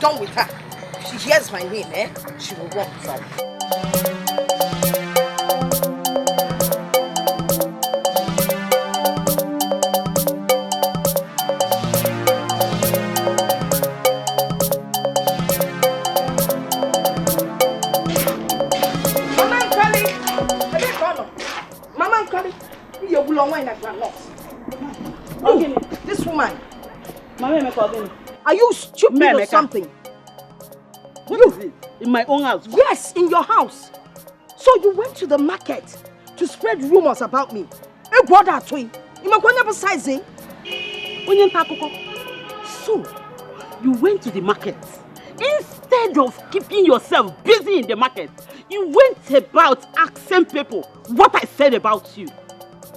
done with her. If she hears my name, she will walk from. This woman. Are you stupid or something? What is it? In my own house? Yes, in your house. So you went to the market to spread rumors about me. Hey, brother, twin. So, you went to the market. Instead of keeping yourself busy in the market, you went about asking people what I said about you.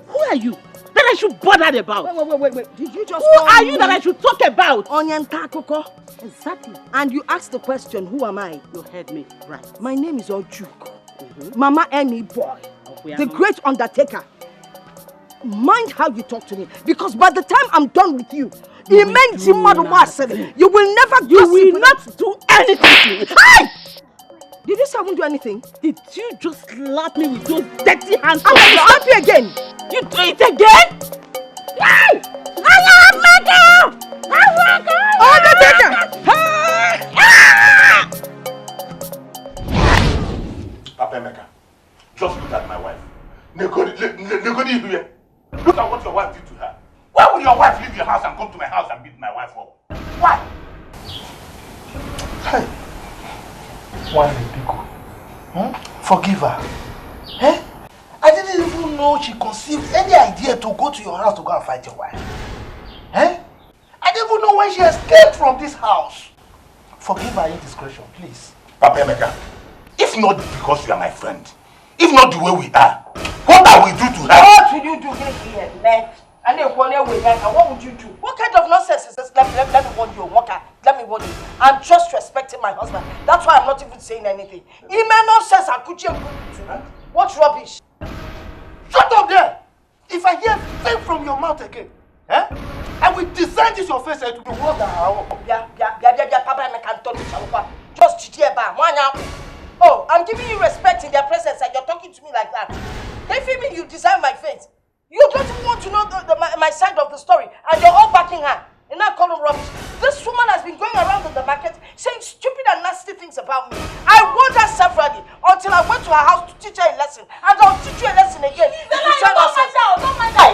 Who are you that I should bother about? Wait. Did you just Who are you that I should talk about? Onion Takoko. Exactly. And you asked the question, who am I? You heard me right. My name is Ojuk. Mama Any Boy. The great undertaker. Mind how you talk to me. Because by the time I'm done with you, you will never do anything. Hey! Did you say I won't do anything? Did you just slap me with those dirty hands? I will slap you again. You do it again? Hey! Undertaker! Papa Emeka, just look at my wife. Negodi here. Look at what your wife did to her. Why would your wife leave your house and come to my house and beat my wife up? Why? Hey. Why, Biko? Forgive her. Eh? I didn't even know she conceived any idea to go to your house to go and fight your wife. Eh? I didn't even know when she escaped from this house. Forgive her indiscretion, please. Papa Emeka, if not because you are my friend, if not the way we are, what are we do to her? What will you do here, man? And then what would you do? What kind of nonsense is this? Let me warn you, Walker. Let me warn you. I'm just respecting my husband. That's why I'm not even saying anything. He may nonsense and could you? What rubbish? Shut up there! If I hear thing from your mouth again, I will design this your face to be worse than her own. Just chichi. Oh, I'm giving you respect in their presence and you're talking to me like that. They feel me you design my face. You don't even want to know my side of the story and you're all backing her. And not calling rubbish. This woman has been going around in the market saying stupid and nasty things about me. I warned her severally until I went to her house to teach her a lesson. And I'll teach you a lesson again. Don't mind her.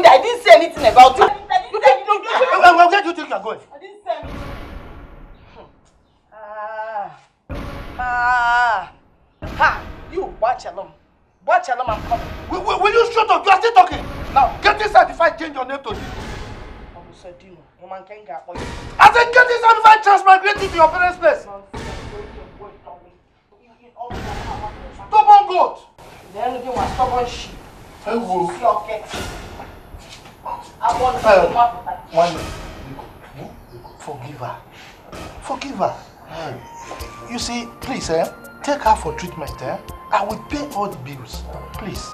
I didn't say anything about it. Where do you think you're going? I didn't say anything. You watch alone. Watch alone, I'm coming. Will you shut up? You are still talking. Now, get inside if I change your name to Dino. I said get inside if I transmigrate to your parents' place. Stubborn goat. Then you want stubborn sheep. I will. I want Forgive her. Forgive her. You see, please, take her for treatment. I will pay all the bills. Please.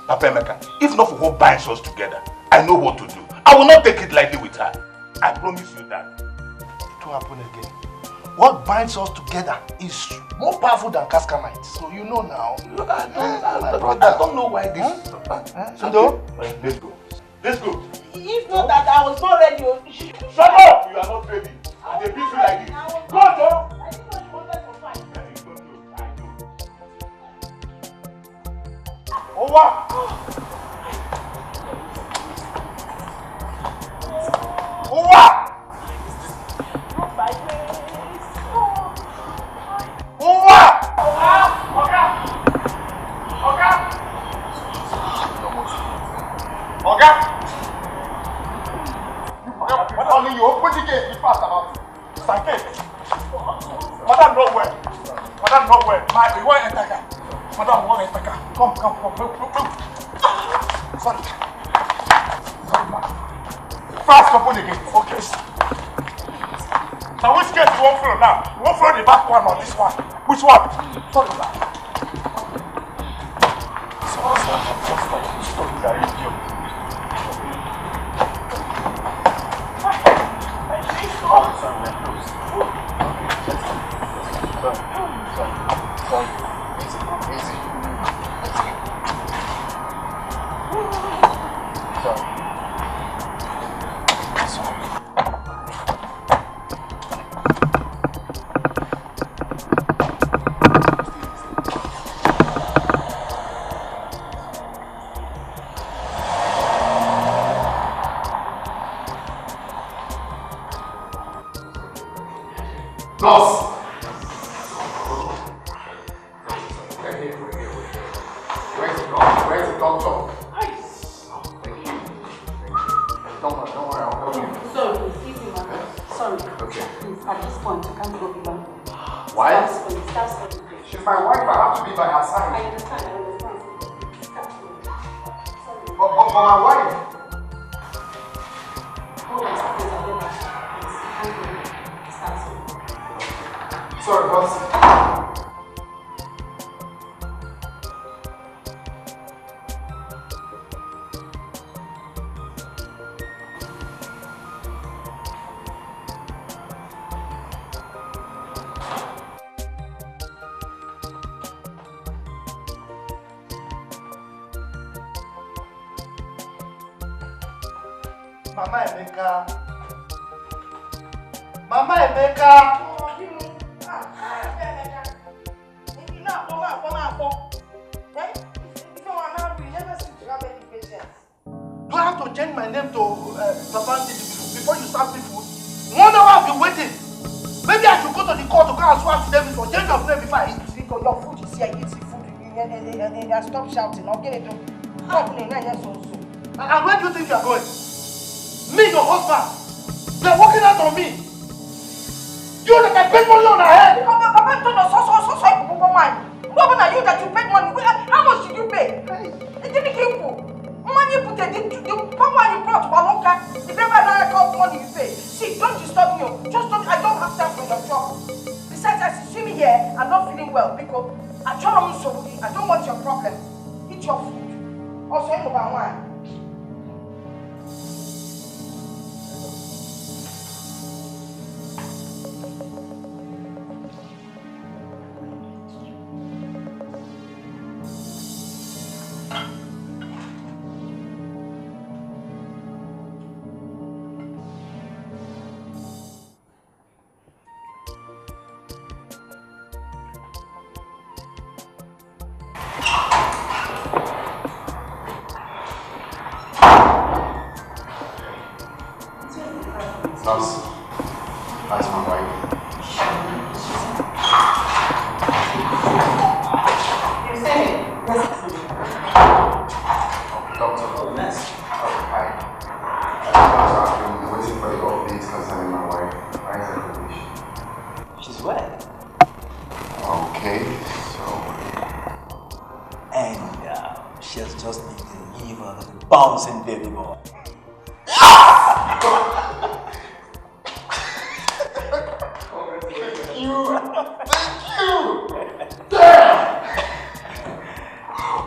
Papa Emeka, if not for what binds us together, I know what to do. I will not take it lightly with her. I promise you that. It will happen again. What binds us together is more powerful than Cascamite. So you know now. I don't know why this. So, let's go. Let's go. If not that I was not ready. Shut up! You are not ready. They beat you like this. Go, Joe! I didn't know you wanted to fight. Over! Over! Over! Oga! Only you open the gate, be fast about it. Sanke! Madam, not well. Madam, not well. You want to enter car? Madam, you want to enter car? Come. Sorry. Sorry, ma. Fast, open the gate. Okay. Now, which gate you want through now? You want through the back one or this one? Which one? Sorry, ma. Sorry. Nurse! Where's the doctor? Thank you. Don't worry, I'll help you. Sorry, excuse me, ma'am. Sorry. Okay. Please, at this point, I can't go beyond. Why? That's everything. She's my wife, I have to be by her side. I understand. But my wife? Sorry, boss. Mama Emeka. Mama Emeka. Do I have to change my name to Confronting before you start me food? 1 hour I've been waiting. Maybe I should go to the court to go and swear to them for change of name before I eat. Because your food is here, eat the food and stop shouting. Okay, don't. And where do you think you are going? Me, your husband. They're working out on me. You that I paid money on her head. Papa told us so what about you that you paid money? How much did you pay? It didn't give you. Money you put the power you brought to Balonka. The paper that account money you pay. See, don't disturb me. Just don't. I don't have time for your job. Besides, as you see me here, I'm not feeling well because I don't want your problem. Eat your food. Also, you know about wine. That's my wife. You're saying? Doctor. Oh, nice. Hi. I've been waiting for the updates concerning my wife. Why is that condition? She's wet. Okay, so... And she has just been delivered a bouncing baby boy.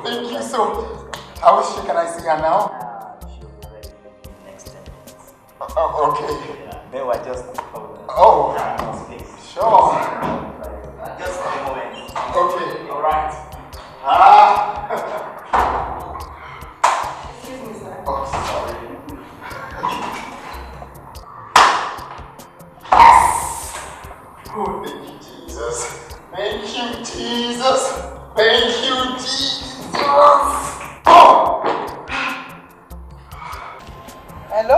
Thank you so much. How is she? Can I see her now? She'll be ready in the next 10 minutes. Okay. Yeah. Meanwhile, just Oh, please. sure. Just a moment. Okay. All right. Excuse me, sir. Oh, sorry. Oh, thank you, Jesus. Thank you, Jesus. Thank you, Jesus. Oh! Hello?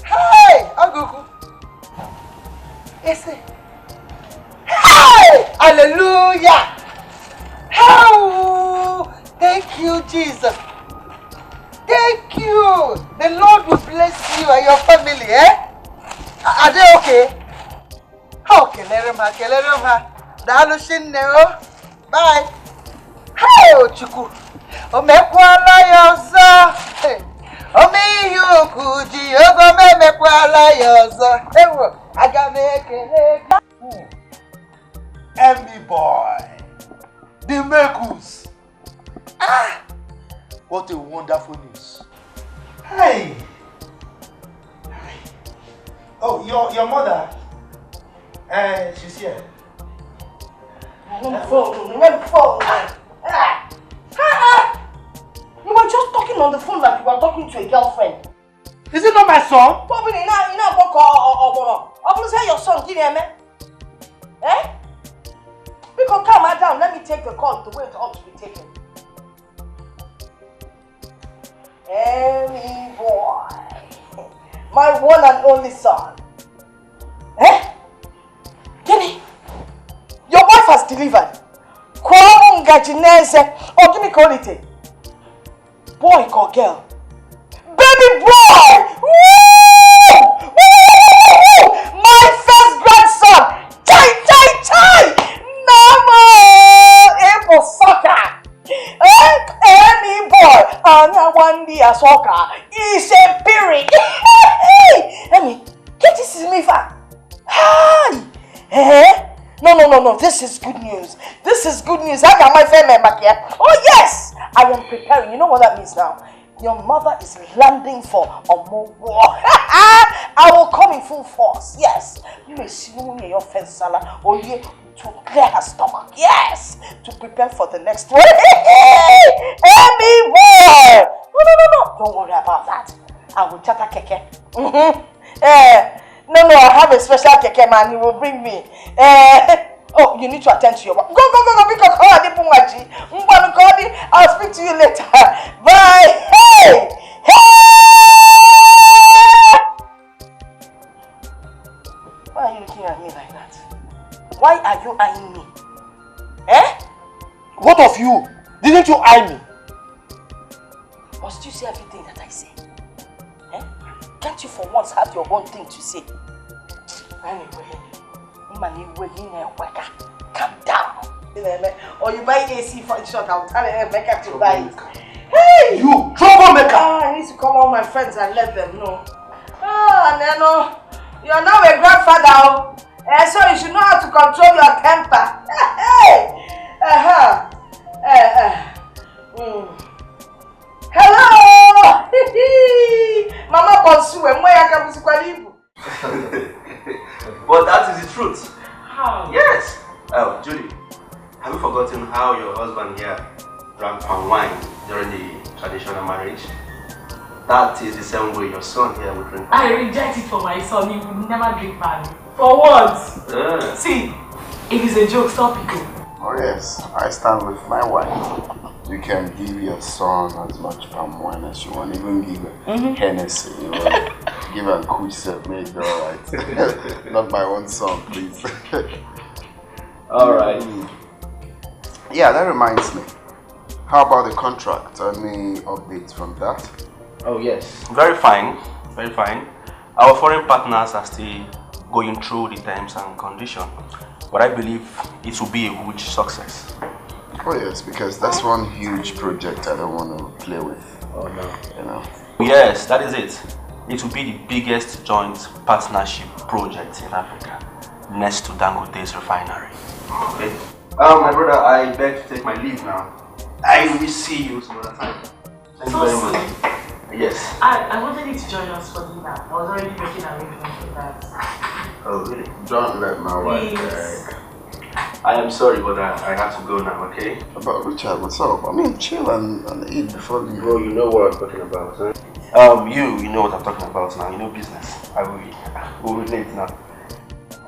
Hey, Aguku. Yes, hey, hallelujah. Oh, thank you, Jesus. Thank you. The Lord will bless you and your family, eh? Are they okay? Okay, let them have. Bye. Oh, Chuku. Omekwala yozo. Omiyuku ji ogo mekwala yozo. Ewo, aga mekele. Emmy boy. The Mekus. Ah! What a wonderful news. Hey! Oh, your mother? She's here. Phone. You were just talking on the phone like you were talking to a girlfriend. Is it not my son? Bobby, you know, say your son, did you hear me? Eh? Because calm her down, let me take the call the way it ought to be taken. Emmy boy, my one and only son. Eh? Kenny, your wife has delivered. Kwam Gajinese, or give me quality. Boy or girl? Baby boy! Woo! Woo! My first grandson! Chai! Namo! Ebo soccer! Any boy! Anya Wandi a soccer! Is a period! Emi, get this is me fa! Hi! Eh? No. This is good news. This is good news. I got my family back here. Oh, yes! I am preparing. You know what that means now? Your mother is landing for a more war. I will come in full force. Yes. You may see your fence salad or you to clear her stomach. Yes. To prepare for the next one. Amy boy! No. Don't worry about that. I will chatter keke. No, I have a special keke man. He will bring me. Oh, you need to attend to your work. Go, because I'll speak to you later. Bye. Hey! Why are you looking at me like that? Why are you eyeing me? Eh? What of you? Didn't you eye me? Must you say everything that I say? Eh? Can't you for once have your own thing to say? Anyway, calm down. Or you buy AC for short, I'll tell Emeka to buy it. Hey! You troublemaker! I need to call all my friends and let them know. Neno, you're now a grandfather. So you should know how to control your temper. Hello! Mama Bonsu, and where I can see. But that is the truth. How? Yes. Oh, Judy, have you forgotten how your husband here drank palm wine during the traditional marriage? That is the same way your son here will drink. I reject it for my son. He will never drink pan. For what? See, it is a joke. Stop it. Oh yes, I stand with my wife. You can give your son as much palm wine as you want, even give Hennessy, you know. Give a kush set, make it alright. Not my own son, please. Alright. Yeah, that reminds me. How about the contract? Any updates from that? Oh yes. Very fine. Our foreign partners are still going through the terms and conditions. But I believe it will be a huge success. Oh yes, because that's one huge project I don't want to play with. Oh no. You know. Yes, that is it. It will be the biggest joint partnership project in Africa, next to Dangote's refinery. Okay. My brother, I beg to take my leave now. I will see you some other time. Thank you very much. Yes. I wanted you to join us for dinner. I was already making arrangements for that. Oh really? Don't let my wife Please. I am sorry, but I have to go now, okay? But Richard, what's up? I mean, chill and eat before leaving. Bro, you know what I'm talking about, huh? You know what I'm talking about now. You know business. We'll relate now.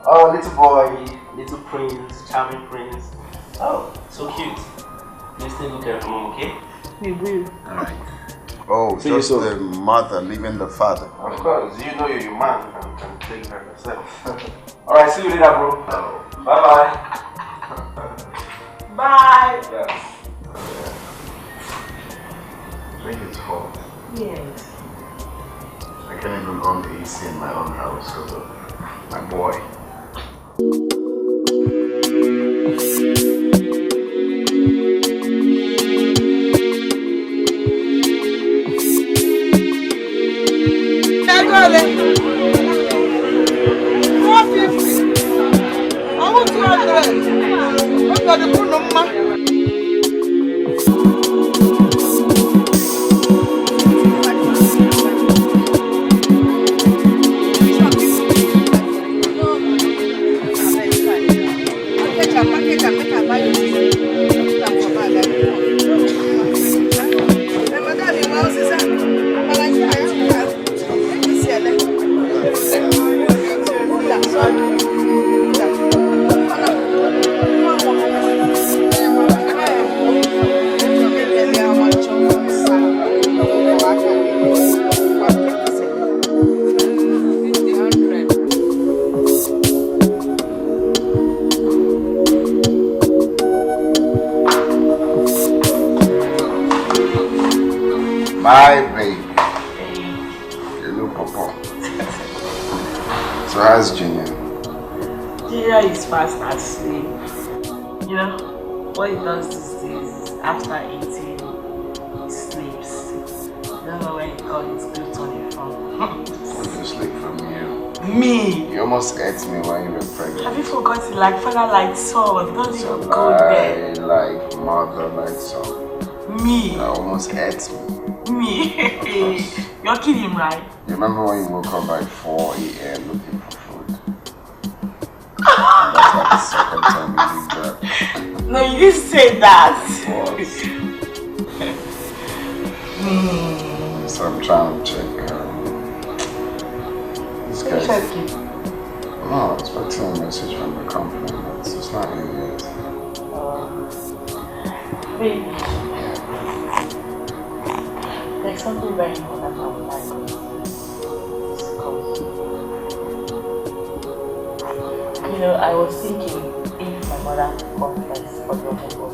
Oh, little boy, little prince, charming prince. Oh, so cute. Please take good care of him, okay? We will. Alright. Oh, See you just soon. the mother leaving the father. Of course, you know you're your man and can take care of yourself. Alright, see you later, bro. Bye-bye. Bye. Yeah. I think it's hot. Yes. I can't even run the AC in my own house because of my boy. So how's Junior? Junior is fast asleep. You know, what he does these days is after eating, he sleeps. I don't know when he got his gluttony from. What do you sleep from you? Me! You almost ate me when you were pregnant. Have you forgotten? Like father, like son. Don't So even go there. like mother, like son. Me! You almost ate me. Me! You're kidding, right? You remember when you woke up by 4 a.m. looking for food? That's like the second time you did that. No, you didn't say that. So I'm trying to check this guy. No, I'm expecting a message from the company. It's not in yet. Baby, there's something very important I would like to discuss. You know, I was thinking if my mother confessed for your uncle,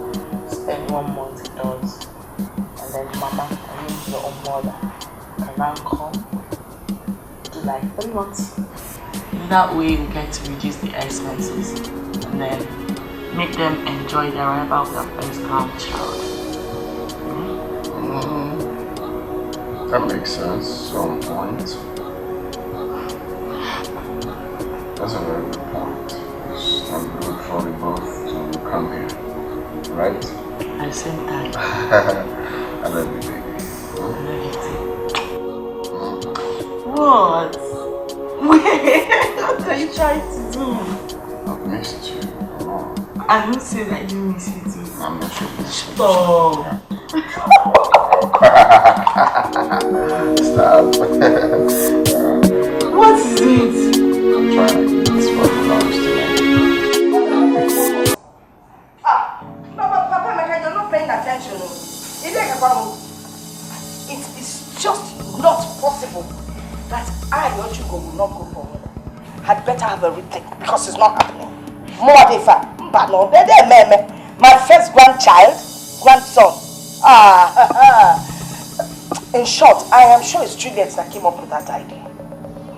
spend 1 month indoors, and then mama, I mean your own mother, can now come to like 3 months. In that way, we get to reduce the expenses and then make them enjoy the arrival of their first grandchild. That makes sense, some point. That's a very good point. It's not good for the both to come here, right? At the same time, I love you, baby. I love you too. What? Wait, what are you trying to do? I've missed you. I don't say that you miss you too. I'm not sure. Stop. Stop. What is it? I'm trying to eat for the lunch tonight. Papa, you're not paying attention. It is just not possible that I or Chugo will not go for him. Had better have a rethink because it's not happening. More defa, but no, my first grandson. In short, I am sure it's Juliet that came up with that idea.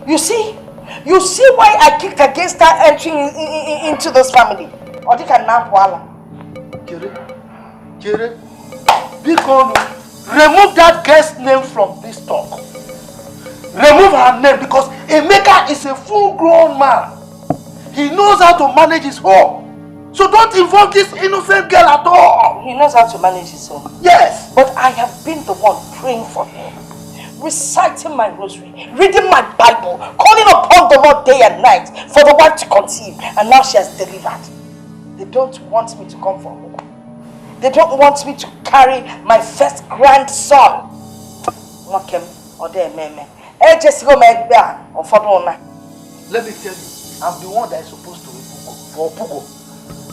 You see why I kicked against her entering into this family. Or they can now Kere, remove that girl's name from this talk. Remove her name because Emeka is a full-grown man. He knows how to manage his home. So don't involve this innocent girl at all. He knows how to manage his home. Yes. But I have been the one praying for him, reciting my rosary, reading my Bible, calling upon the Lord day and night for the wife to conceive. And now she has delivered. They don't want me to come for her. They don't want me to carry my first grandson. Let me tell you, I'm the one that is supposed to be for Pugo.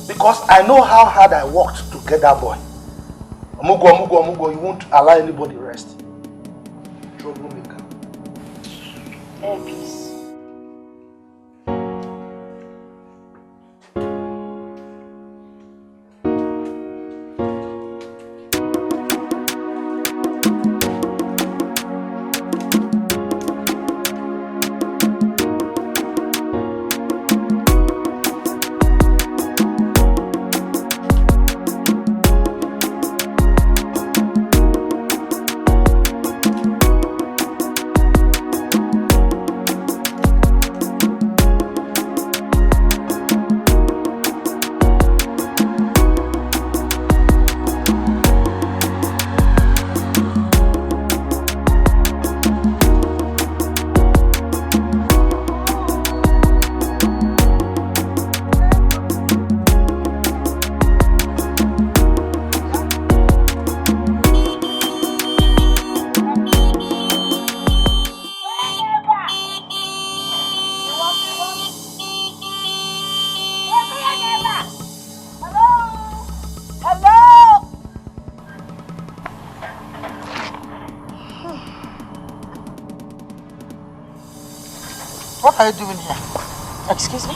Because I know how hard I worked to get that boy. Amugo, you won't allow anybody rest. Troublemaker. Peace. What are you doing here? Excuse me?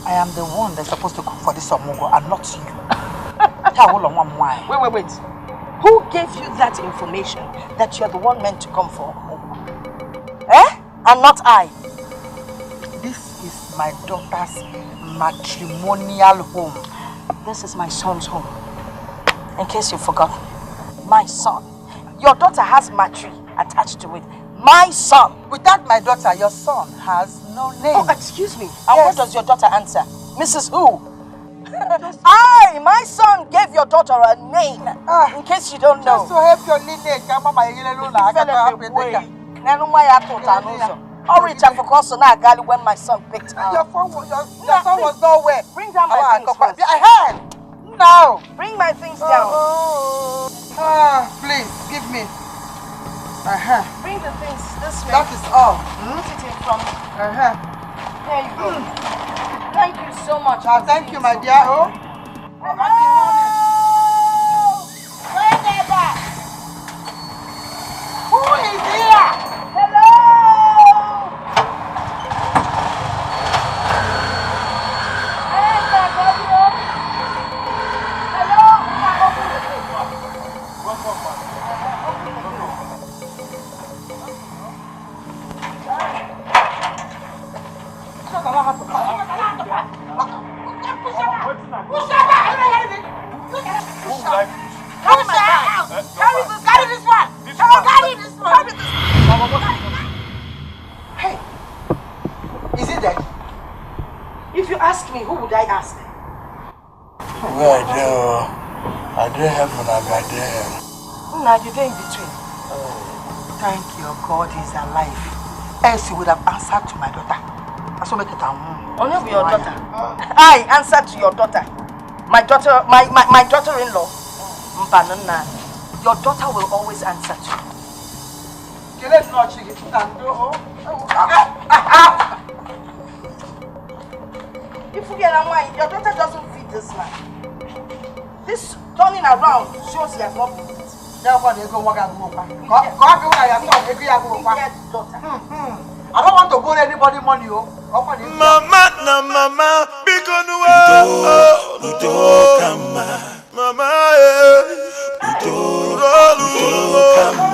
I am the one that's supposed to cook for this Omugo and not you. Wait. Who gave you that information that you're the one meant to come for Omugo? Eh? And not I? is my daughter's matrimonial home. This is my son's home. In case you forgot, my son. Your daughter has matri attached to it. My son. Without my daughter, your son has no name. Oh, excuse me. And what does your daughter answer? Mrs. Who? My son gave your daughter a name. In case you don't know. Just to help your lineage. When my son picked her. Your son was nowhere. Bring down my things first. Now. Bring my things down. Please, give me. Bring the things this way. That is all. Put it in front. There you go. Thank you so much. Thank you, my dear. Who is here? Hello. Hey, is it there? If you ask me, who would I ask? Well, I don't have an idea. Now you're in between. Thank your God he's alive. Else he would have answered to my daughter. That's what make it Only be your daughter. I answered to your daughter. My daughter, my daughter-in-law. Your daughter will always answer to you. If you get away, your daughter doesn't feed this man. This turning around shows you have not been it. I don't want to borrow anybody money. Mama, na mama, bikonuwa. Luto kama. Mama, Luto kama.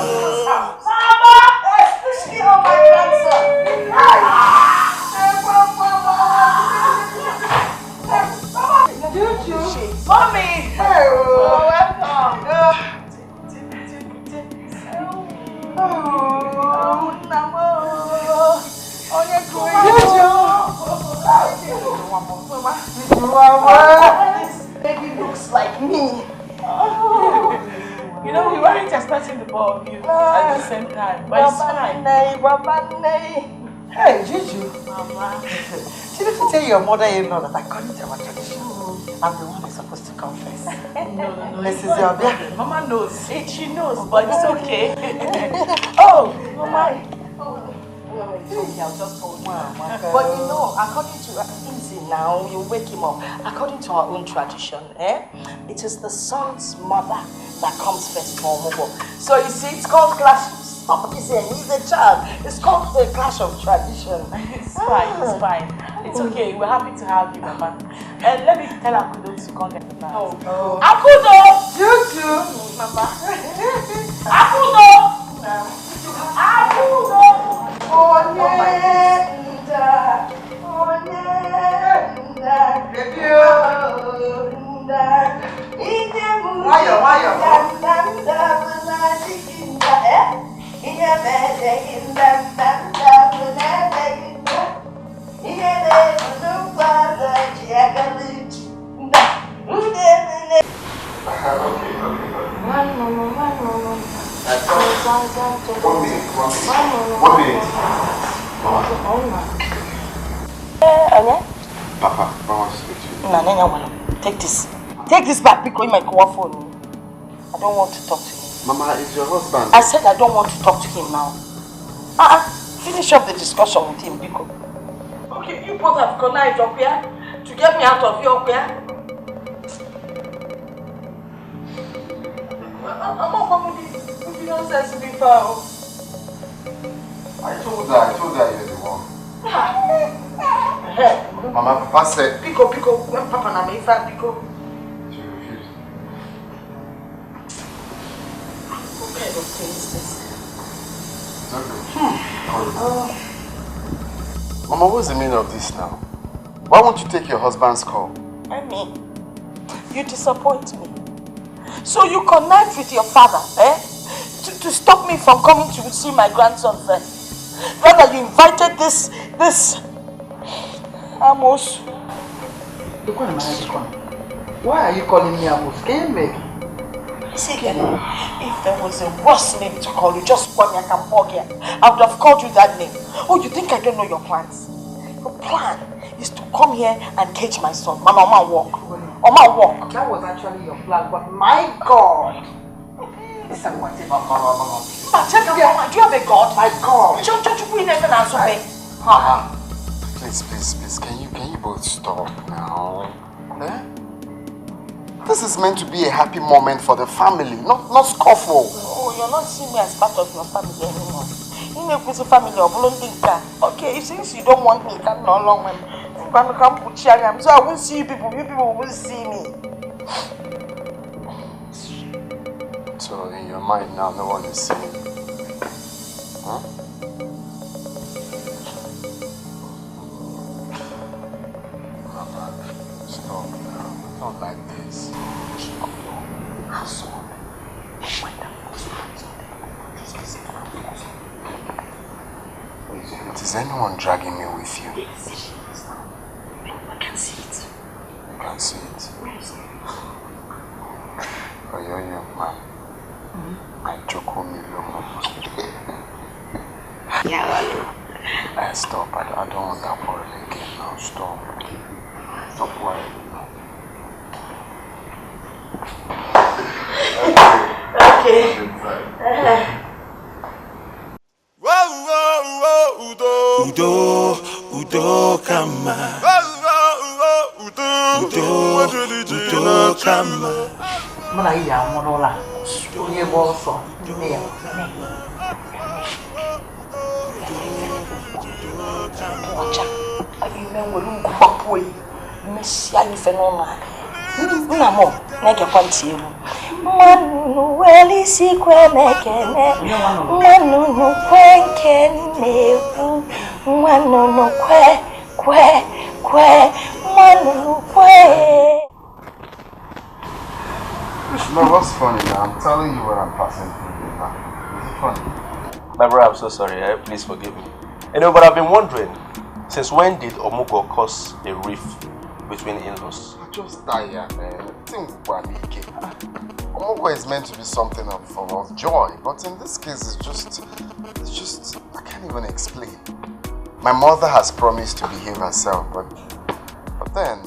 Mama, especially on my grandson. Mommy! Welcome! Baby looks like me. You know, we weren't expecting the both of you at the same time, but it's fine. Hey, Juju. Mama. She didn't tell your mother-in-law that according to our tradition, I'm the one who's supposed to confess. No. Mrs. Yobia. Mama knows. She knows, but it's okay. Oh, Mama. It's okay, I'll just hold you. But you know, according to easy now, you wake him up. According to our own tradition, it is the son's mother that comes first for Mobo. So you see, it's called clash. Stop kissing. He's a child. It's called the clash of tradition. It's fine. It's fine. It's okay. We're happy to have you, Mama. And let me tell Akudo to come get the bags. Oh. Akudo! You too, Mama. Akudo! Akudo! Papa, I want to speak to you. Take this. Take this back because you might go off phone. I don't want to talk to him. Mama, it's your husband. I said I don't want to talk to him now. Finish up the discussion with him, Biko. Okay, you both have connived up here to get me out of here up here. I'm not coming with nonsense before. I told her you're the one. Mama, Papa said... Biko, when Papa na me fan, Biko. She refused. What kind of thing is this? It's okay. Mama, what's the meaning of this now? Why won't you take your husband's call? I mean, you disappoint me. So you connived with your father, to stop me from coming to see my grandson first. Rather, you invited this Amos. Why are you calling me Amos? Can you make? See, if there was a worse name to call you, just one I can walk here, I would have called you that name. Oh, you think I don't know your plans? Your plan is to come here and cage my son. Mama, Oma walk. Oma walk. That was actually your plan, but my God! Disappointed, Mama. Do you have a God? My God! Please, can you both stop now? Eh? This is meant to be a happy moment for the family, not scuffle. Oh, you're not seeing me as part of your family anymore. You make me a family of Londinka. Okay, since you don't want me, you can't no longer. So I won't see you people will see me. So in your mind now, no one is seeing you. Huh? Stop now. Not like this. Is anyone dragging me with you? Yes. I can see it. You can see it? Oh, you're young man. I joke on me, stop. I don't want that quarrel again now. Stop. Stop worrying. Okay. Udo kama. Udo kama. Mana iya monola. Onye boso. Ne. Ocha. Ayi menwe lungu papoyi. Mesia ni fenona. Nna mo, na ge kwanti elu. Manu weli si kwe mekene. Manu kwenkene. Manu kwe. Manu kwe. No, what's funny now? I'm telling you what I'm passing through now. Is it funny? My brother, I'm so sorry. Please forgive me. But I've been wondering, since when did Omugo cause a rift between in-laws? I just tired, man. Omugo is meant to be something of joy, but in this case, it's just, I can't even explain. My mother has promised to behave herself, but then,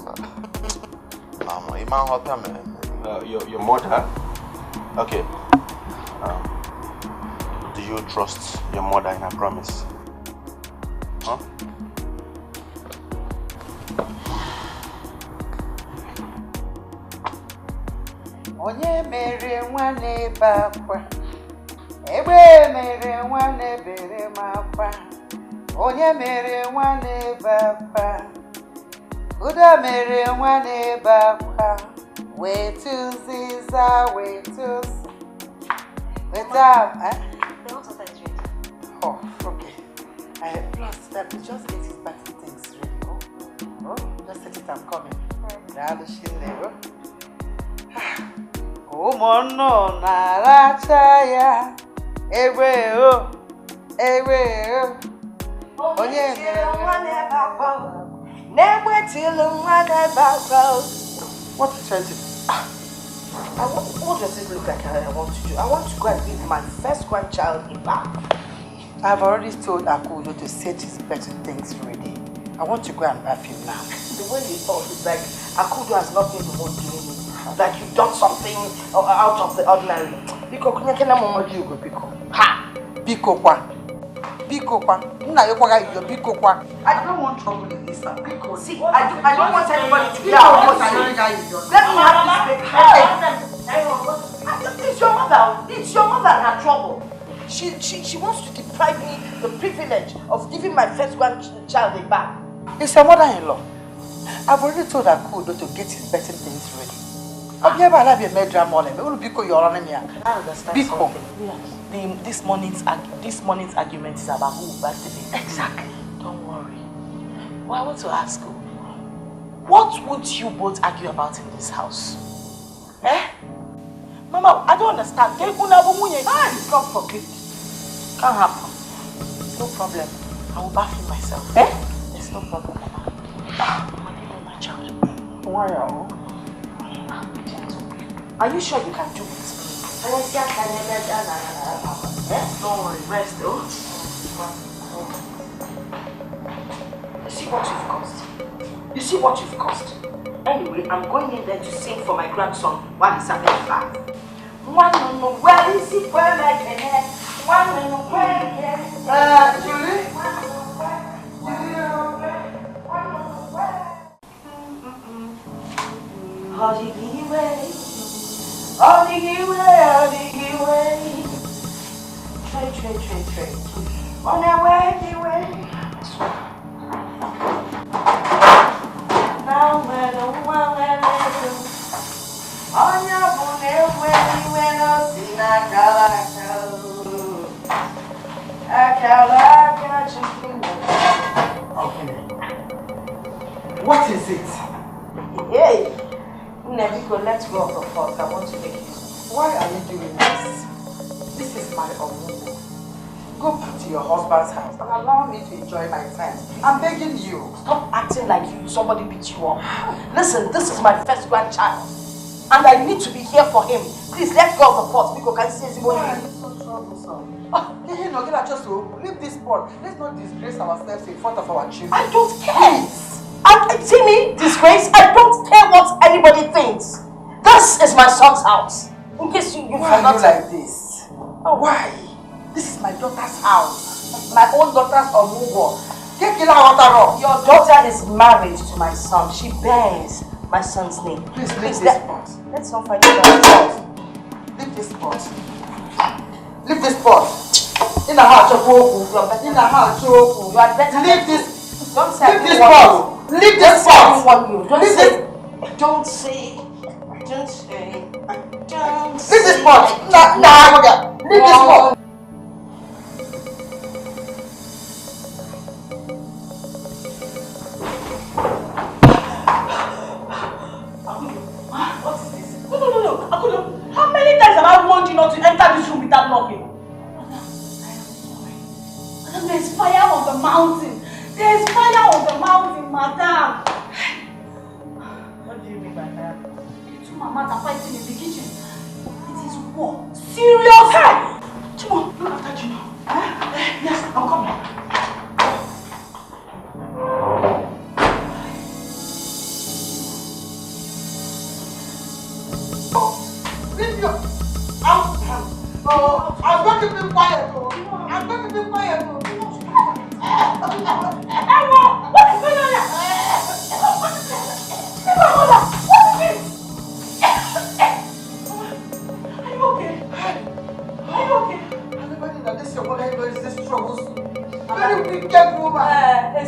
your mother? Okay. Do you trust your mother in her promise? Huh? Onye mere nwane bakwa. Ebe mere nwane bere makwa. Onye mere nwane bakwa. Uda mere nwane bakwa. Wetu ziza, wetu. The hot water is ready. Oh, okay. Plus, that we just get his party things ready. Oh, just set it, I'm coming. Umono naracha ya. Ewe o. Onye mere nwane bakwa. Never till nwane bakwa. What is it? What does it look like I want to do? I want to go and give my first grandchild a bath. I've already told Akudo to set his better things ready. I want to go and bath him now. The way you talk is like Akudo has not been the one doing it. Like you've done something out of the ordinary. Biko, Biko kwa. I don't want trouble in this. Biko. See, I don't want anybody to hear what I know. Let me have this baby. It's your mother. It's your mother and her trouble. She wants to deprive me the privilege of giving my first grandchild a bath. It's your mother-in-law. I've already told Akudo to get his better things ready. I understand. Biko. This morning's argument is about who will bath the baby. Exactly. Don't worry. Well, I want to ask you, what would you both argue about in this house? Eh? Mama, I don't understand. God forbid. Can't happen. No problem. I will bath in myself. Eh? There's no problem, Mama. Mama, give me my child. Why? Are you sure you can do it? Don't worry, rest though. You see what you've caused? You see what you've caused? Anyway, I'm going in there to sing for my grandson while he's having a bath. Where is he? Where Julie? Trade. On our way. Now we're the one we're on your bonnet when you went up in a What is it? Hey, Nebiko, let's go of the fault. I want to make you. Why are you doing this? This is my own. Go back to your husband's house and allow me to enjoy my time. I'm begging you. Stop acting like somebody beat you up. Listen, this is my first grandchild. And I need to be here for him. Please, let's go of the pot. Because can see his Why are you so troublesome? Leave this pot. Let's not disgrace ourselves in front of our children. I don't care. See me, disgrace? I don't care what anybody thinks. This is my son's house. In case you Why are you like this? Why? This is my daughter's house. My own daughter's Omugo. Your daughter is married to my son. She bears my son's name. Please leave this pot. Let's not fight about Leave this pot. Leave this pot. In the heart of Oku. In the heart of Oku. You are better. Leave this. Don't say Leave this pot. Leave this pot. Don't say. Leave this pot. Leave this pot. How many times have I warned you not to enter this room without knocking? Madam, there is fire on the mountain. There is fire on the mountain, madam. What do you mean by that? The two mamas are fighting in the kitchen. It is war. Serious! Hey! Come on, look after Gino. Yes, I'm coming. I'm going to be quiet. I'm going to be quiet. Emma, what is going on here? What is this? Are you okay? Are you okay? Everybody that this your mother is this troubles. Very wicked woman. Can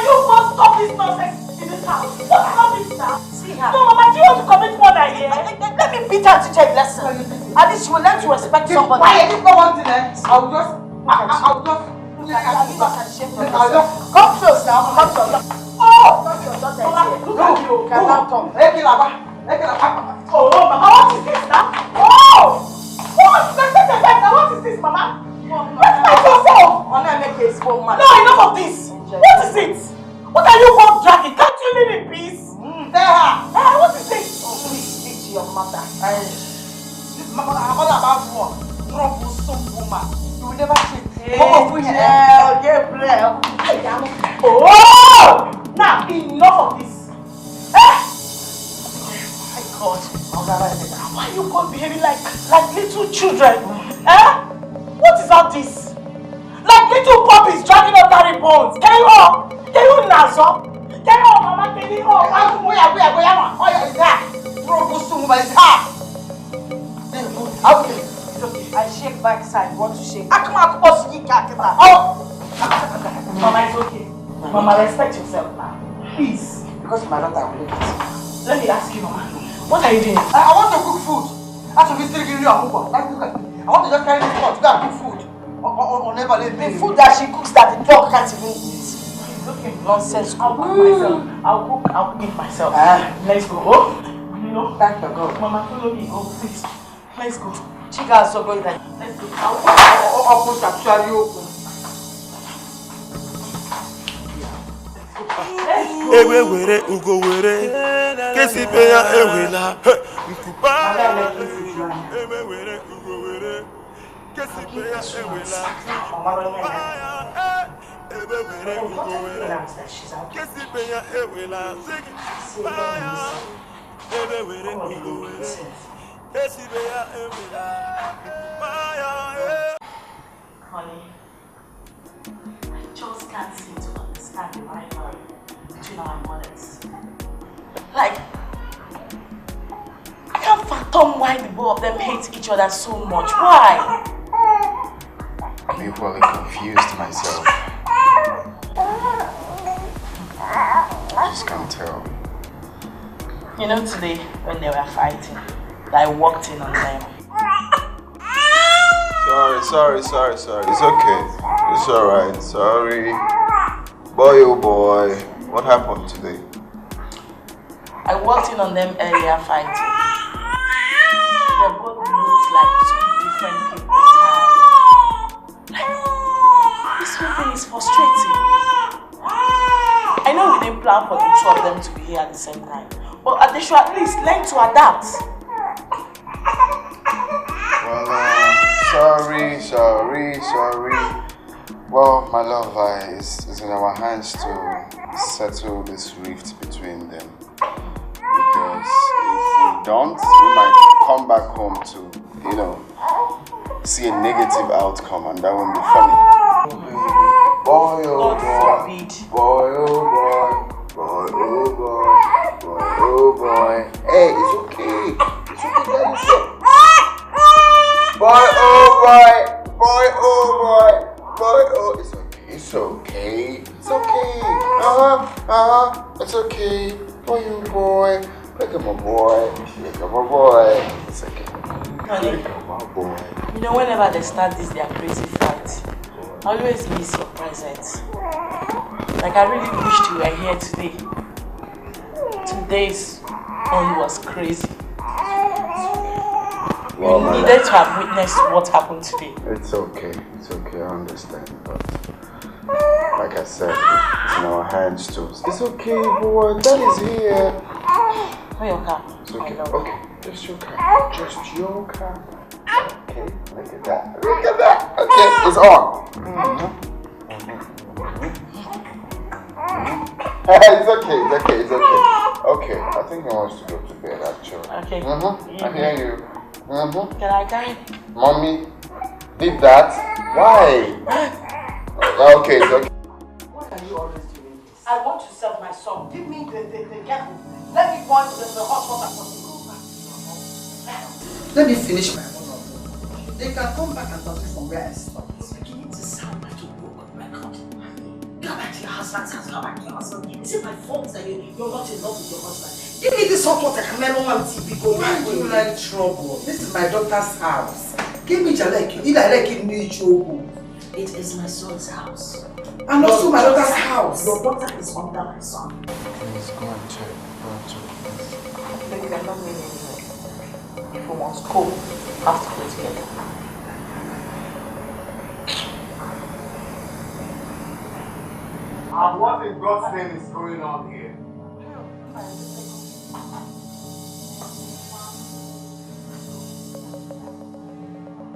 you go stop this nonsense in this house? What is all this now? See her. No, Mama, do you want to commit murder here? Let me beat her to take a lesson. At least she will learn to respect somebody. Quiet, if no one thing, I'll just. Come close now. Come close. Oh! That's your daughter. Look at you. Can now come. Oh, Mama, what is this now? Oh! What is this, Mama? Respect yourself! No, enough of this! What is it? What are you both dragging? Can't you leave in peace? What is this? Oh, please speak to your mother. You will never change. Gabriel. Oh! Now, enough of this. My God. Why are you both behaving like little children? What is all this? Like little puppies dragging up dirty bones. Can you Nazo? Can you Mama? Can you I shake backside. Want to shake? Mama, it's okay. Mama, respect yourself now. Please. Because my daughter will leave it. Let me ask you, Mama. What are you doing? I want to cook food. I want to just carry this pot to go and cook food on The food that she cooks that the dog can't even eat. Looking nonsense. I'll cook myself. I'll cook it myself. Let's go. Oh, you know. Thank you, God. Mama, follow me. Oh, please. Let's go. Chica is so going like. Let's go. I'll put actually open. Ewe were ugo were kesi pe ya ewela nkuba ewe were ugo were kesi pe ya ewela ewe were ugo were kesi pe ya ewela ewe were ugo were kesi pe ya ewela Honey, I just can't seem to understand the rivalry between our mothers. Like, I can't fathom why the both of them hate each other so much. Why? I'm equally confused myself. I just can't tell. You know, today when they were fighting, I walked in on them. Sorry. It's okay. It's alright. Sorry. Boy, oh boy. What happened today? I walked in on them earlier fighting. They both looked like two different people entirely. This whole thing is frustrating. I know we didn't plan for the two of them to be here at the same time, but they should at least learn to adapt. Well, sorry. Well, my love, it's in our hands to settle this rift between them. Because if we don't, we might come back home to, see a negative outcome, and that won't be funny. Boy, oh boy. Hey, it's okay. Boy, oh boy. It's okay. It's okay. Boy, oh boy. Look at my boy. It's okay. Honey, Look at my boy. you know, whenever they start their crazy fight, I always miss your presence. Like, I really wished you were here today. Today's one was crazy. Well, you needed to have witnessed what happened today. It's okay, I understand, but like I said, it's in our hands too. It's okay, boy, Dad is here. Where your car? It's okay, just your car. Okay, look at that. Okay, it's on. It's okay. Okay, I think he wants to go to bed actually. Okay. I hear you. Can I carry? Mommy did that? Why? Okay, it's okay. What are you always doing this? I want to serve my son. Give me the kettle. Let me pour the hot water for me. Let me finish my monologue. They can come back and talk from where I stopped. It's beginning to sound like a broken record. Go back to your husband's house. Is it my fault that you're not in love with your husband? Give me this hot water. I don't want TV going. Why do you like trouble? This is my daughter's house. Give me Jaleki. If I like it, me trouble. It is my son's house. And also my daughter's house. Your daughter is under my son. Please go and check. Baby, they're not going anywhere. If we want to go, we have to go together. And what in God's name is going on here?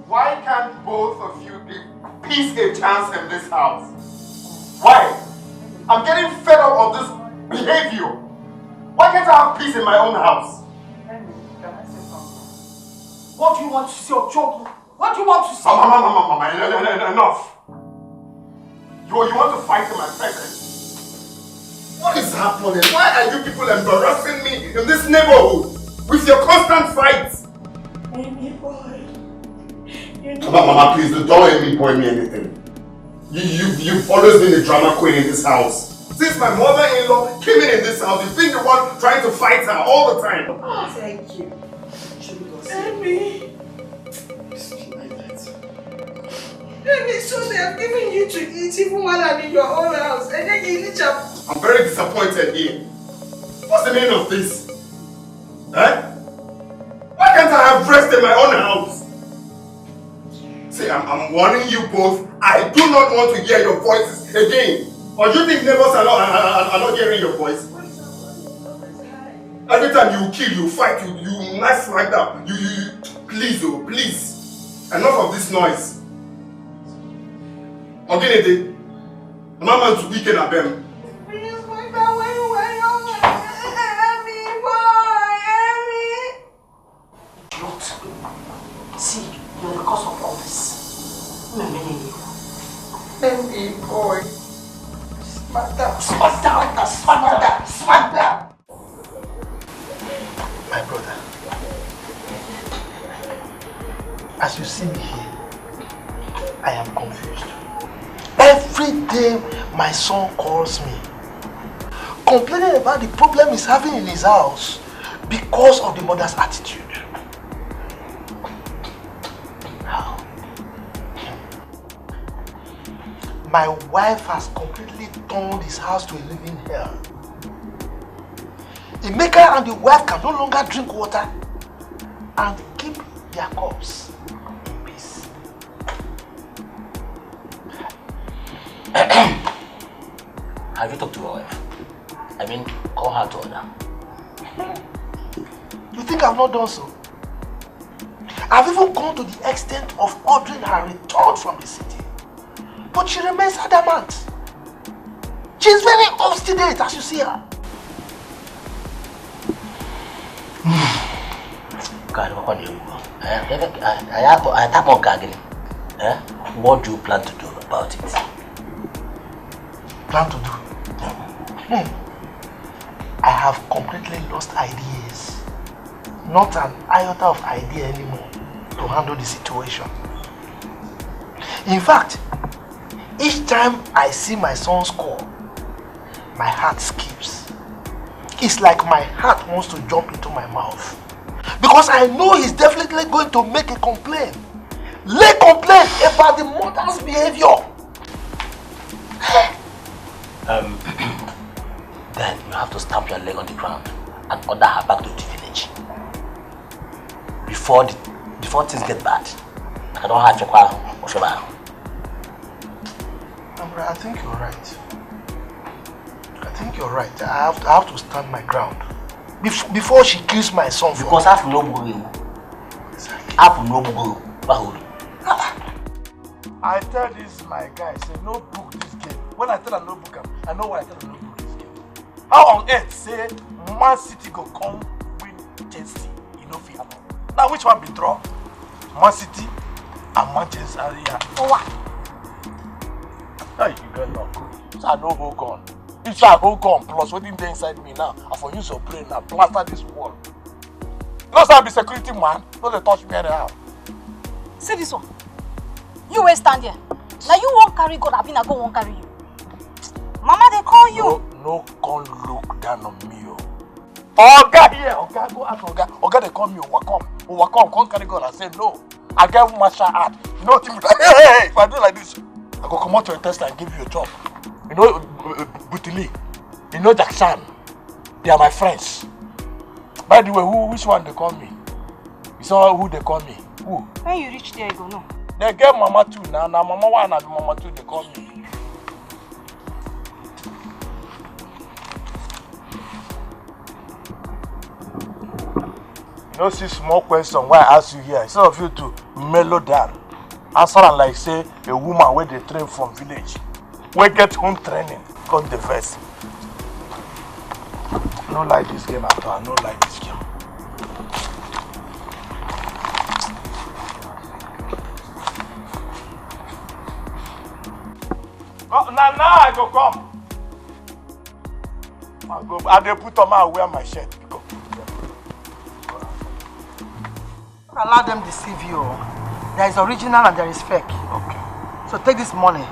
Why can't both of you give peace a chance in this house? Why? I'm getting fed up of this behavior. Why can't I have peace in my own house? What do you want to say, Ochogo? What do you want to say? Mama, enough. You want to fight in my presence? What is happening? Why are you people embarrassing me in this neighborhood with your constant fights? Baby boy. Mama, please don't let me point me anything. You've always been the drama queen in this house. Since my mother-in-law came in this house, you've been the one trying to fight her all the time. Oh, thank you. Baby. Baby, so they have given you to eat even while I'm in your own house. And then you eat up. I'm very disappointed here. What's the meaning of this? Eh? Why can't I have rest in my own house? See, I'm warning you both. I do not want to hear your voices again. Or do you think neighbors are not hearing your voice? Every time you kill, you fight, you knife like that. Please, oh, please. Enough of this noise. Okay, Mama to weaken at them. See, you're the cause of all this. Baby boy. Smack down. My brother, as you see me here, I am confused. Every day my son calls me, complaining about the problem he's having in his house because of the mother's attitude. How? My wife has completely turned his house to a living hell. Emeka and the wife can no longer drink water and keep their cups in peace. Have you talked to your wife? I mean, call her to order. You think I've not done so? I've even gone to the extent of ordering her return from the city. But she remains adamant. She's very obstinate as you see her. God, what do you plan to do about it? Plan to do? I have completely lost ideas. Not an iota of idea anymore to handle the situation. In fact, each time I see my son's call, my heart skips. It's like my heart wants to jump into my mouth. Because I know he's definitely going to make a complaint. Lay complaint about the mother's behavior. Then you have to stamp your leg on the ground and order her back to the village. Before things get bad. I don't have to call. I think you're right. I think you're right. I have to stand my ground. Before she kills my son. Because I have no boo. I tell this my guy, say no book this game. When I tell her no book him, I know why I tell her no book this game. How on earth say Man City go come win Chelsea? You know fi happen. Now which one be draw? Man City and Manchester area. For what? Hey, you get luck. So I no hold gun. If I hold gun plus what dey inside me now, I for use your brain now plaster this wall. You know say I be security man, no dey touch me anyhow. See this one. You will stand here. Now you won't carry God, I go won't carry you. Mama, they call you. No, can't look down on me. Oga here, Oga, go ask Oga. Oga, they call me Overcome, can't carry God. I say no. I get martial art. You know, think like, hey, if I do like this, I go come out to a test and give you a job. You know, Butili, you know Jackson. They are my friends. By the way, which one they call me? You saw who they call me? Who? When you reach there, you go no. They get Mama 2 now. Now Mama 1 and Mama 2 they call me. You know, see small question why I ask you here. Instead of you to mellow down, answer and like say a woman where they train from village. We get home training, got the verse. I don't like this game at all. I don't like this game. Oh, now I go come. I dey put on my wear my shirt. Go. Allow them deceive you. There is original and there is fake. Okay. So take this money.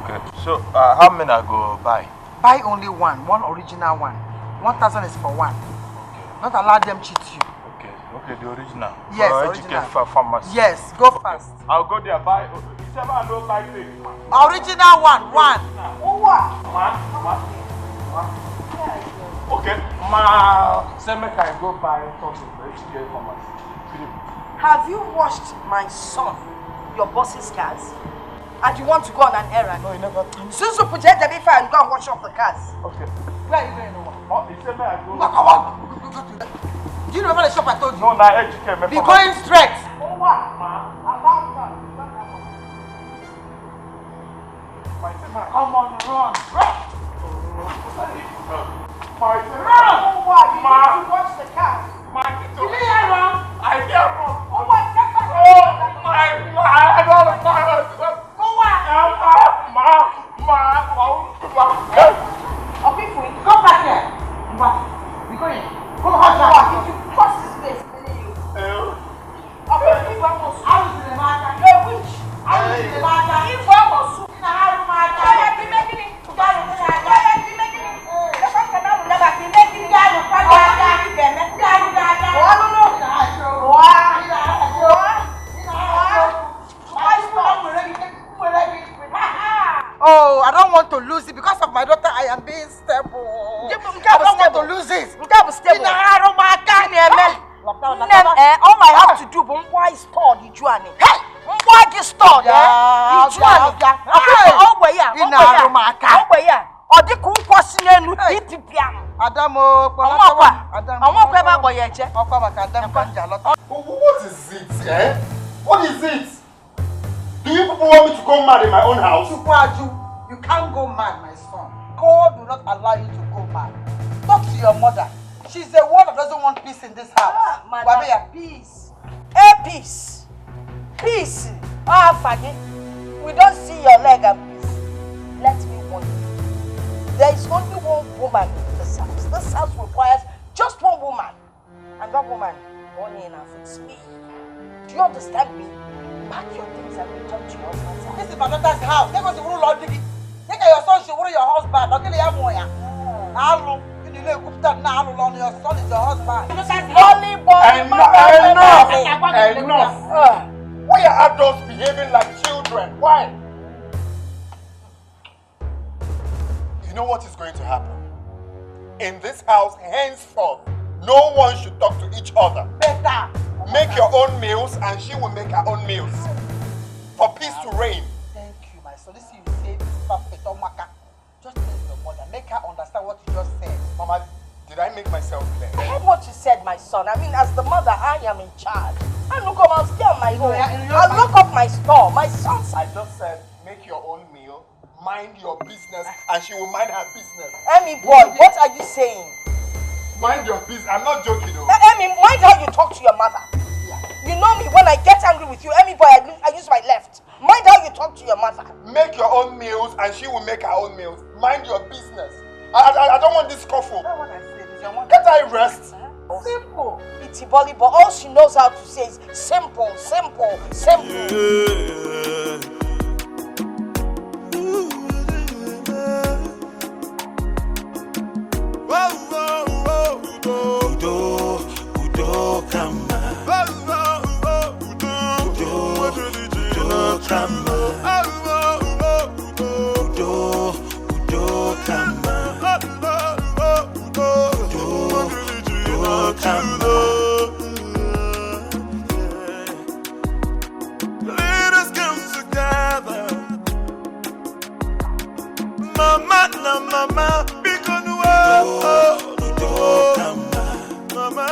Okay. So how many I go buy? Buy only one original one. 1,000 is for one. Okay. Not allow them cheat you. Okay, the original. Yes, original. Pharmacy. Yes, go fast. I'll go there buy. You say Original one. Okay, say make I go buy something for HDA commerce. Have you washed my son, your boss's cars? And you want to go on an errand? No, you never. Since you put it before and go and wash off the cars. Okay. Where are you going? He said may I go. Come on. Do you remember the shop I told you? No, now HDA. Be going straight. Oh, what? Come on, run. Run! Oh, what? You need to watch the cars. You hear wrong? I hear wrong. Oh, what? Get back. I don't understand. Oh, what? Okay, Queen. Come back here. Be going. Go hard. If you cross this place, okay, if I was in the market, a witch. I was in the market. If I was in the market, I be making it. Oh, I don't want to lose it because of my daughter. I am being stable. I don't want to lose it. All I have to do is store the juani. Hey, store What is it, eh? What is it? Do you people want me to go mad in my own house? You can't go mad, my son. God will not allow you to go mad. Talk to your mother. She's the one that doesn't want peace in this house. Madam, peace. Peace. Peace. Faggy. We don't see your leg and peace. Let me warn you. There is only one woman in this house. This house requires just one woman. And that woman, only enough, it's me. Do you understand me? Pack your things and return to your husband's house. This is my daughter's house. Take us to Lord Dikeh. Take your son, she will your husband. I'll tell you more. Your son is your husband. Enough. Why are adults behaving like children? Why? You know what is going to happen? In this house, henceforth, no one should talk to each other. Better. Make your own meals and she will make her own meals. For peace to reign. Thank you, my son. This you say is perfect. Just tell your mother. Make her understand what you just said. Mama, did I make myself clear? I heard what you said, my son. I mean, as the mother, I am in charge. I look up, I'll stay on my own. I'll lock up my store. My son's. I just said, make your own meal, mind your business, and she will mind her business. Emmy boy, what are you saying? Mind your business. I'm not joking, though. Emmy, mind how you talk to your mother. You know me, when I get angry with you, Emmy boy, I use my left. Mind how you talk to your mother. Make your own meals, and she will make her own meals. Mind your business. I don't want this scuffle. Can't I rest? Simple. It's Iboli, but all she knows how to say is simple, simple, simple. Udo kama. Udo kama. Let us come together, mama, na mama, because mama,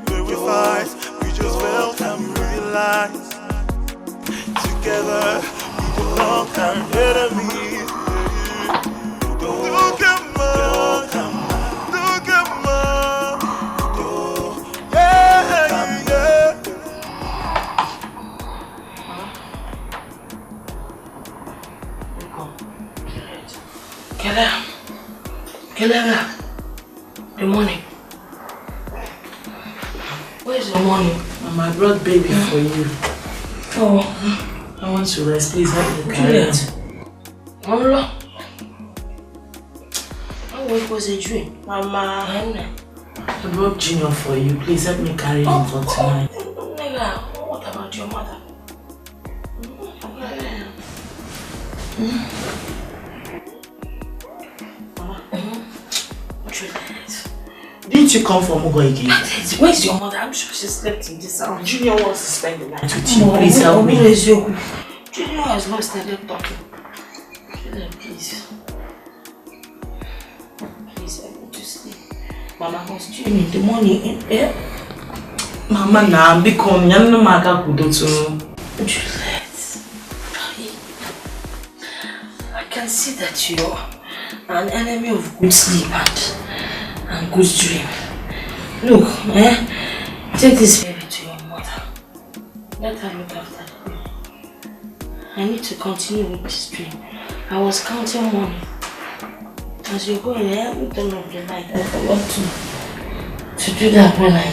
when we fight, we just welcome, realize together we belong, our enemies. Kelela, the money. Where's the money? Mama, I brought baby for you. Oh, I want to rest. Please help me carry it. Allah. Oh, it was a dream. Mama. I brought Junior for you. Please help me carry him for tonight. Nigga, what about your mother? Mama, didn't you come from Ugo again? Where's your mother? I'm sure she slept in this house. Junior wants to spend the night with you. Please help me. Junior has not started talking. Please. Please help me to sleep. Mama was dreaming in the morning. Mama, now become young Maka Kudoto. Juliet, I can see that you're an enemy of good sleep and good dream. Look, take this baby to your mother. Let her look after the baby. I need to continue with this dream. I was counting money. As you're going, I haven't done of the night. I forgot to do that when I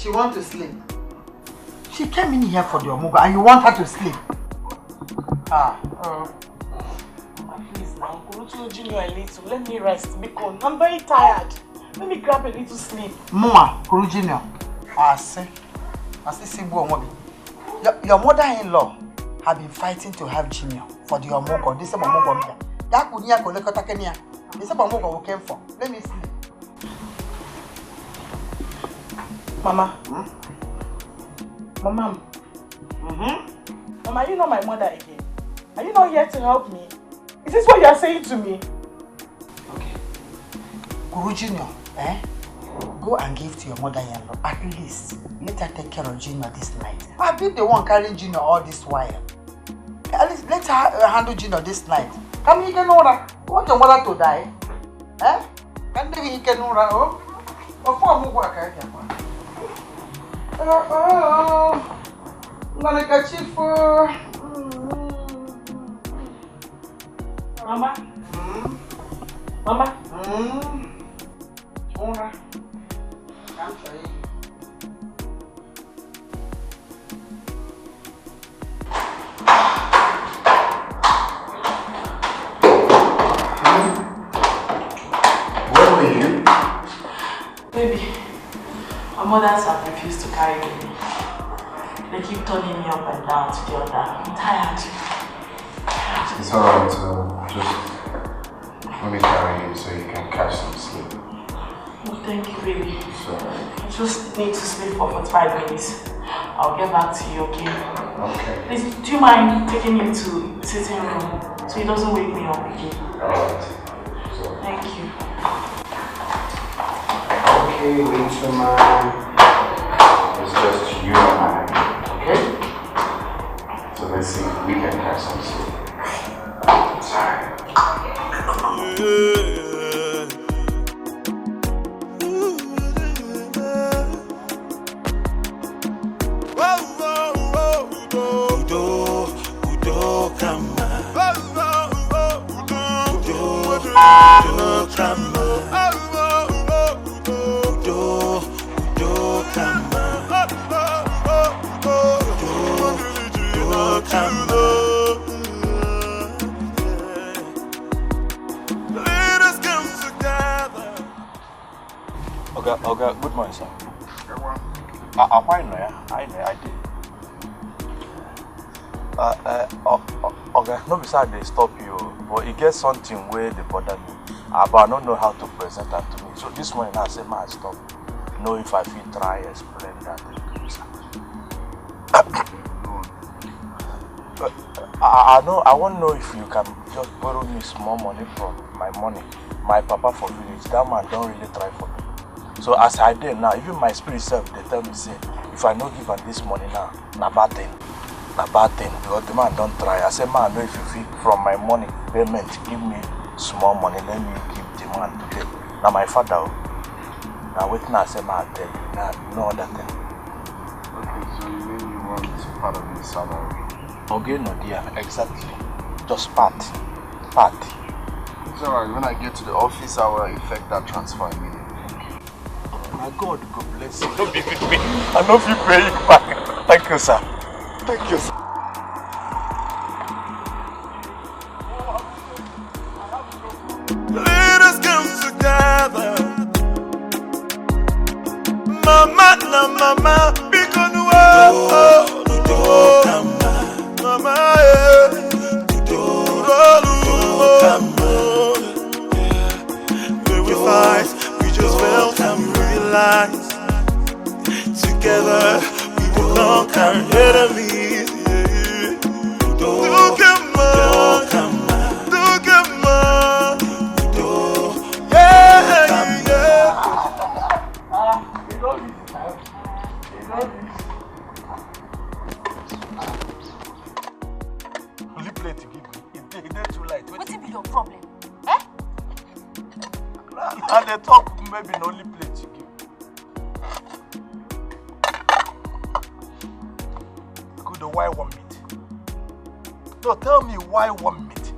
She wants to sleep. She came in here for the Omugo and you want her to sleep. Please now, Kurutu Junior a little. Let me rest because I'm very tired. Let me grab a little sleep. Mama, Kuru Junior. Your mother-in-law have been fighting to have Junior for the Omugo. This is Omugo. This is Omugo came for. Let me sleep. Mama. Mama. Mama, you know my mother again. Are you not here to help me? Is this what you are saying to me? Okay. Guru Junior, go and give to your mother-in-law. At least, let her take care of Junior this night. I've been the one carrying Junior all this while. At least let her handle Junior this night. Come here, Kenora. You want your mother to die? Can you Kenora? Before I move back, I can. I'm gonna catch you for Mama. Mama. Ora. I'm sorry. Where were you? Baby, my mothers have refused to carry me. They keep turning me up and down to the other. I'm tired. It's alright, just let me carry you so you can catch some sleep. Oh, thank you, baby. Sorry. I just need to sleep for 45 minutes. I'll get back to you, okay? Okay. Please, do you mind taking me to the sitting room so he doesn't wake me up again? Alright. Thank you. Okay, little man. It's just you and I, okay? So let's see if we can catch some sleep. Sorry. Okay, good morning, sir. I did. Okay, no beside they stop you, but it gets something where they bother me. But I don't know how to present that to me. So this morning I said, man, stop. Know if I feel try explain that to you, sir. I want to know if you can just borrow me small money from my money. My papa for village, that man don't really try for me. So as I did now, even my spirit self, they tell me, say, if I don't give her this money now, na bad thing. Na bad thing, because the man don't try. I say, man, no, if you feel from my money payment, give me small money, let me give the man today. Now my father, now waiting, I say, man, I tell you, now no other thing. So you mean you want part of the salary? Okay, no dear, exactly. Just part. Part. It's alright, when I get to the office, I will effect that transfer immediately. My God, God bless you. Don't be with me. I love you, pay you back. Thank you, sir. Thank you, sir. Let us come together. Mama, na mama, because mama, when we fight, we just felt and we realized together we will conquer enemies. Only plate to give me. It's too light. What be your problem? Eh? And they talk maybe the only plate you give. Good, why one meat? No, tell me why one meat?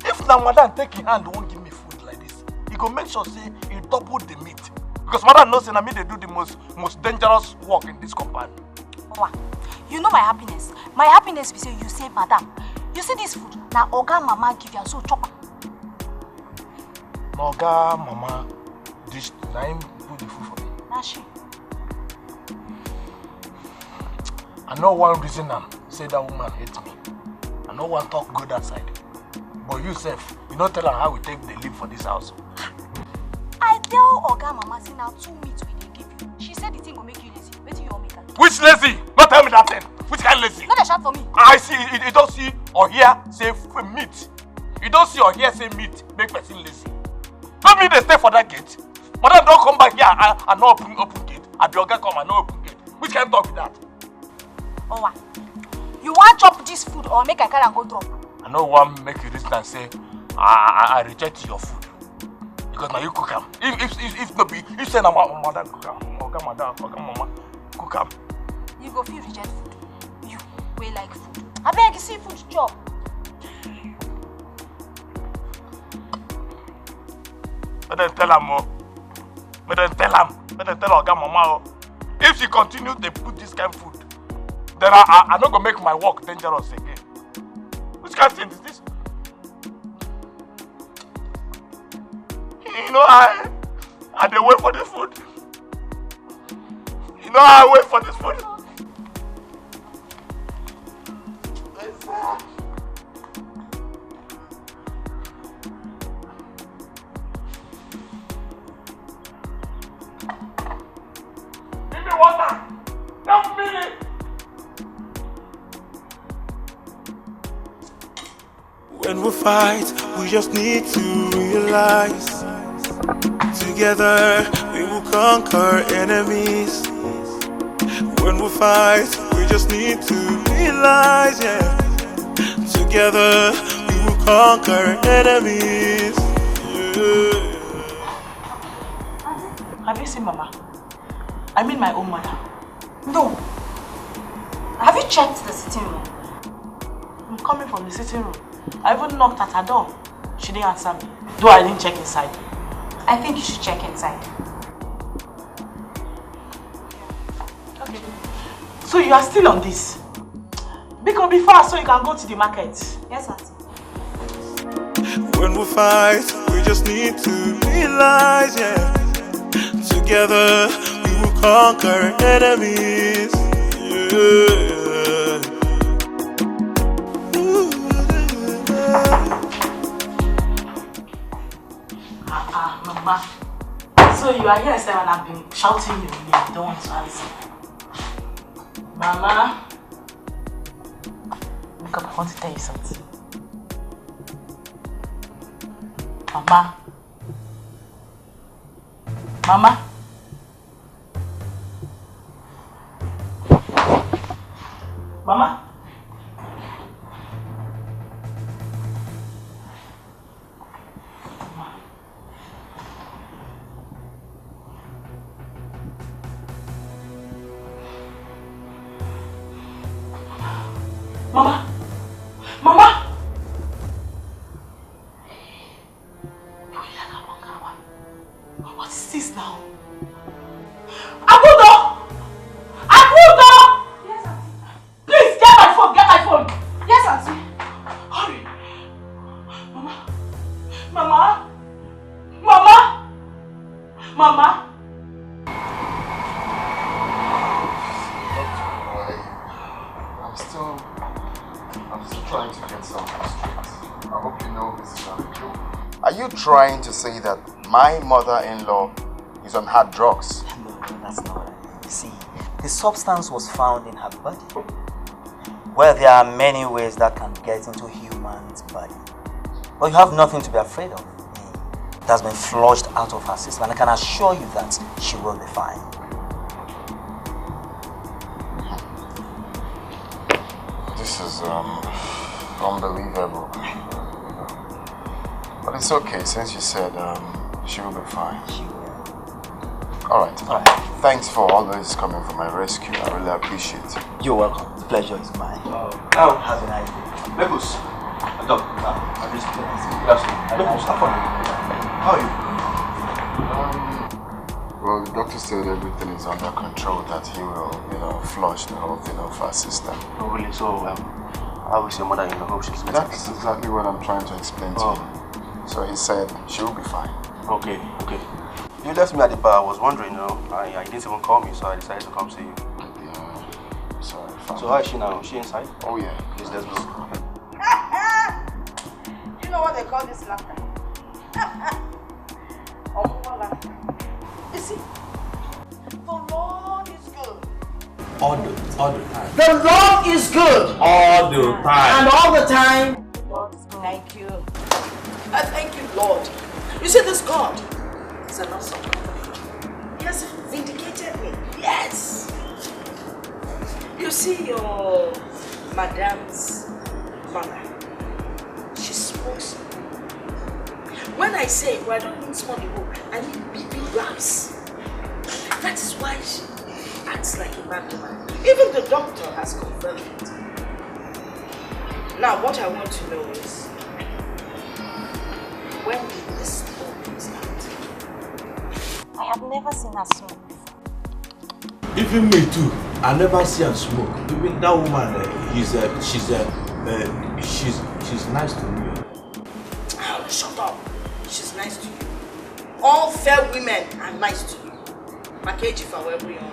If now madam take in hand won't give me food like this, he go make sure say he double the meat. Because madam knows that me they do the most dangerous work in this compound. Wow. You know my happiness. My happiness is say you say madam. You see this food, now Oga Mama give you so chopper. Oga Mama, this name put the food for me. Nah, she. I know one reason say that woman hates me. I know one talk good outside. But you self, you don't tell her how we take the leave for this house. I tell Oga Mama say now 2 meat we dey give you. She said the thing will make you lazy. Wait till you all make her. Which lazy? Don't tell me that thing. Which kind of lazy? Not a shout for me. I see, you don't see or hear say meat. You don't see or hear say meat make person lazy. Don't mean they stay for that gate. Madam don't come back here and not open gate. And the Oga come and not open gate. Which kind of talk with that? Oh, what? You want chop this food or make I carry and go drop? I know one make you listen and say, I reject your food. Because now you cook them. If not be, if say na madam cook them. Oga mama cook them. You go feel reject food. You way like food. I beg you see food chop. But then tell her more. But then tell Oga mama. If she continue to put this kind of food, then I not gonna make my work dangerous again. Which kind of thing is this? You know I dey wait for this food. You know I wait for this food. Give me water. Don't feel it. When we fight, we just need to realize together we will conquer enemies. When we fight, we just need to realize, yeah. Together we will conquer enemies. Yeah. Have you seen Mama? I mean my own mother. No. Have you checked the sitting room? I'm coming from the sitting room. I even knocked at her door. She didn't answer me. Though I didn't check inside. I think you should check inside. Okay. So you are still on this? Because be fast so you can go to the market. Yes, Auntie. When we fight, we just need to realize, yeah. Together we will conquer enemies. Yeah. Mama. So you are here, sir, and I've been shouting your name. You don't want to answer. Mama. Look up, I want to tell you something. Mama. Mama. Mama. Mama! Mama! What is this now? Abudo! Abudo! Yes, Auntie. Please, get my phone, get my phone. Yes, Auntie. Hurry. Mama. Mama. Mama. Mama. I'm still trying to get something straight. I hope you know this is not a joke. Are you trying to say that my mother-in-law is on hard drugs? No, that's not it. You see, the substance was found in her body. Well, there are many ways that can get into a human's body. But you have nothing to be afraid of. It has been flushed out of her system, and I can assure you that she will be fine. This is unbelievable. But it's okay, since you said she will be fine. She will. Alright. Thanks for always coming for my rescue. I really appreciate it. You're welcome. The pleasure is mine. Now, have a nice day. Lebus. Doc. How are you? Well, the doctor said everything is under control, that he will, flush the whole thing off our system. Oh, really? So, how is your mother-in-law? Hope she's better? That's exactly what I'm trying to explain to you. So he said she will be fine. Okay. You left me at the bar. I was wondering, I didn't even call me, so I decided to come see you. Yeah, sorry. So how is she now? Is she inside? Oh yeah. Please, let's go. You know what they call this laughter? You see, the Lord is good. All the time. The Lord is good. All the time. And all the time. Lord is good. Thank you. I thank you, Lord. You see, this God is an awesome God. He has vindicated me. Yes. You see your madam's mother. She smokes. When I say, well, I don't mean small people, I mean big raps. That is why she acts like a bad woman. Even the doctor has confirmed it. Now, what I want to know is, when did this all start? I have never seen her smoke before. Even me too. I never see her smoke. Even that woman, she's nice to me. Oh, shut up. She's nice to you. All fair women are nice to you. Makeji for every one.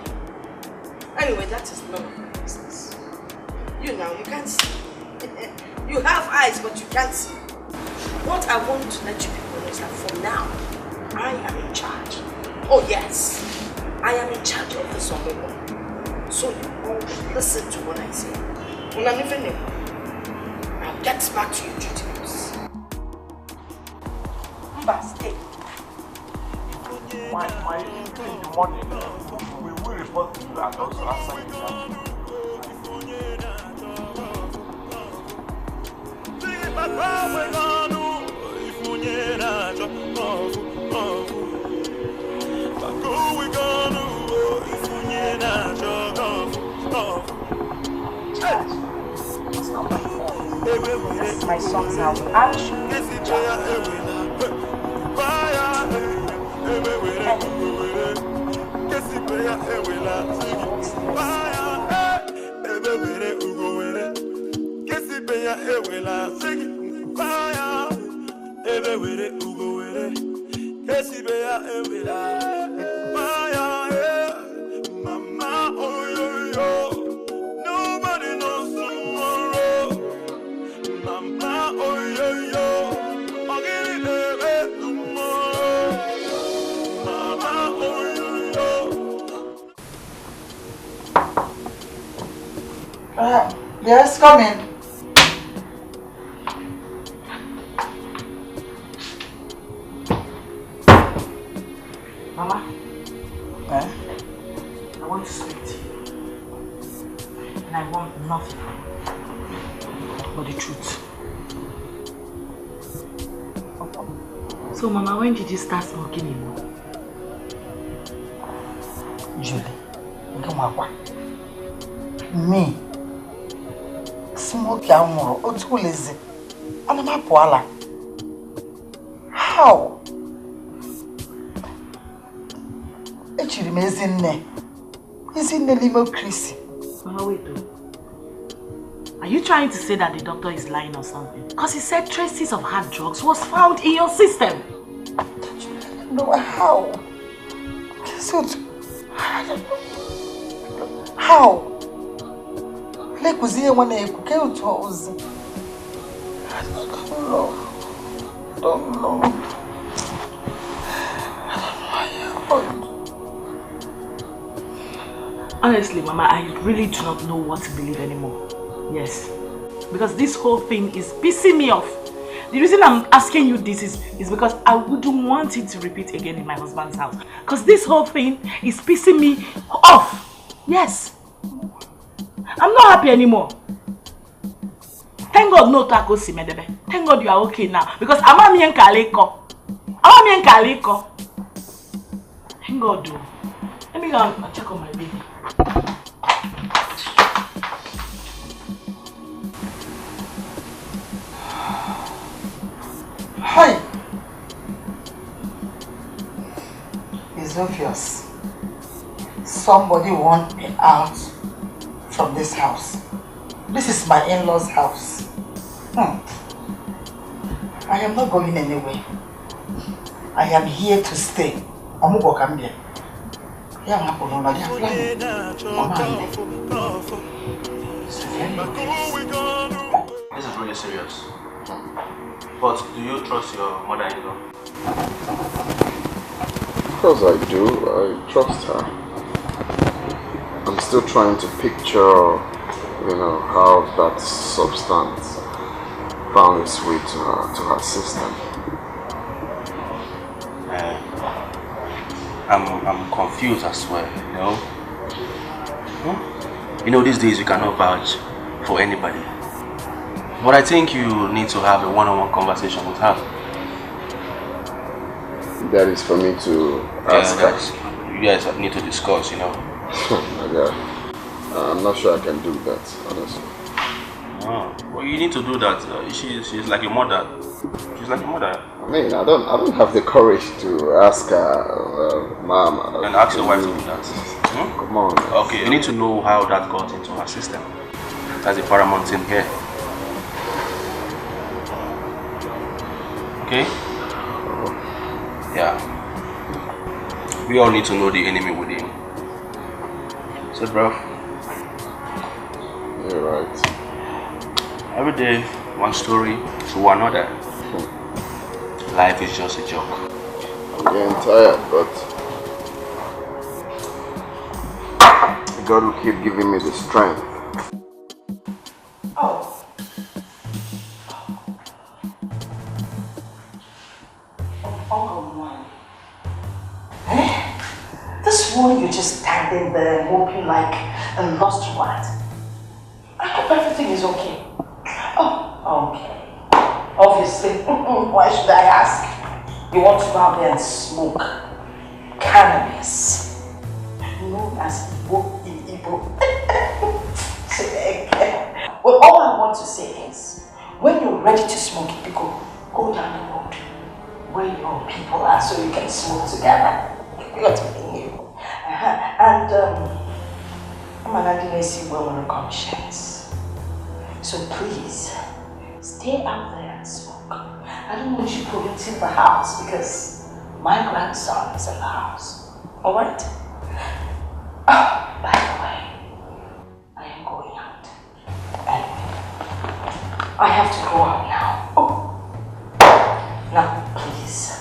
Anyway, that is none of my business. You now, you can't see. You have eyes, but you can't see. What I want to let you people know is that for now, I am in charge. Oh yes, I am in charge of this one. So you all listen to what I say. When I'm leaving, I'll get back to your duties. Stay. My in the morning, we will report to you and also answer you. It's not my fault. My son's house. Yes, come in. Mama, I want to speak to you. And I want nothing but the truth. So, Mama, when did you start smoking anymore? Julie, me, smoke amoro, o too lazy. And I'm a how? Actually, is in the limo Chrissy. Wait, are you trying to say that the doctor is lying or something? Because he said traces of hard drugs was found in your system. No, how? So, how? Like was here when I could go to us. I don't know. Honestly, Mama, I really do not know what to believe anymore. Yes. Because this whole thing is pissing me off. The reason I'm asking you this is because I wouldn't want it to repeat again in my husband's house. Because this whole thing is pissing me off. Yes. I'm not happy anymore. Thank God no taco si medebe. Thank God you are okay now. Because Amami and Kaliko. Thank God do. Let me go and check on my baby. Hi. It's obvious. Somebody wants me out from this house. This is my in-laws' house. I am not going anywhere. I am here to stay. I'm going to here. This is really serious. But do you trust your mother-in-law? Of course I do. I trust her. I'm still trying to picture, how that substance found its way to her system. I'm confused as well, these days you cannot vouch for anybody. But I think you need to have a one-on-one conversation with her. That is for me to ask her. You guys need to discuss, Oh my God. I'm not sure I can do that, honestly. Oh, well, you need to do that. She's like your mother. She's like your mother. I mean, I don't have the courage to ask her, Mom. And ask your wife to do that. Come on. Okay, you need to know how that got into her system. That's the paramount thing here. Okay? Yeah. We all need to know the enemy within. So, bro. You're right. Every day, one story to another. Life is just a joke. I'm getting tired, but God will keep giving me the strength. Oh. This one, you're just standing there moping like a lost rat. I hope everything is okay. Oh, okay. Obviously. Why should I ask? You want to go out there and smoke cannabis, known as Igbo. Well, all I want to say is, when you're ready to smoke it, go down the road where your people are so you can smoke together. You got to be new. And I'm an adolescent well on a conscience. So please, stay out there and smoke. I don't want you polluting the house because my grandson is in the house. Alright? By the way, I am going out. Anyway, I have to go out now. Now, please,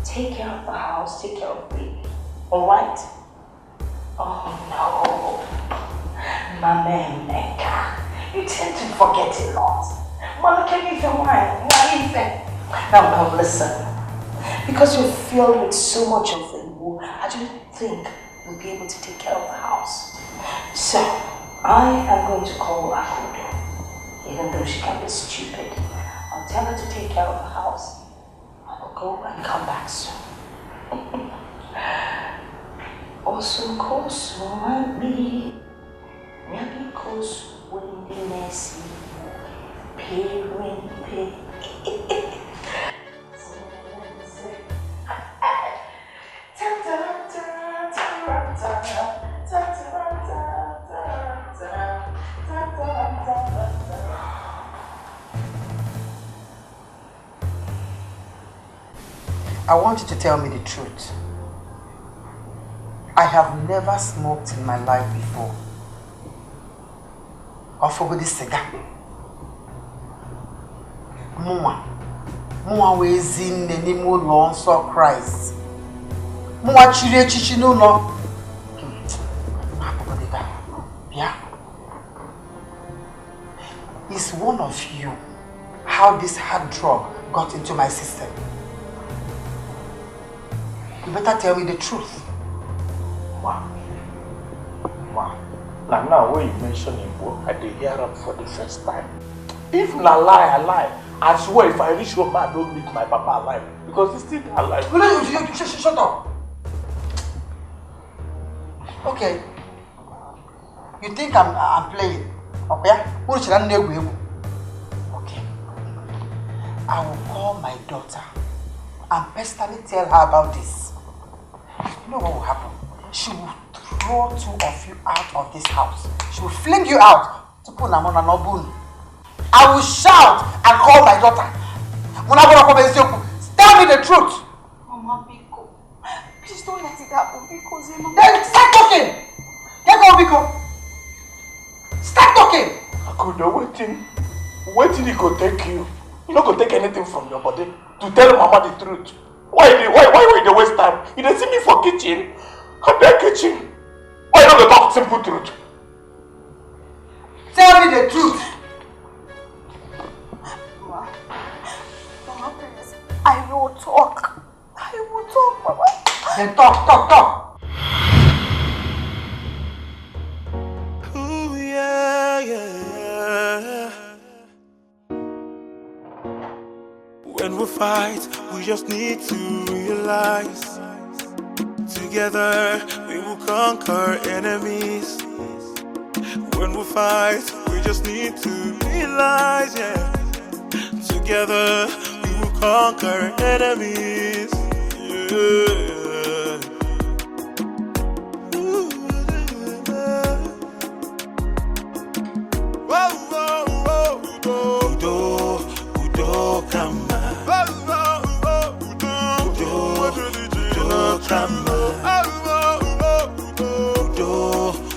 take care of the house, take care of me. Alright? Oh no. My man, Neka. You tend to forget a lot. Mother, can you feel mine? Now, listen. Because you're filled with so much of evil, I don't think you'll be able to take care of the house. So, I am going to call Akudo. Even though she can be stupid, I'll tell her to take care of the house. I will go and come back soon. Also, kosu mami, nyabi kosu wendi nesi. I want you to tell me the truth. I have never smoked in my life before. Or for this cigar. Mwa wezi nene mo long so Christ. Mwa chire chichi no no. Yeah. It's one of you how this hard drug got into my system. You better tell me the truth. Wow. Now when you mention him, I did hear him for the first time. If na lie, I lie. I swear if I reach home, I don't meet my papa alive. Because he's still alive. Shut up. Okay. You think I'm playing? Okay? Okay. I will call my daughter and personally tell her about this. You know what will happen? She will throw two of you out of this house. She will fling you out to put Namona Nobun. I will shout and call my daughter. Tell me the truth. Mama Biko, please don't let it happen because you know. Then start talking. Get on, Biko. Start talking. I could do waiting he could take you. You not gonna take anything from your body to tell mama the truth. Why they waste time? You don't see me for kitchen. I'm there kitchen. Why not talk simple truth? Tell me the truth. Mama, please. I will talk. Mama. Then talk. Ooh, yeah. When we fight, we just need to realize together we will conquer enemies. When we fight, we just need to realize, yeah. Together we will conquer enemies. Yeah. Udo kama.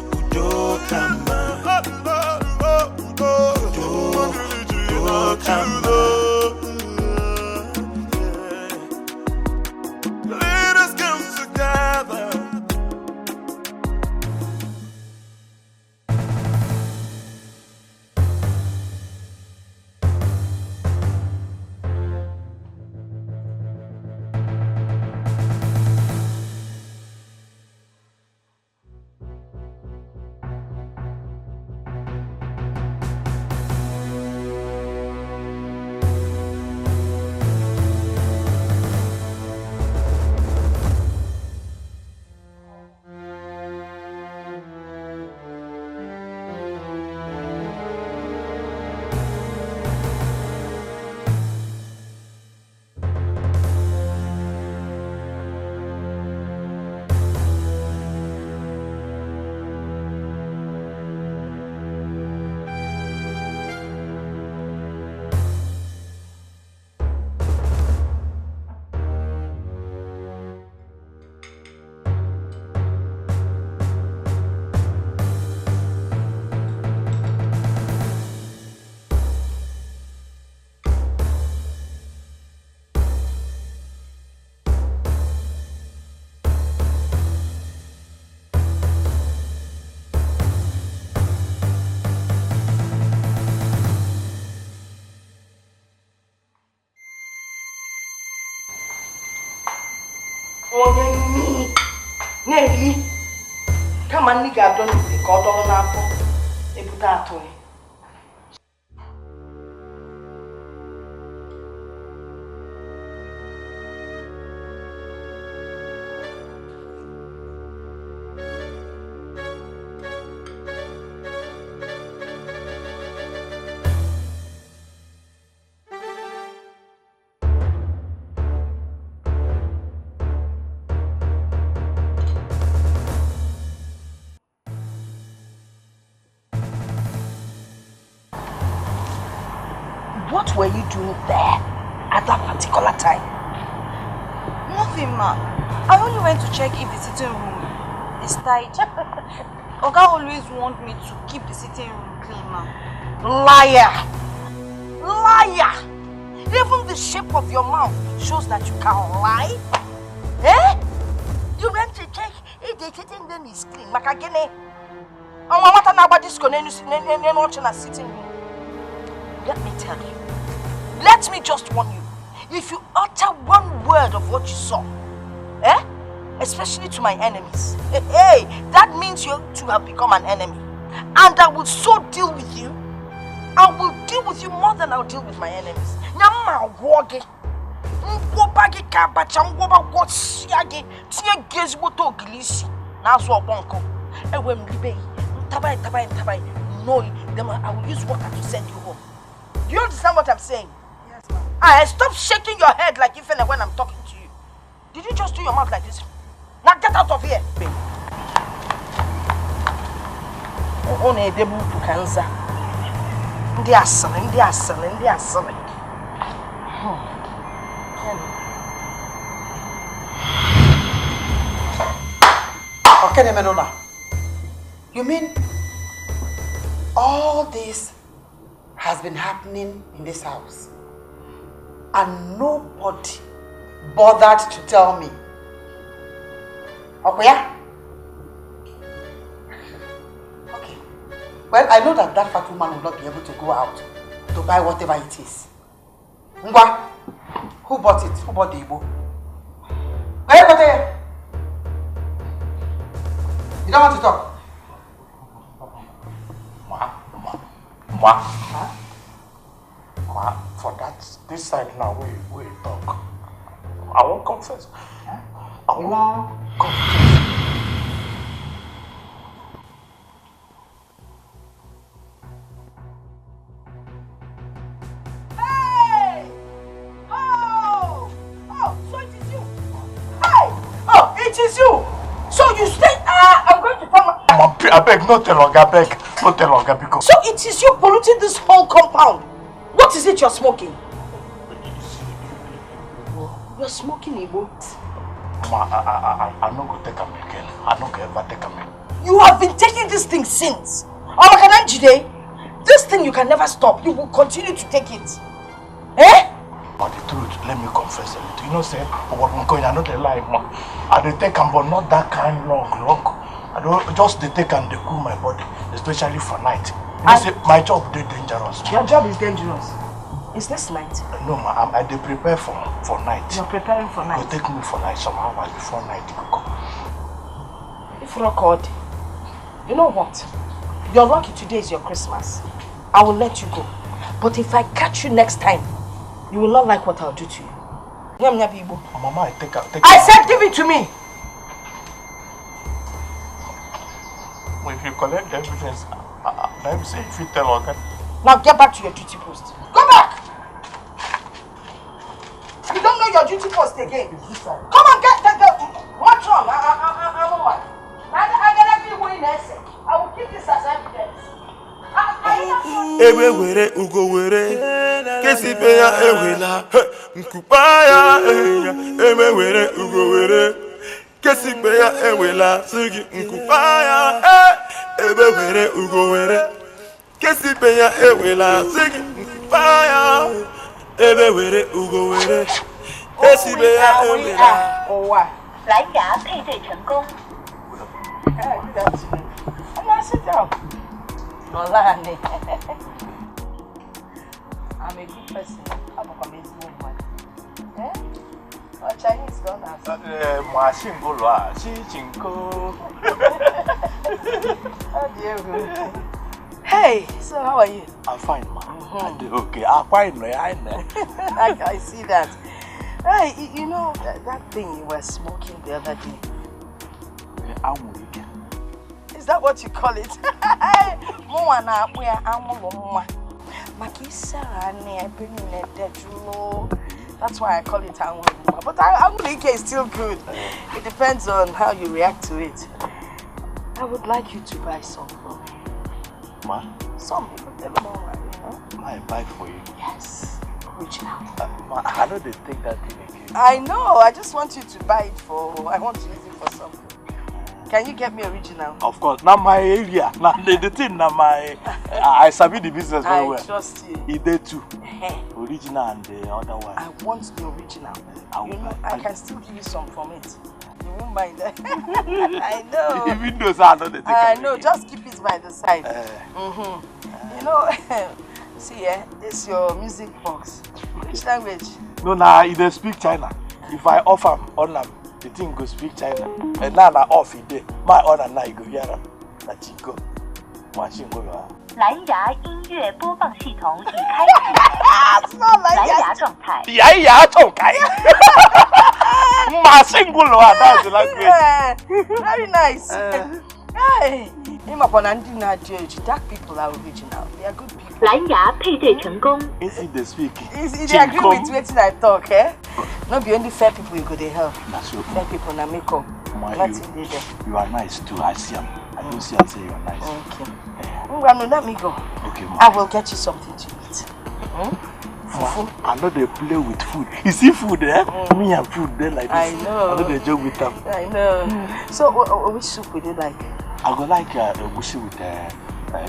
Udo kama. Let us come together. Negi, come on, nigga, don't be called on apple. A potato. What were you doing there at that particular time? Nothing, ma. I only went to check if the sitting room is tight. Oga always wants me to keep the sitting room clean, ma. Liar! Liar! Even the shape of your mouth shows that you can lie. Eh? You went to check if the sitting room is clean. Makagene. Sitting room. Let me tell you. Let me just warn you. If you utter one word of what you saw, especially to my enemies, hey, that means you two have become an enemy. And I will so deal with you. I will deal with you more than I'll deal with my enemies. No, I will use water to send you home. Do you understand what I'm saying? Yes, ma'am. Stop shaking your head like if and when I'm talking to you. Did you just do your mouth like this? Now get out of here. They are selling. Okay, Menona. You mean all this has been happening in this house and nobody bothered to tell me? Okay, yeah? Okay. Well, I know that fat woman will not be able to go out to buy whatever it is. Ngwa, who bought it? Who bought the Igbo? Where you got it? You don't want to talk? Ma, for this side now, we talk. I won't confess. I won't confess. Hey! Oh, so it is you. Hey! Oh, it is you. So you stay. I'm going to tell my... I beg, not tell Oga, because... So it is you polluting this whole compound. What is it you're smoking? You're smoking, Igbo. Ma, I'm not going to take him again. I'm not going to ever take him again. You have been taking this thing since. This thing you can never stop. You will continue to take it. Eh? But the truth, let me confess a little. You know, say, what I'm going, I know the lie, ma. I dey take him, but not that kind long. I don't just dey take and they cool my body, especially for night. You know, say, my job is dangerous. Your job is dangerous. Is this night? No, ma, I dey prepare for night. You're preparing for night? You take me for night some hours before night you go. If record, you know what? You're lucky today is your Christmas. I will let you go. But if I catch you next time, you will not like what I'll do to you. Mama, I take I said give it to me! Well, if you collect the evidence, let me say if you tell Oga. Now get back to your duty post. Go back! You don't know your duty post again. Come on, get. What's wrong? I'm on one. I gotta be winning essay. I will keep this as evidence. Ebere ugo were kesi pe ya ewela nkupa ya eme were ugo were kesi pe ya ewela sigi nkupa ya ebe were ugo were kesi pe ya ewela sigi nkupa ya ebe were ugo were kesi pe ya ewela owa 蓝牙配对成功。 Sit down. Nolani. I'm a good person. I'm a amazing woman. Eh? Or Chinese gone as Hey, so how are you? I'm fine, ma. Okay, I'm fine. I see that. Hey, you know that thing you were smoking the other day? Is that what you call it? That's why I call it Anwuluma. But Anwulike is still good. It depends on how you react to it. I would like you to buy some for me. Ma? Some people tell me, you know? I buy for you. Yes. original. I know they take that thing again. I know. I just want you to buy it for. I want to use it for something. Can you get me original? Of course. Now my area. Now the thing. Now my. I sabi the business very well. I trust you. He did too. Original and the other one. I want the original. I can still give you some from it. You won't mind that. I know. Even though I know they take I know. Just keep it by the side. You know. See, this is your music box. Which language? No, they speak China. If I off them on them, the thing go speak China. And now I off it. My honor now you go hear them. That you go. Machine go. 蓝牙音乐播放系统已开启蓝牙状态。蓝牙状态。Machine go lower. That's the language. Very nice. Hey, dark people are original. They are good people. 蓝牙配对成功。 Is it the speaking? They agree with what I talk, eh? Not be only fair people you go to help. Fair people na make up. You are nice too. I see them. I don't see and say you are nice. Okay. No, let me go. Okay, Mom. I will get you something to eat. Fufu. I know they play with food. You see food, eh? Me and food there like this. I know. I know they joke with them. I know. So, which soup would you like? I go like a gushi with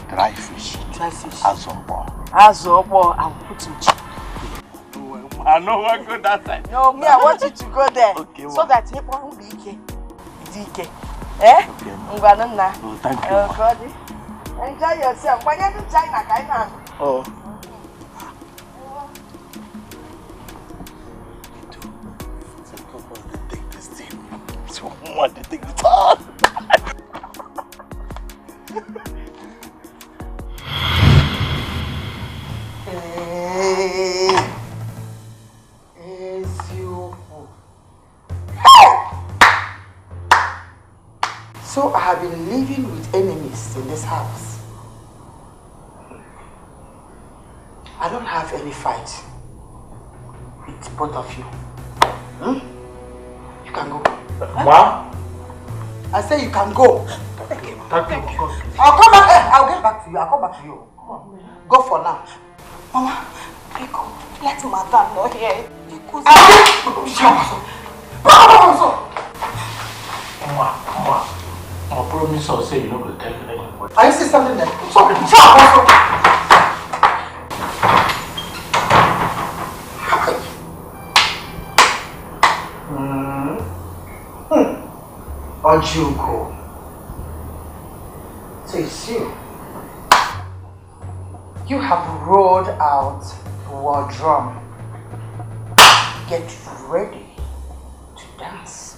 dry fish. Dry fish. Azobo. Azobo. I will put some chicken. I know what go that side. No, me, I want you to go there. Okay, so that he won't be Dikeh. Eh? Okay, oh, thank you. Oh, God. Enjoy yourself. When you do China, China. Oh. Take this thing. So what to take this on? So I have been living with enemies in this house. I don't have any fight with both of you. You can go. Mom? I say you can go. Thank you. I'll come back. I'll get back to you. I'll come back to you. Go for now. Mama, Rico, let Madame know here. I promise I'll say you don't go tell anybody. Are you saying something there? Ojuko. So it's you. You have rolled out war drum. Get ready to dance.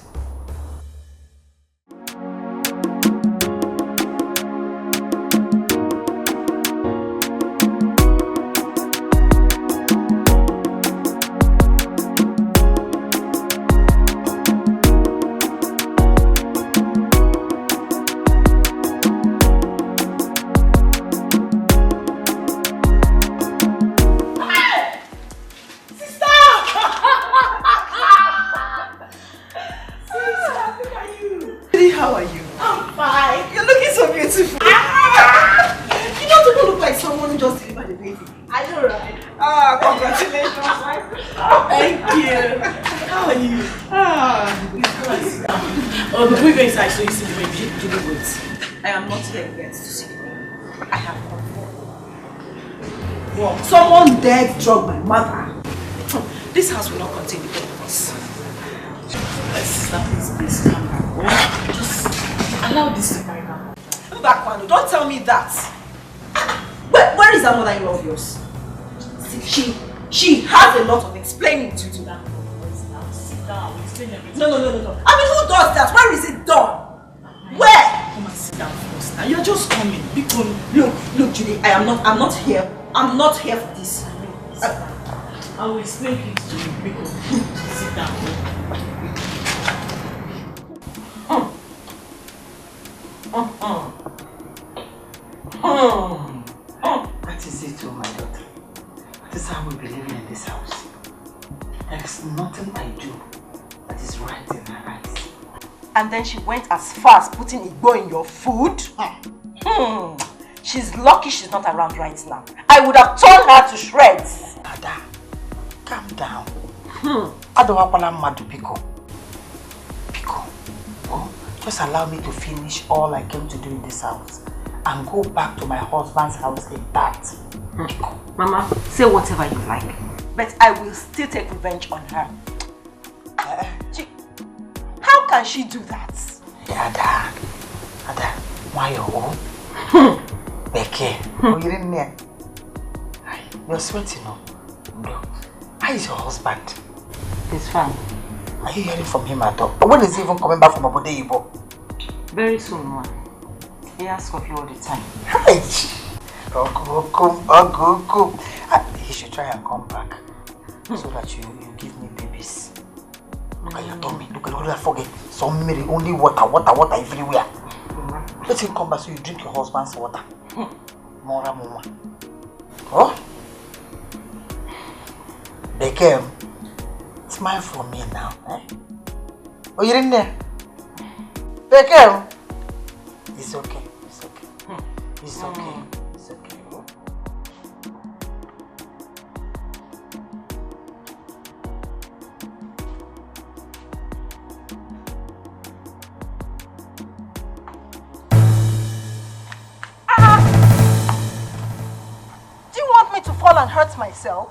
How are you? I'm fine. You're looking so beautiful. You don't even look like someone who just delivered a baby. I know, right? Congratulations. Thank you. How are you? Before we go inside, so you see the baby, do the wait. I am not here yet to see you. I have come. What? Someone dead drugged my mother. This house will not contain the both of us. Sister, please calm down. Just allow this to carry on. Back, don't tell me that. Where is that mother-in-law of yours? She has a lot of explaining to do. Sit down. Explain everything. No. I mean, who does that? Where is it done? Where? Come and sit down first. Now you're just coming. Look, Judy. I'm not here. I'm not here for this. I will explain things to you. Because sit down. That is it, my daughter. That is how we be living in this house. There is nothing I do that is right in her eyes. And then she went as far as putting Igbo in your food? She's lucky she's not around right now. I would have torn her to shreds. Ada, down. I don't want to mad to Pico. Oh, just allow me to finish all I came to do in this house and go back to my husband's house intact. Mama, say whatever you like, but I will still take revenge on her. How can she do that? Ada, why you? Becky, oh, you didn't hear? You're sweating, no? How is your husband? He's fine. Are you hearing from him at all? When is he even coming back from Abuja Ibo? Very soon, ma. He asks of you all the time. Hey! Oh, come. He should try and come back so that you give me babies. Look at your tummy. Look at that forget. Some milk, only water everywhere. Let him come back so you drink your husband's water. Mora mama. Oh? Dikeh, smile for me now, eh? Oh, you didn't there? Dikeh, it's okay. It's okay. Do you want me to fall and hurt myself?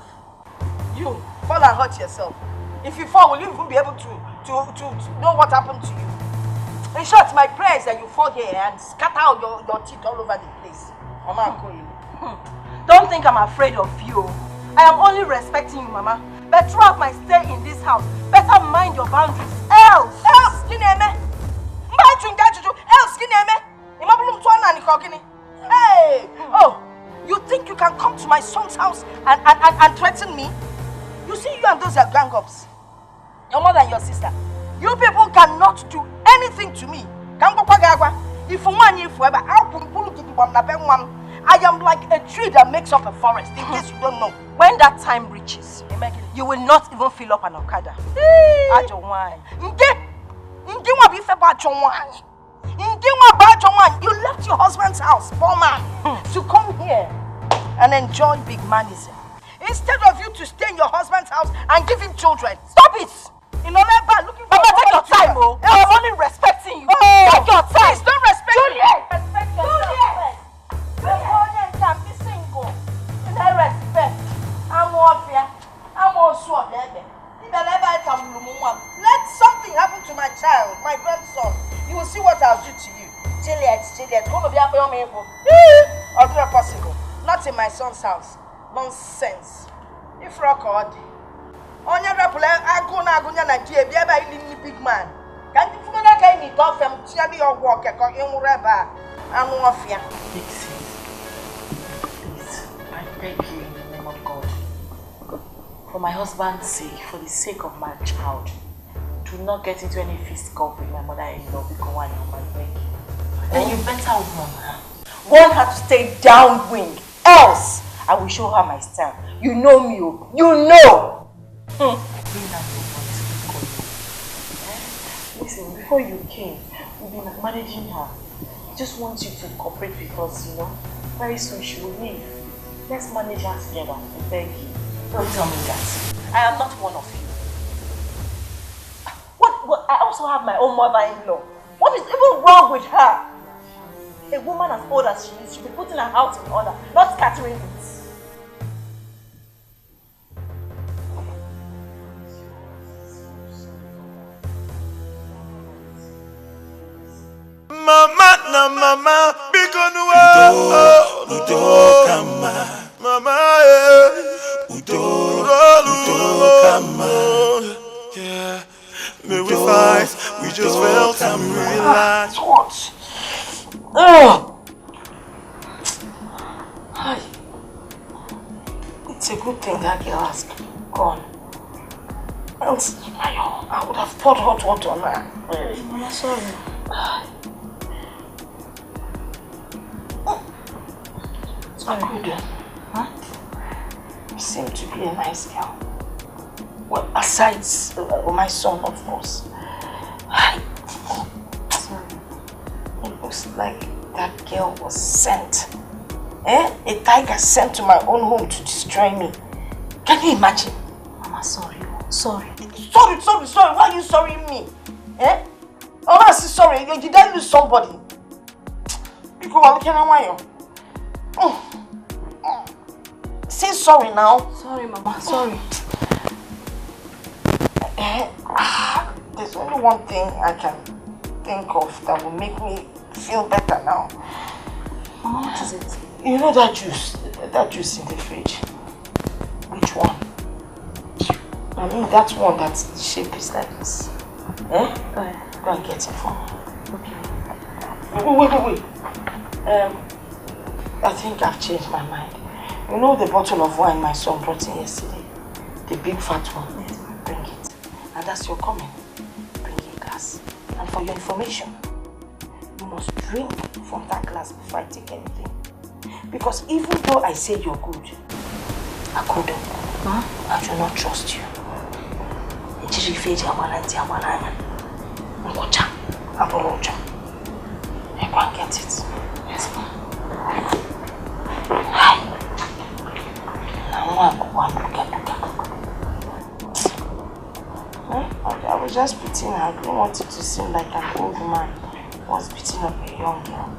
You fall and hurt yourself. If you fall, will you even be able to know what happened to you? In short, my prayer is that you fall here and scatter out your teeth all over the place. Mama, don't think I'm afraid of you. I am only respecting you, Mama. But throughout my stay in this house, better mind your boundaries. Else, hey! Oh, you think you can come to my son's house and threaten me? You see, you and those are gang-ups. Your mother and your sister. You people cannot do anything to me. If forever, I am like a tree that makes up a forest, in case you don't know. When that time reaches, you will not even fill up an Okada. You left your husband's house, poor man, to come here and enjoy big manism. Instead of you to stay in your husband's house and give him children. Stop it! Looking for Mama, take your time, oh. I'm only respecting you. Take your time. Please don't respect me. Respect yourself. I'm single. I respect. I'm warfare. I'm also a baby. Let something happen to my child, my grandson. You will see what I'll do to you. Juliet. All of you are me. Not possible. Not in my son's house. Nonsense. If record. On your reply, I go now, Nigeria, be a big man. Can't you find a kind of dog from Tiabi or Walker, in Reba? I'm warfare. Please, I beg you in the name of God. For my husband's sake, for the sake of my child, do not get into any fisticuff with my mother-in-law because one of my beg. Then you better warn her. Warn her to stay downwind, else I will show her my style. You know me, you know! Bring down your voice, listen, before you came, we've been managing her. I just want you to cooperate with us, you know. Very soon she will leave. Let's manage her together, I beg you. Don't tell me that. I am not one of you. What? I also have my own mother-in-law. What is even wrong with her? A woman as old as she is should be putting her house in order, not scattering it. Mama, na mama, bikonu udo kama. Mama, udo kama. Yeah, may we fight, we just felt and relax. What? It's a good thing that girl has gone. Else, I would have poured hot water on her. I'm sorry. Sorry. Huh? You seem to be a nice girl. Well, aside my son, of course. It looks like that girl was sent. A tiger sent to my own home to destroy me. Can you imagine? Mama, sorry. Sorry. Sorry. Why are you sorrying me? Eh? Oh, I say sorry. Did I lose somebody? Say sorry now. Sorry, Mama. Sorry. There's only one thing I can think of that will make me feel better now. Mama, what is it? You know that juice in the fridge? Which one? I mean that one that's shape is like this. Eh? Go and get it for me. Okay. Wait. I think I've changed my mind. You know the bottle of wine my son brought in yesterday? The big fat one? Yes. Bring it. And that's your comment. Bring a glass. And for your information, you must drink from that glass before I take anything. Because even though I say you're good, Akodo, I do not trust you. I can't get it. Yes, ma'am. I was just beating her. I didn't want it to seem like an old man was beating up a young girl.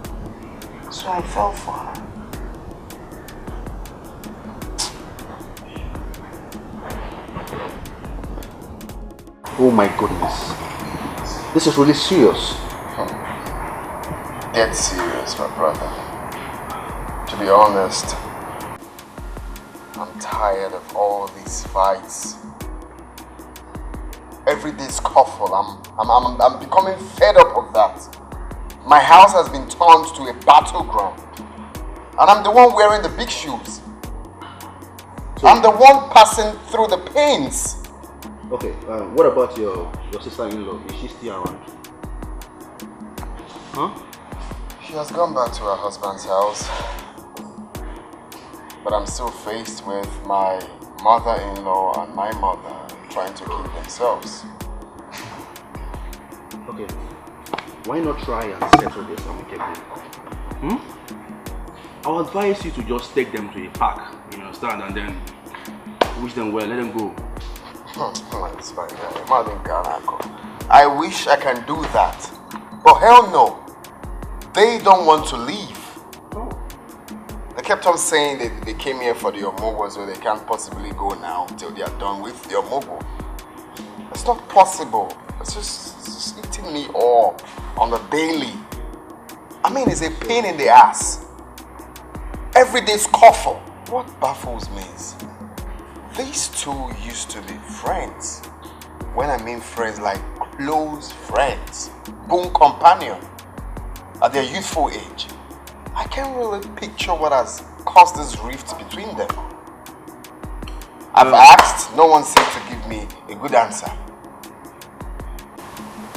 So I fell for her. Oh my goodness. This is really serious. Get serious, my brother. To be honest, I'm tired of all these fights. Every day scuffle. I'm becoming fed up of that. My house has been turned to a battleground. And I'm the one wearing the big shoes. So, I'm the one passing through the pains. Okay, what about your sister-in-law? Is she still around? Huh? She has gone back to her husband's house. But I'm still faced with my mother-in-law and my mother trying to kill themselves. Okay, why not try and settle this amicably? I'll advise you to just take them to a park, you understand, and then wish them well, let them go. I wish I can do that, but hell no. They don't want to leave. They kept on saying that they came here for the Omogo, so they can't possibly go now until they are done with the Omogo. It's not possible. It's just eating me up on the daily. I mean, it's a pain in the ass. Every day scuffle. What baffles me is these two used to be friends. When I mean friends, like close friends, boon companion at their youthful age. I can't really picture what has caused this rift between them. I've asked, no one seems to give me a good answer.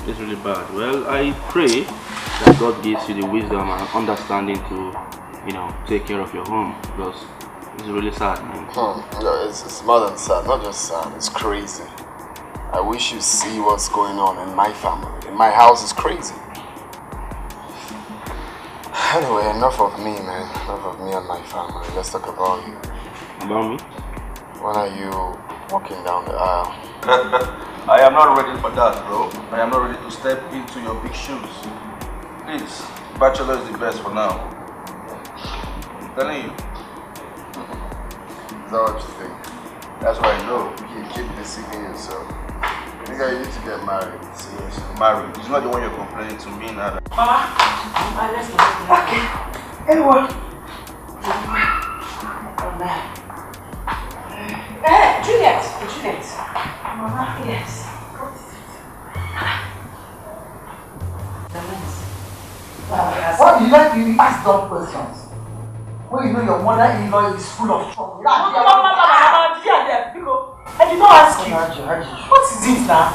It's really bad. Well, I pray that God gives you the wisdom and understanding to, take care of your home, because it's really sad, man. No, it's more than sad, not just sad, it's crazy. I wish you see what's going on in my family. In my house, it's crazy. Anyway, enough of me, man. Enough of me and my family. Let's talk about you. About me? When are you walking down the aisle? I am not ready for that, bro. I am not ready to step into your big shoes. Please, bachelor is the best for now. I'm telling you. Is that what you think? That's what I know. You keep deceiving yourself. I think I need to get married. Seriously. Married. It's not the one you're complaining to me now. Mama, let's go. Okay. Anyone? Juliet. Mama, yes. Why do you like to ask dumb questions? When you know your mother-in-law is full of trouble. Mama, I did not ask you. What is this now?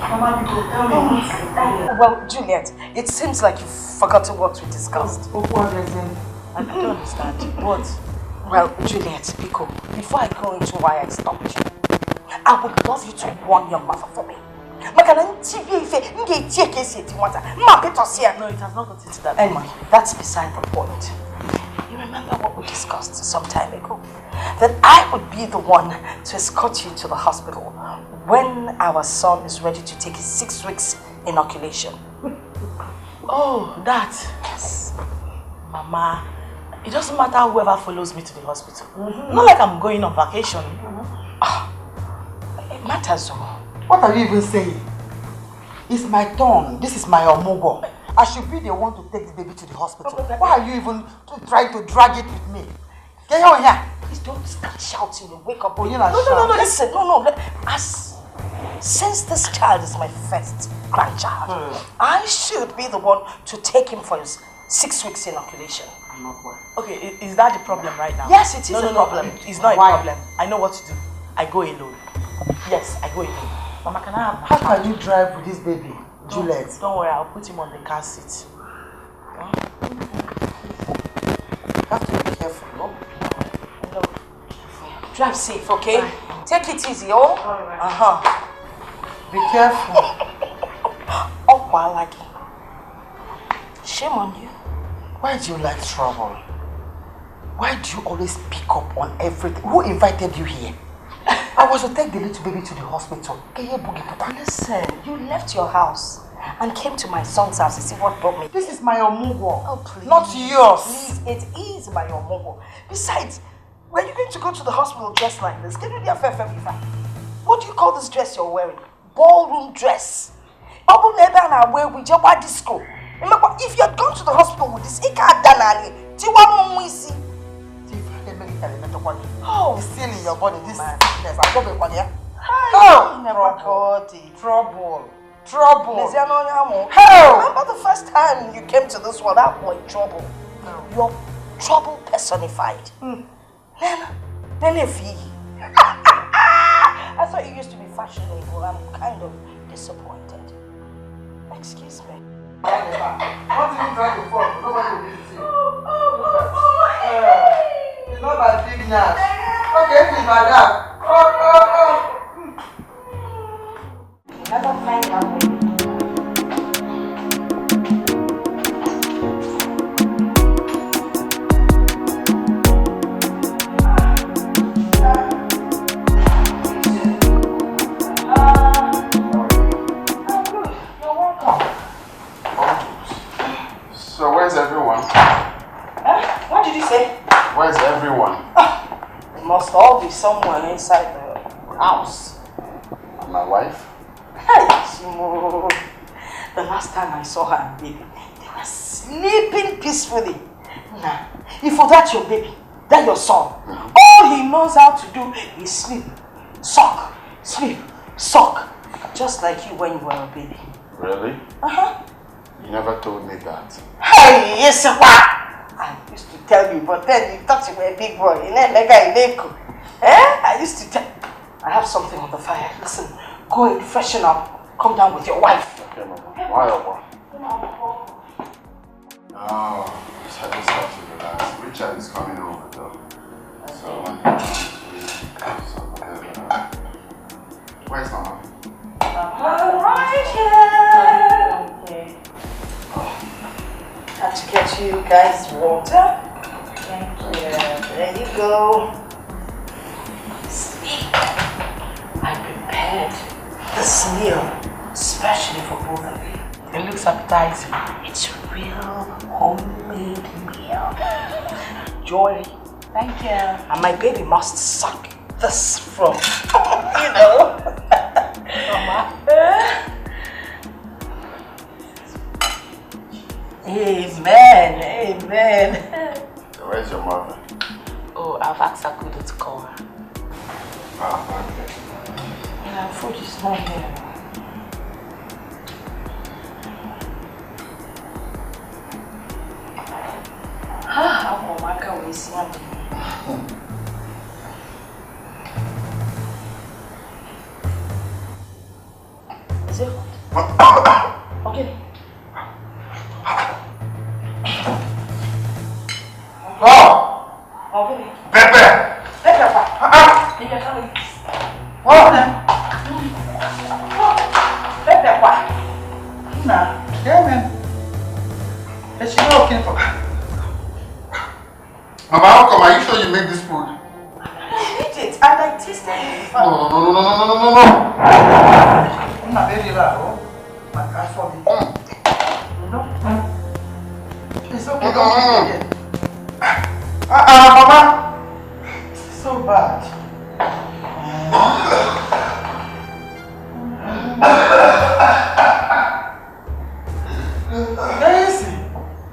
Mama, tell me. Well, Juliet, it seems like you've forgotten what we discussed. What is it? I don't understand. What? Well, Juliet, Pico, before I go into why I stopped you, I would love you to warn your mother for me. No, it has not gotten to that. Anyway, that's beside the point. You remember what we discussed some time ago? That I would be the one to escort you to the hospital when our son is ready to take his 6 weeks inoculation. Oh, that. Yes. Mama, it doesn't matter whoever follows me to the hospital. Not like I'm going on vacation. It matters. What are you even saying? It's my turn. This is my omugo. I should be the one to take the baby to the hospital. Why are you even trying to drag it with me? Get on here. Please don't start shouting and wake up. Oh, you're no, listen. No. Since this child is my first grandchild, I should be the one to take him for his 6 weeks inoculation. Okay, is that the problem right now? Yes, it is a problem. It's not a problem. I know what to do. I go alone. Yes, I go alone. Mama, can I have my How can you drive with this baby, Juliet? Don't worry, I'll put him on the car seat. You have to be careful, no? Drive safe, okay? Bye. Take it easy, oh? Alright. Be careful. Oh, I like it. Shame on you. Why do you like trouble? Why do you always pick up on everything? Who invited you here? I was to take the little baby to the hospital. Listen, you left your house and came to my son's house to see what brought me. This is my omugo. Oh, please. Not yours. Please, it is my omugo. Besides, were you going to go to the hospital dressed like this? Can you do a fair? What do you call this dress you're wearing? Ballroom dress. Disco. If you had gone to the hospital with this, oh, it's still in your body. This madness. Trouble. Remember the first time you came to this world? That boy, trouble. You're trouble personified. I thought you used to be fashionable. I'm kind of disappointed. Excuse me. What did you try to fall? Nobody will visit you. It's not my big nut. Okay, it's my dad. Never find out, baby. So where's everyone? What did you say? Where's everyone? They must all be somewhere inside the house. And my wife? Hey, the last time I saw her and baby, they were sleeping peacefully. Nah, if for that your baby, that your son, all he knows how to do is sleep, suck, sleep, suck. Just like you when you were a baby. Really? You never told me that. Hey, yes, sir. I used to tell you, but then you thought you were a big boy. I used to tell. I have something on the fire. Listen, go and freshen up. Come down with your wife. Okay, Mama. Why, Mama? Oh, I just have to relax. Richard is coming over, though. So when he comes, where's Mama? Right here. Okay. Have to get you guys water. Thank you. There you go. See, I prepared this meal especially for both of you. It looks appetizing. It's a real homemade meal. Joy. Thank you. And my baby must suck this from, you know. Mama. Amen. Amen. So where's your mother? Oh, I've asked Akudo to call her. Ah, okay. Yeah, food is not here. Oh, my God, we see Is it hot? Okay. Oh! Okay. Pepe! Pepe, What then? Pepe, Nah, yeah, man. Let's go, okay. Mama, how come? Are you sure you make this food? I ate it and I tasted it. No. I'm not very loud. I saw it. No. It's okay. Mama. It's so bad.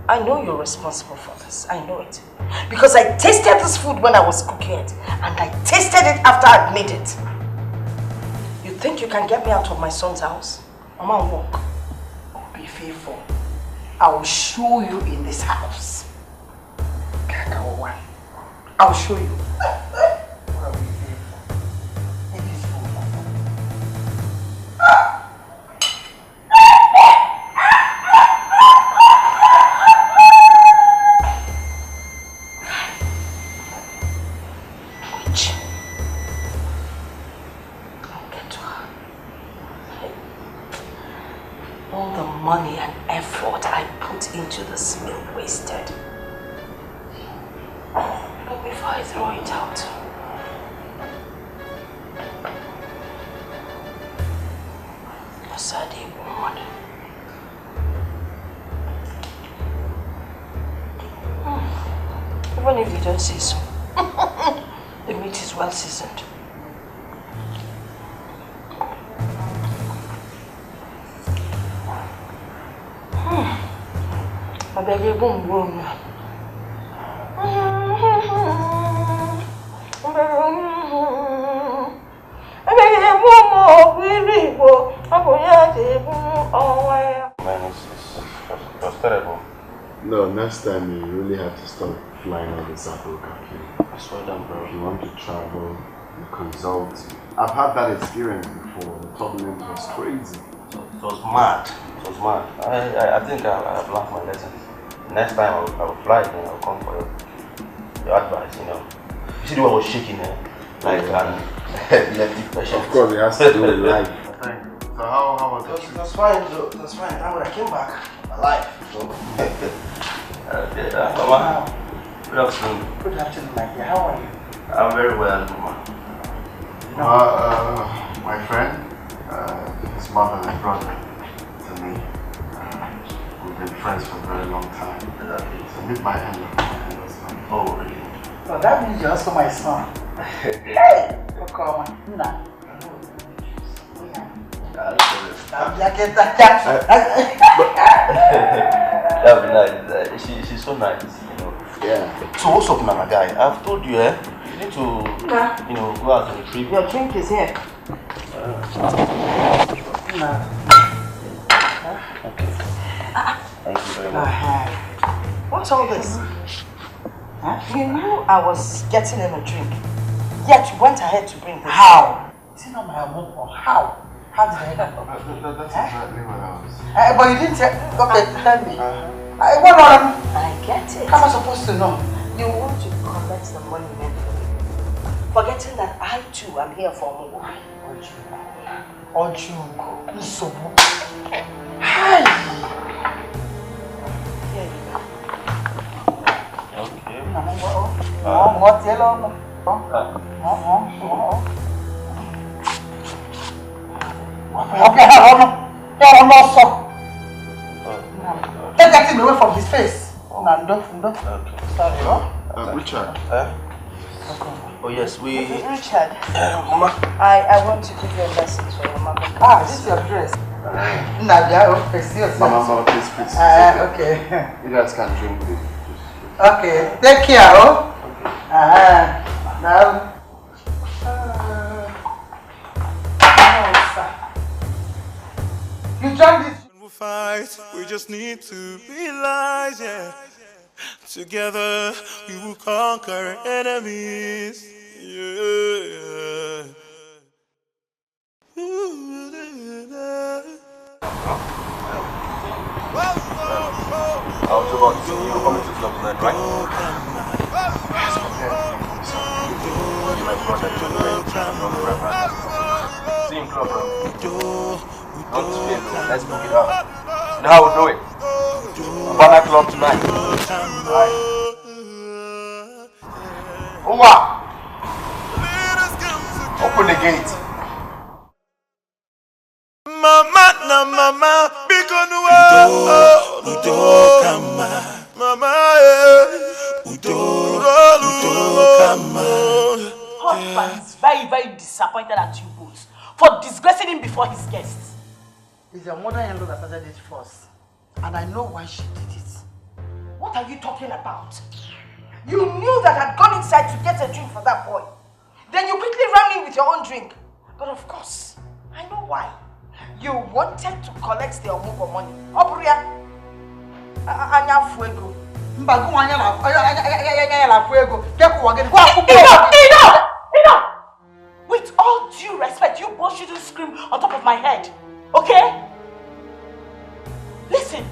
I know you're responsible for this. I know it. Because I tasted this food when I was cooking it. And I tasted it after I'd made it. You think you can get me out of my son's house? Mama, walk. Be faithful. I will show you in this house. I will show you. Money and effort I put into this meal wasted. But before I throw it out, a sad woman. Even if you don't say so, the meat is well seasoned. I beg you, boom, boom. Man, it's terrible. No, next time you really have to stop flying all this Africa. I swear down, bro. If you want to travel, you consult. I've had that experience before. The turbulence was crazy. It was mad. It was mad. I think I've learned my lesson. Next time I will fly again. I'll come for your advice, you know. You see the way I was shaking there? Like an epileptic patient. Of course, it has to do with life. So how was it? It was fine, though. It was fine. Now when I came back, alive. Okay, Mama. Good afternoon. Good afternoon, my dear. How are you? I'm very well, Mama. My friend, his mother and brother to me. We've been friends for a very long time. So meet my elder. Oh, really? So that means you're also my son. Hey! Okaro. Nah. That'd be nice. She's so nice, you know. Yeah. So what's up, Mama guy? I've told you, you need to, you know, go out on a trip. Your drink is here. Okay. Thank you very much. What's all this? You knew I was getting him a drink, yet you went ahead to bring this. How? Is it not my mom or how? How did I know? That's exactly what I was. But you didn't tell. Okay, tell me. What on? I get it. How am I supposed to know? You want to collect the money meant for you, forgetting that I too am here for more. Ojungo, Nsobu. Hi. Here you go. Okay. What yellow? Take that thing away from his face. Okay. Sorry, Richard. Oh yes, Richard. Mama. I want to give you a message for your mother. This is your dress. Mama, please. Okay. You guys can drink this. Okay, take care, now. You drank this. When we fight, we just need to realize, yeah. Together, we will conquer enemies. Yeah. I was about to say you're coming to club tonight, right? You're my brother, same club, bro. Don't fear, let's book it up. You know how we do it? Banana club tonight. Right. Uma! Open the gate. Mama na mama bikonu udo kama mama udo kama. Husband is very, very disappointed at you both for disgracing him before his guests. It's your mother-in-law that started it first. And I know why she did it. What are you talking about? You knew that I'd gone inside to get a drink for that boy. Then you quickly ran in with your own drink. But of course, I know why. You wanted to collect the Omugo money. Oburia, Anya Fuego. Enough! With all due respect, you both shouldn't scream on top of my head. Okay? Listen,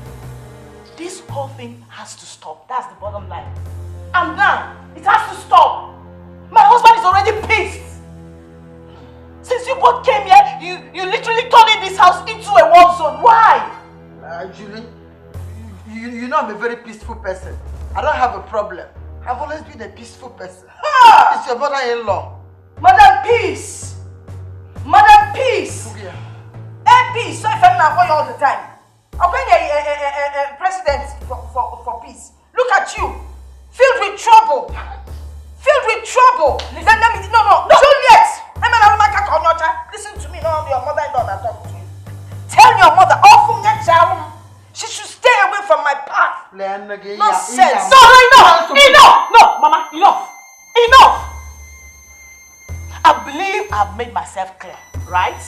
this whole thing has to stop. That's the bottom line. And now, it has to stop. My husband is already pissed. Since you both came here, you literally turned this house into a war zone. Why? Julie, you know I'm a very peaceful person. I don't have a problem. I've always been a peaceful person. Ha! It's your mother-in-law. Madam Peace! Madam Peace! Peace, so if I'm not all the time. I'm going a president for peace. Look at you, filled with trouble. Filled with trouble. Listen, no. Juliet! Listen to me, no, your mother-in-law that talk to you. Tell your mother, she should stay away from my path. Nonsense. Enough! No, Mama, enough! I believe I've made myself clear, right?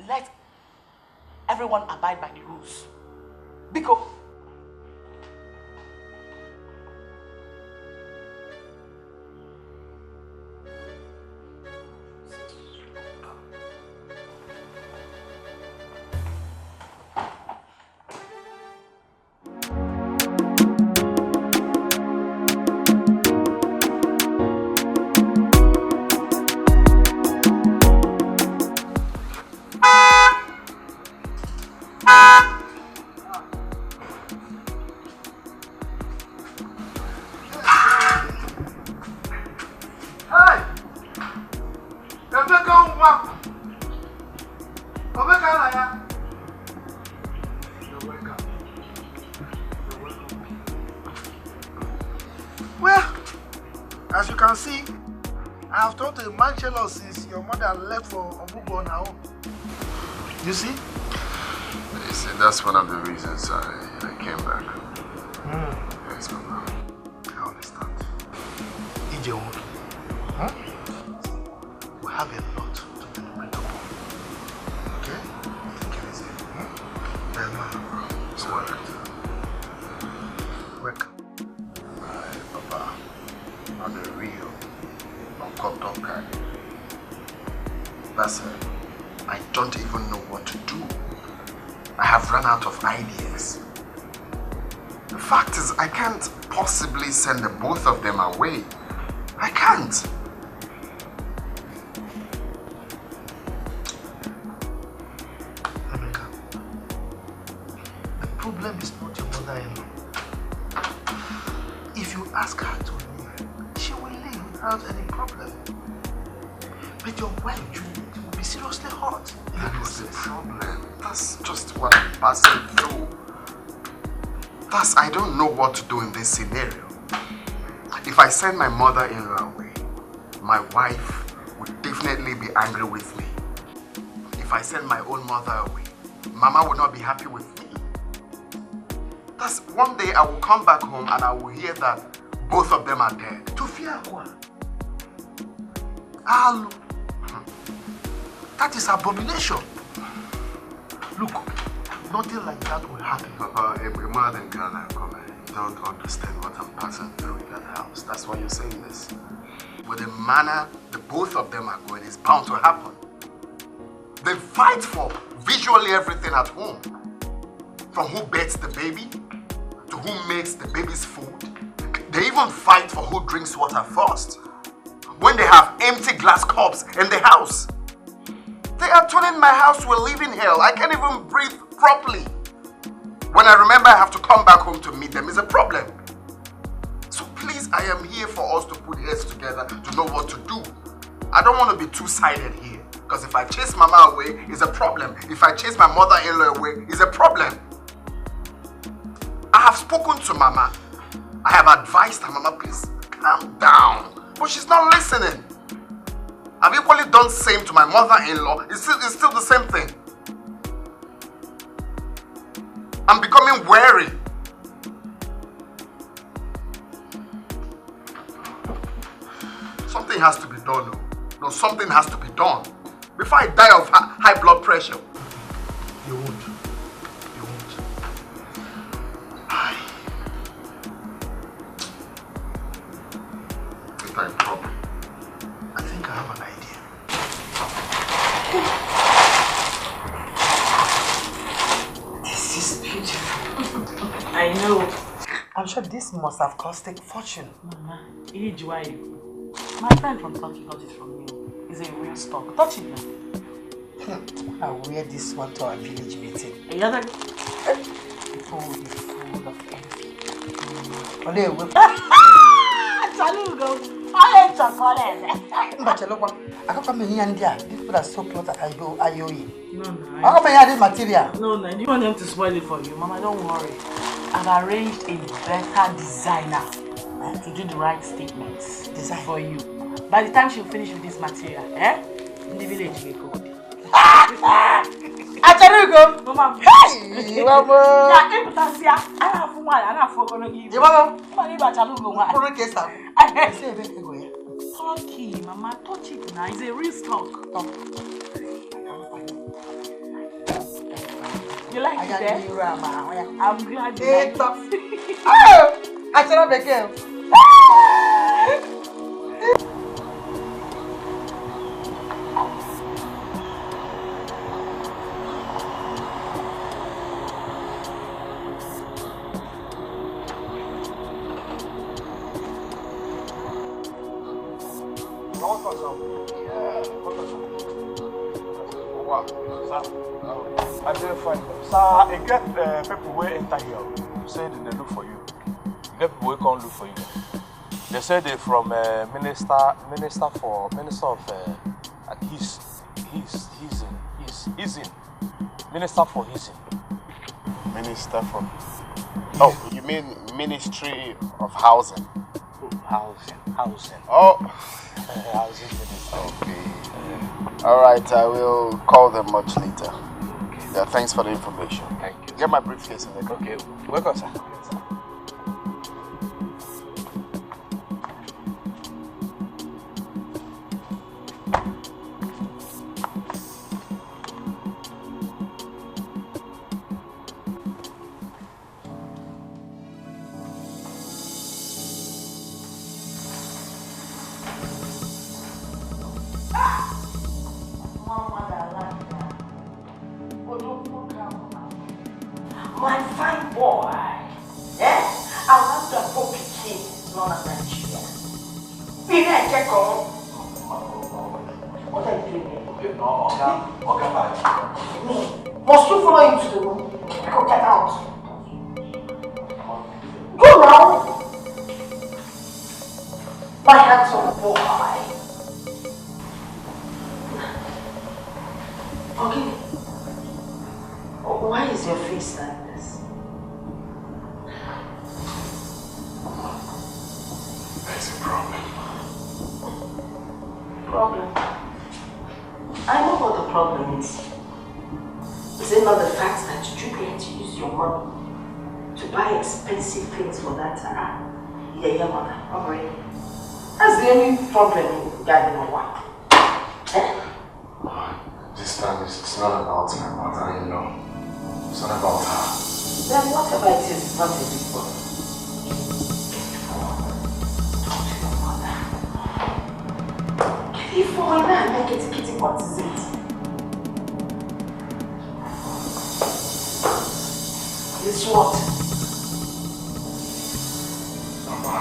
Let everyone abide by the rules. Because since your mother left for Obugo on her own. You see? You see, that's one of the reasons I came back. Yes, Mama. I understand. Ije, huh? We have a lot to deliberate upon. Okay? Take it easy. It's work. Work. Papa, I'm the real Uncle guy. That's it. I don't even know what to do. I have run out of ideas. The fact is, I can't possibly send the both of them away. I can't. Emeka, the problem is not your mother-in-law. If you ask her to leave, she will leave without any problem. But your wife, Julie, will be seriously hurt. That's the problem. That's just what I'm passing through. I don't know what to do in this scenario. If I send my mother-in-law away, my wife would definitely be angry with me. If I send my own mother away, Mama would not be happy with me. That's one day I will come back home and I will hear that both of them are dead. Tufiakwa. Alu. That is abomination. Look, nothing like that will happen. Papa, a mother and girl are coming. You don't understand what I'm passing through in that house. That's why you're saying this. With the manner the both of them are going, it's bound to happen. They fight for visually everything at home. From who bathes the baby, to who makes the baby's food. They even fight for who drinks water first. When they have empty glass cups in the house. They are turning my house to a living hell. I can't even breathe properly. When I remember I have to come back home to meet them, it's a problem. So please, Please, I am here for us to put heads together to know what to do. I don't want to be two-sided here. Because if I chase Mama away, it's a problem. If I chase my mother-in-law away, it's a problem. I have spoken to Mama. I have advised her, Mama, please calm down. But she's not listening. I've equally done the same to my mother-in-law. It's still the same thing. I'm becoming wary. Something has to be done. No, something has to be done. Before I die of high blood pressure. You won't. You won't. It's a problem. I think I have an idea. This is beautiful. I know. I'm sure this must have cost a fortune. Mama, my friend from Turkey got it from you. It's a real stock. Touch it now. I'll wear this one to our village meeting. Another. People will be full of envy. Only will. Saludo. I ain't chocolate. But you look, I can't come in here and there. These people are so close that I owe you. No. How come I this material? No. Do you want them to spoil it for you? Mama, don't worry. I've arranged a better designer to do the right statements for you. By the time she'll finish with this material, in the village we go. Acharugo! Mama! Hey! Mama! Yeah, Epitasia! I have one, I have four gonna give you. Mama! Mama, you better look one. I say, Turkey, Mama, touch it now. It's a real stock. You like it, eh? I'm glad you like it. Oh! Acharugo! I didn't find them. Sir, I get people who enter here. Say that they look for you. You get people who can't look for you. They say they're from Minister of Minister for His. Minister for... Oh, you mean Ministry of Housing? Housing. Oh. Housing Minister. Okay. Alright, I will call them much later. Yeah, thanks for the information. Thank you. Get my briefcase in there. Okay, welcome, sir. My fine boy, I love the book king, known as Nigeria. What are you doing here? Okay, no, okay, bye. Must you follow him to the room? Go get out. Go now. My handsome boy. Okay. Why is your face like this? There's a problem. Problem? I know what the problem is. Is it not the fact that you get to use your money to buy expensive things for that yeah, mother? Alright. That's the only problem regarding my wife. This time it's not about my mother-in-law. It's not about her. Then whatever it is, it's not a big problem. Talk to your mother. Get it for her and make it kitty. What is it? It's what? Mama.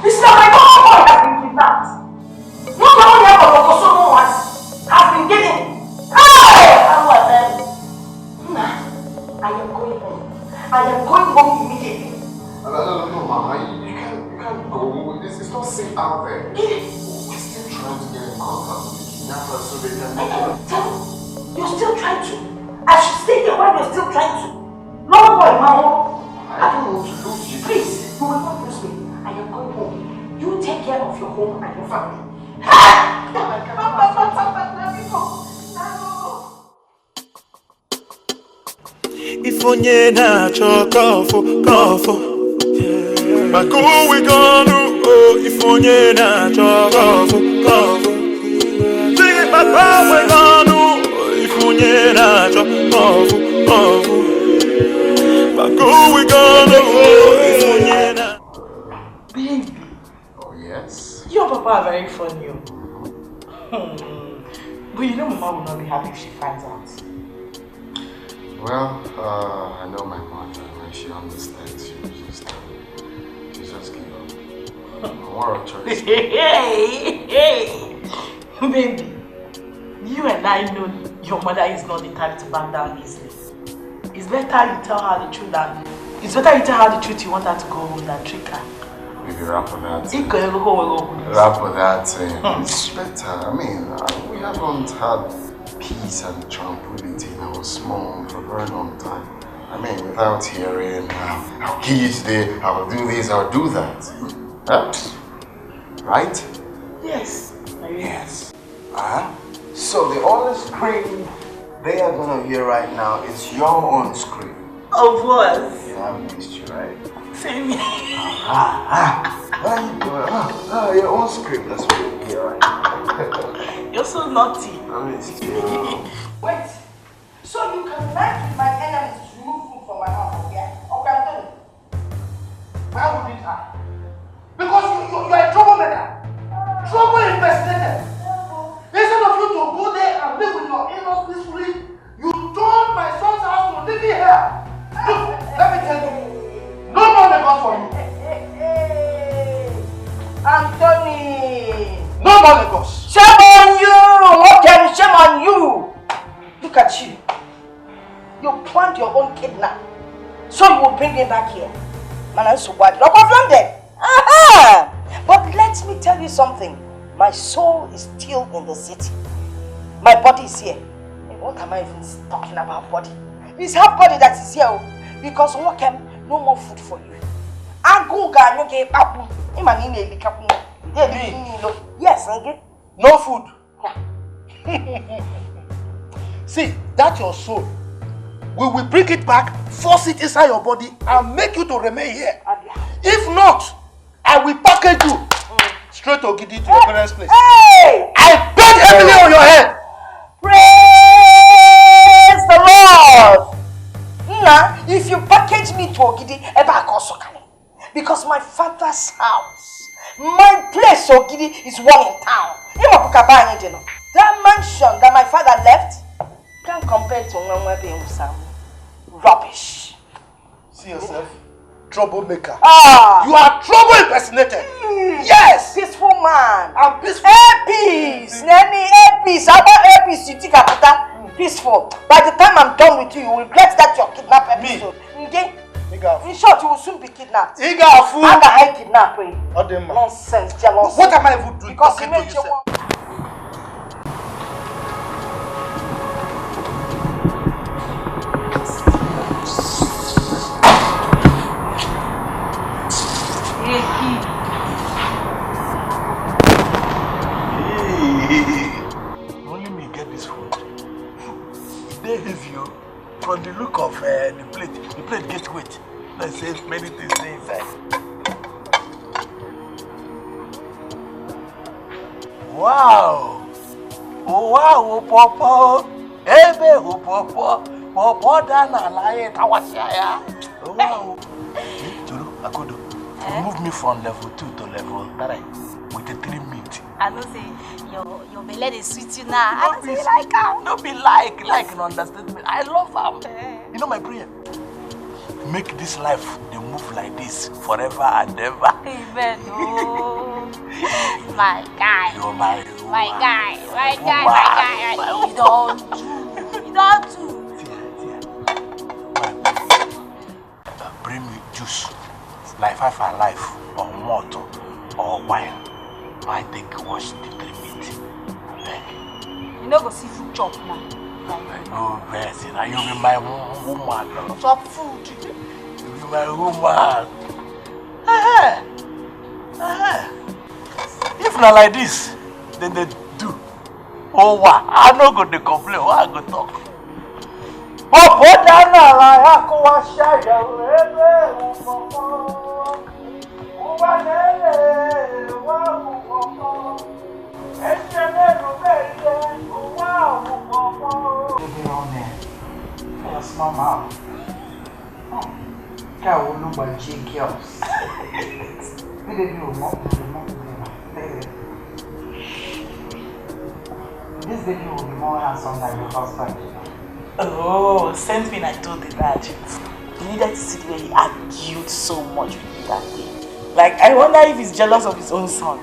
This is not my boy has been kidnapped. Not the only one of Kosovo has been getting. Hey! How was that? police out there. We're still trying to get in contact with the kidnappers so they can make it. You're still trying to? I should stay here while you're still trying to. No boy, Mama. I don't want to lose you. Please, you will not lose me. I am going home. You take care of your home and your family. If onye na-achọ kọfụ maka onwe gị ọnụ if onye na-achọ kọfụ Sing maka onwe gị ọnụ if onye na-achọ kọfụ maka onwe gị ọnụ if onye na Baby. Oh yes? Your papa are very funny. But you know Mama will not be happy if she finds out. Well, I know my mother. When she understands, she'll just give up. What a choice. Hey! Baby, you and I know your mother is not the type to back down easily. It's better you tell her the truth you want her to go home than trick her. Maybe rap on that. Rap on that. It's better. I mean, we haven't had peace and tranquility in our small home for a very long time. I mean, without hearing, I'll kill you today, I'll do this, I'll do that. Huh? Right? Yes. Yes. So the only scream they are gonna hear right now is your own scream. Of course. Yeah, I missed you, right? Same here. What are you doing? Your own scream, that's what you hear right now. You're so naughty. I missed you. Wait. So you can lie with my enemies to remove food from my house, yeah? Okay, why would it happen? Because you are a troublemaker. Trouble infested. Instead of you to go there and live with your in-laws peacefully, you turned my son's house to living hell. Look, let me tell you, no more Lagos for you. Anthony! No more Lagos. Shame on you! Okay, shame on you! Look at you. You planned your own kidnap. So you will bring him back here. Man, I'm so bad. Look off there. But let me tell you something. My soul is still in the city. My body is here. And what am I even talking about body? It's her body that is here. Because no more food for you. Yes, no food. See, that's your soul. We will bring it back, force it inside your body, and make you to remain here. If not, I will package you straight to Gidi to your parents' place. Hey! I bet heavily on your head. Praise the Lord! Now, if you package me to Ogidi, because my father's house, my place Ogidi is one in town. That mansion that my father left can't compare to when rubbish. See yourself, troublemaker. You are trouble impersonated. Yes. Peaceful man. I'm peaceful. Peace. Peace. About peace, you think about peaceful. By the time I'm done with you, you will regret that your kidnap episode. Okay? In short, you will soon be kidnapped. I kidnap you. Nonsense, jealous. What am I even doing? Because you made your one. Only me get this food. They have you from the look of the plate gets wet. Let's say many things inside. Wow! Oh wow, Papa! Ebere Okaro, Papa Dana Laye Tawasiaya. Oh wow! Juru, Akodo, move me from level 2 to level 3 with a 3 minutes. I know say your belly is sweet you now. I know say you like her. Don't be like an understatement. I love her. You know my prayer? Make this life they move like this forever and ever. Amen. Oh, my guy. You're my guy. You don't do. Bring me juice, like 5 alive, or mortar, or wine. I think wash the 3 meat. You know go see food chop now. No, Bessie, now you be my woman. Chop food. You be my woman. If not like this, then they do. Oh, what? I no go to complain. What I go talk? Small mouth. Girl will look like J girls. This baby will be more handsome than your husband. Oh, sent me and I told the dad. You needed to see the way he argued so much with me that day. Like, I wonder if he's jealous of his own son.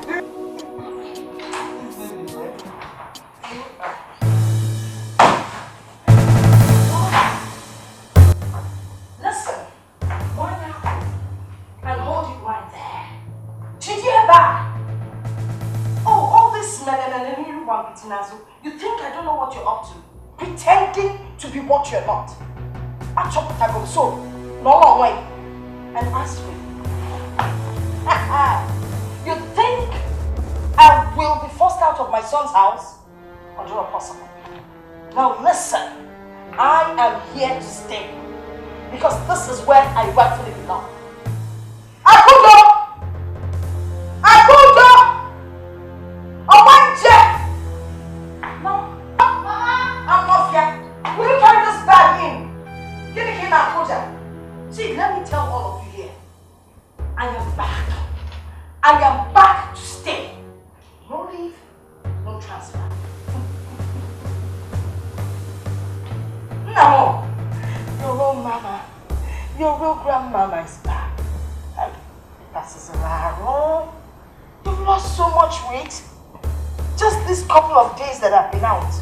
Listen, Monya, and hold it right there. Chidieba! Oh, all this you think I don't know what you're up to? Pretending to be what you're not. I chop it, I go so. No long way. And ask me. You think I will be forced out of my son's house? Or not possible? Now listen, I am here to stay. Because this is where I rightfully belong. Akudo! Akudo! Omanje! No, I'm not here. Will you carry this bag in? Get it in Akuda. See, let me tell all of you here. I am back. I am back to stay. No leave, no transfer. No. Your real mama, your real grandmama is back. And that is Laro. You've lost so much weight. Just this couple of days that I've been out.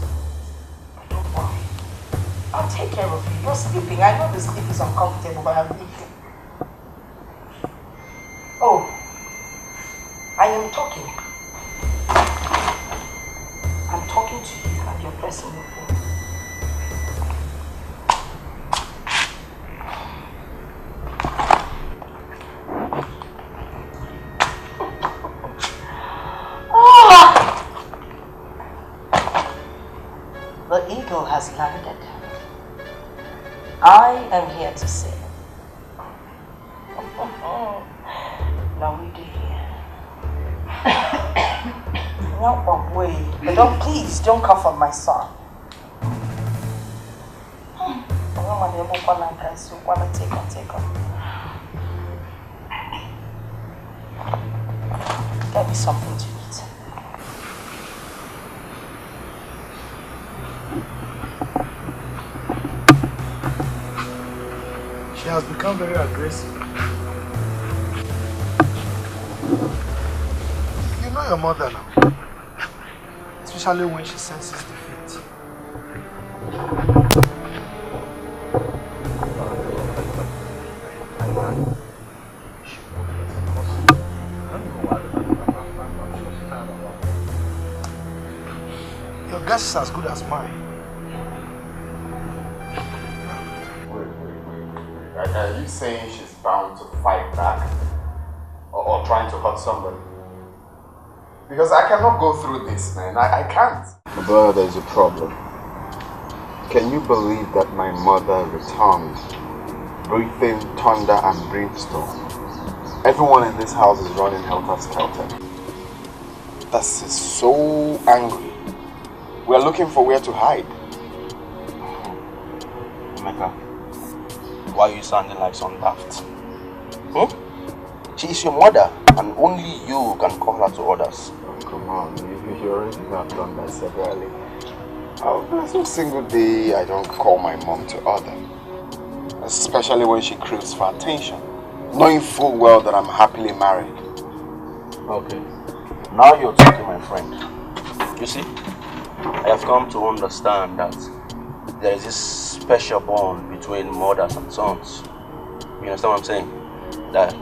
But don't worry. I'll take care of you. You're sleeping. I know the sleep is uncomfortable, but I'll leave you. Oh, I am talking. I'm talking to you and you're pressing your phone. The eagle has landed. I am here to say, now we do here. No way. But don't cough on my son. Take on. Get me something to eat. She has become very aggressive. You know your mother now. Especially when she senses defeat. Your guess is as good as mine. Are you saying she's bound to fight back? Or trying to hurt somebody? Because I cannot go through this, man. I can't. Brother, there's a problem. Can you believe that my mother returned, breathing thunder and brimstone? Everyone in this house is running helter-skelter. This is so angry. We're looking for where to hide. Emeka, why are you sounding like some daft? She is your mother, and only you can call her to orders. Oh, come on, you already have done that severally. There's no single day I don't call my mom to order. Especially when she craves for attention, knowing full well that I'm happily married. Okay, now you're talking, my friend. You see, I have come to understand that there is this special bond between mothers and sons. You understand what I'm saying? That,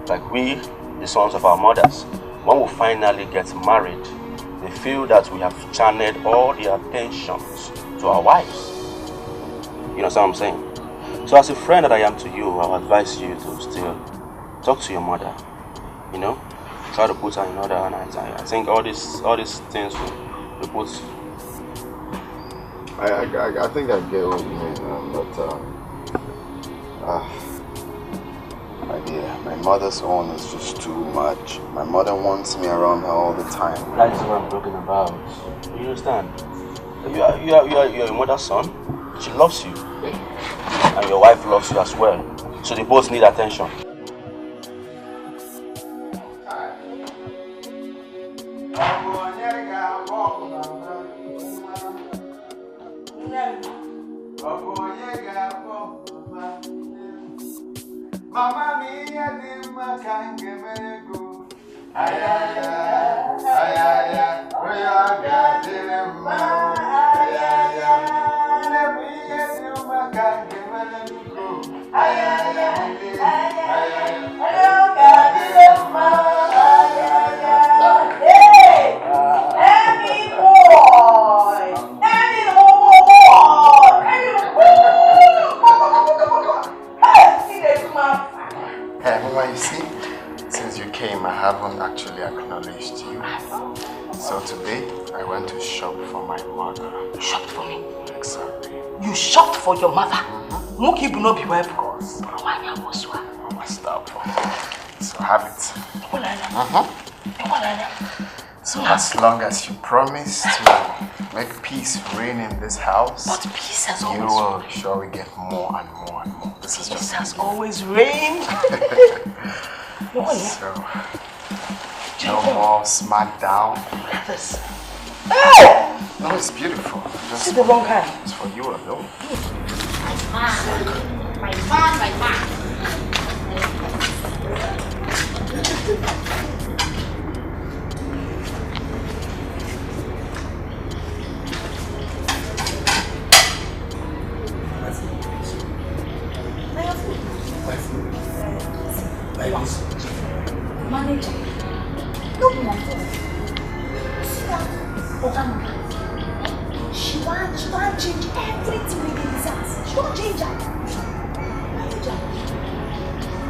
like we, the sons of our mothers, when we finally get married, they feel that we have channeled all the attentions to our wives. You know what I'm saying? So as a friend that I am to you, I'll advise you to still talk to your mother. You know? Try to put her in order, and I think all these things will put. I think I get what you mean, my dear, my mother's own is just too much. My mother wants me around her all the time. That is what I'm talking about. You understand? You are your mother's son. She loves you, and your wife loves you as well. So they both need attention. Mama mia dima kangemego. Ayaya, ayaya, oya gadilema. Ayaya, mia dima kangemego. Ayaya, ayaya, oya gadilema. Ayaya, Hey, Emmy boy, Emmy boy, Hey, Mama, you see, since you came, I haven't actually acknowledged you. So today, I went to shop for my mother. Shop for me? Exactly. You shopped for your mother? Muki will not be well, of course. Mama, stop. So have it. So as long as you promise to make peace reign in this house, but peace has you always will reigned. surely get more and more and more. This is Peace just has always reigned. So, no more smackdown. Hey! No, it's beautiful. Just This is the wrong kind. It's for you alone. My man. Manager, look at my phone. See that? She want change everything within this house. She don't change that.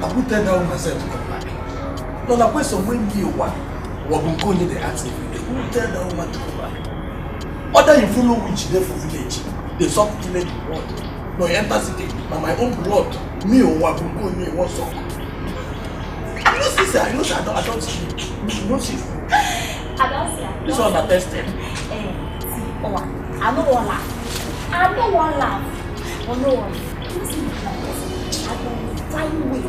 I will tell that woman to come back. No, the question when you want, what will go in the ask every day. Who will tell that woman to come back? Other you follow which they for village, they stop killing the blood. No, you enter city, but my own blood, me or what will go in the one song. You know, sister, I don't see. You don't see. I don't see. This one are tested. See, I don't want laugh. Oh no, you see, I don't find way.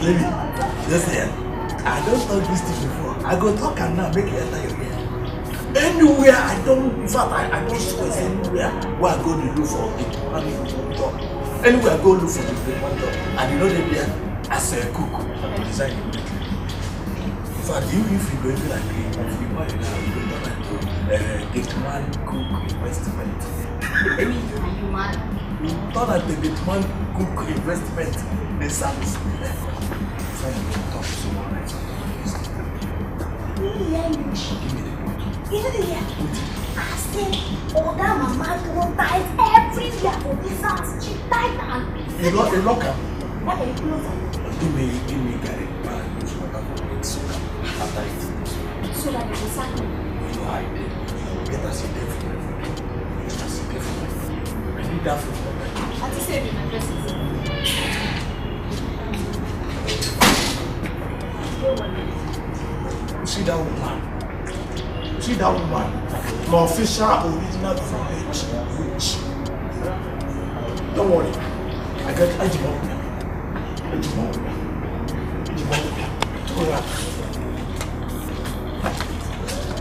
Lady, listen, I don't talk this thing before. I go talk and now make it enter your ear. Anywhere I don't, in fact, I don't swear anywhere where I go to look for a job. Anywhere I go look for one job. And you know they there as a cook, design immediately. In fact, if you go into like if you buy now, you go to Gate-Man Cook Investment. Not at the Gate-Man Cook Investment, they service me there. So you can talk to someone like Give me the I said, Oga Mama don't tight everywhere for this house. She tight and you lock her? What are you closing? Give me Gary. So after it. So that it will sack me. You hide it. Get us a day for everything. Get us a day for everything. I need that for everything. I just said my dresses. You see that woman? See that woman? My official original from H. Don't worry. I got Ajimobia.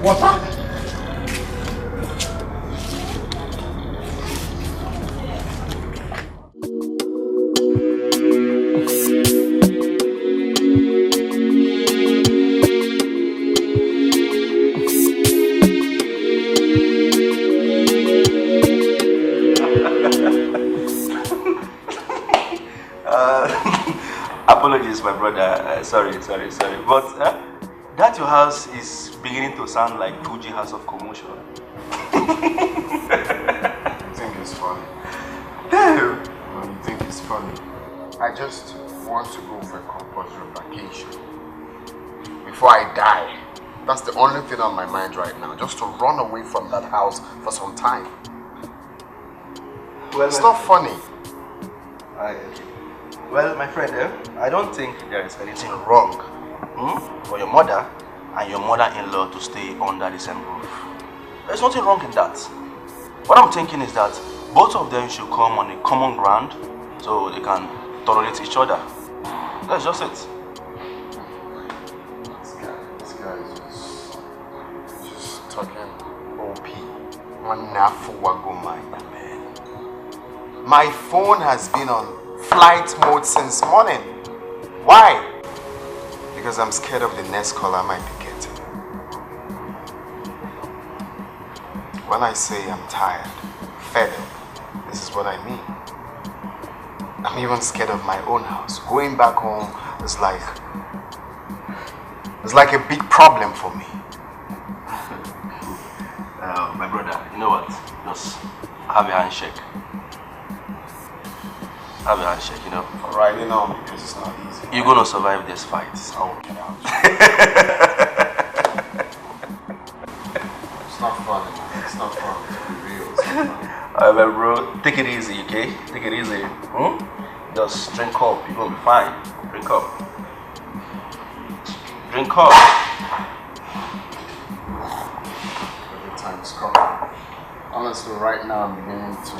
Water? Apologies, my brother. Sorry. But that your house is beginning to sound like Fuji House of Commotion. You think it's funny? No, you think it's funny. I just want to go for a compulsory vacation before I die. That's the only thing on my mind right now. Just to run away from that house for some time. Well, it's not funny. Well, my friend, I don't think there is anything wrong for your mother and your mother-in-law to stay under the same roof. There's nothing wrong in that. What I'm thinking is that both of them should come on a common ground so they can tolerate each other. That's just it. This guy is just talking OP. Man. My phone has been on flight mode since morning. Why? Because I'm scared of the next call I might be getting. When I say I'm tired, fed up, this is what I mean. I'm even scared of my own house. Going back home is like a big problem for me. My brother, you know what? Just have a handshake. Have a handshake, you know. Alright, you know, because it's not easy. You're gonna survive this fight. I'll get out. It's not funny, man. It's not funny. It's real. It's not funny. Alright, bro, take it easy, okay? Take it easy. Just drink up, you're gonna be fine. Drink up. Drink up. The time's coming. Honestly, right now I'm beginning to,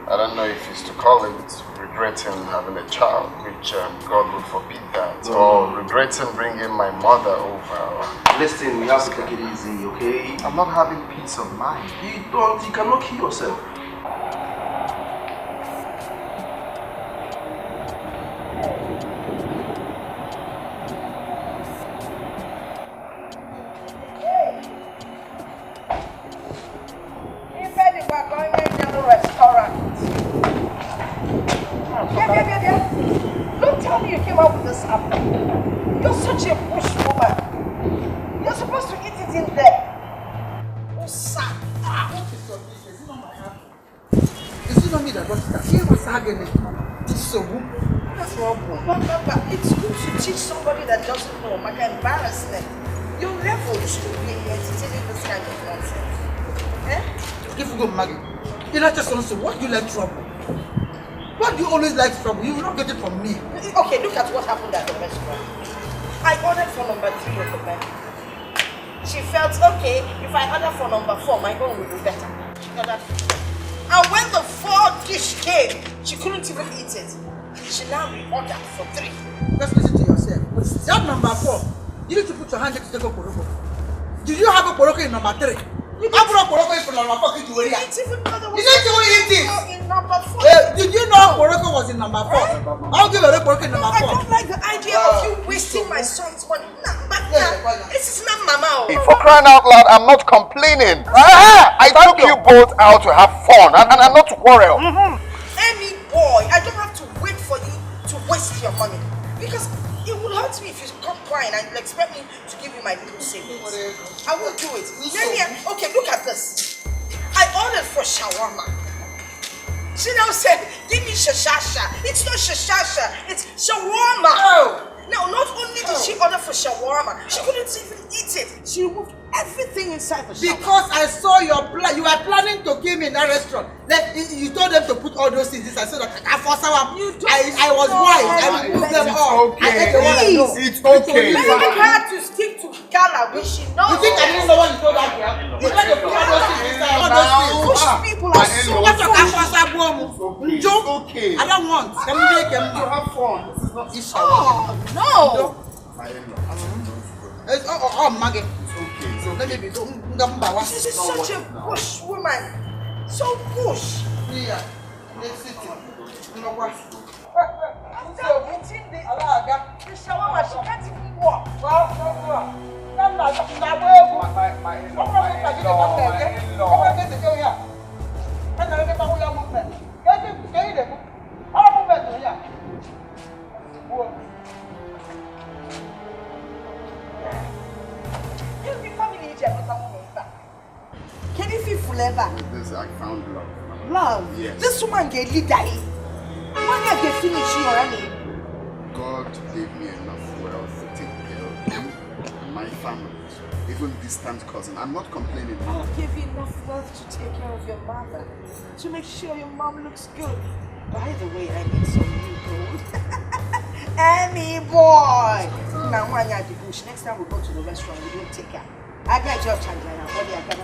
I don't know if it's to call it regretting having a child, which God will forbid that, or regretting bringing my mother over. Listen, you have to take it easy, okay? I'm not having peace of mind. You cannot kill yourself. Don't tell me you came out with this apple. You're such a bush woman. You're supposed to eat it in there. Oh, son. What is your business? Is it not my apple? Is it not me that brought it up? Here was Hagen. It's so good. That's wrong. But it's good to teach somebody that doesn't know. Like embarrassment. Your level should be entertaining this kind of nonsense. Eh? If you go, Maggie, you're not just honest. What do you like trouble? Why do you always like trouble? You will not get it from me. Okay, look at what happened at the restaurant. I ordered for number 3 of the menu. She felt, okay, if I order for number 4, my own will be better. She ordered 4. And when the 4th dish came, she couldn't even eat it. She now reordered for 3. Just listen to yourself. That number 4, you need to put your hand to take a poroko. Did you have a poroko in number 3? You can't put a poroko in number 4. You need to eat it. In number 4. Did you know poroko was in number 4? I'll give you a poroko in number 4. I don't like the idea of you wasting my son's money. This is not mama. For crying out loud, I'm not complaining. I took you both out to have fun and not to quarrel. Any boy, I don't have to wait for you to waste your money. Because it would hurt me if you come crying and you expect me to give you my little savings. I won't do it. Okay, look at this. I ordered for shawarma. She now said, give me shashasha. It's not shashasha, it's shawarma. Oh. Now, not only did she order for shawarma, she couldn't even eat it. She removed everything inside the shawarma. Because I saw your plan. You were planning to give me in that restaurant. Like, you told them to put all those things inside so that I was wise. I removed them all. Okay. It's okay. Maybe you had to stick to Gala, which she knows. You think I didn't know what you told that girl? You tried to put all those things inside. All those things. Push people are so It's okay. I don't want. Let me make them have fun. This is not no. It's Maggie. Okay. So let me be. This is such a bush woman. So bush. Yeah. Let's sit. After eating the shawarma, she can't even walk. Maybe feel forever. This I found love. Love? Yes. This woman get leader. When I get finish you already. God gave me enough wealth to take care of you and my family. Even distant cousin. I'm not complaining. God gave you enough wealth to take care of your mother. To make sure your mom looks good. By the way, I need some new gold. Any boy! Now when you're at the bush, next time we go to the restaurant, we don't take her. I got your change and I'm body, I got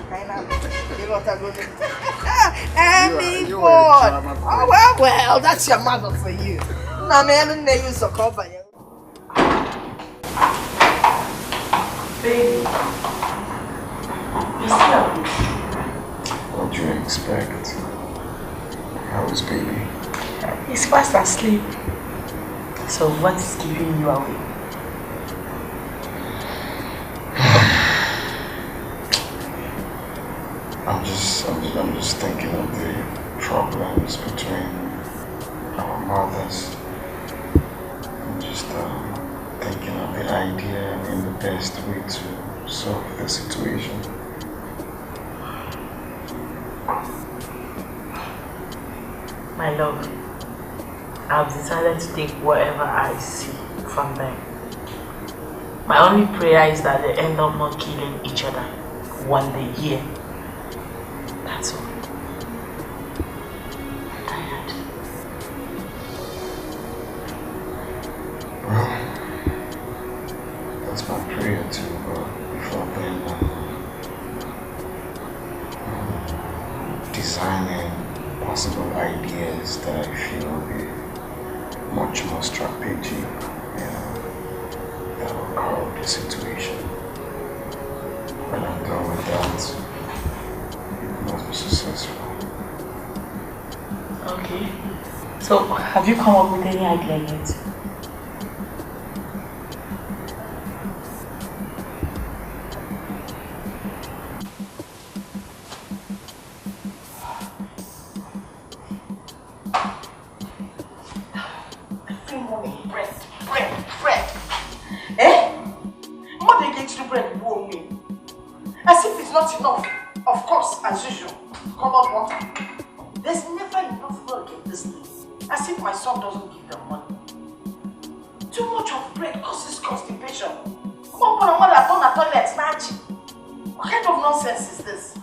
Any boy! Oh, well, that's your mother for you. Now, man, they use a cover. Baby, you still up? What do you expect? How is baby? He's fast asleep. So what is keeping you awake? I'm just thinking of the problems between our mothers. I'm just thinking of the idea and the best way to solve the situation. My love, I've decided to take whatever I see from them. My only prayer is that they end up not killing each other one day here. That's all. I'm tired. Well, that's my prayer too, but before then, designing possible ideas that I feel will be much more strategic, that will curb the situation. When I'm done with that, it must be successful. Okay. So, have you come up with any idea yet? As if it's not enough. Of course, as usual. Colored water. There's never enough milk in this thing. As if my son doesn't give them money. Too much of bread causes constipation. Come on, mother, I've done a toilet snatch. What kind of nonsense is this?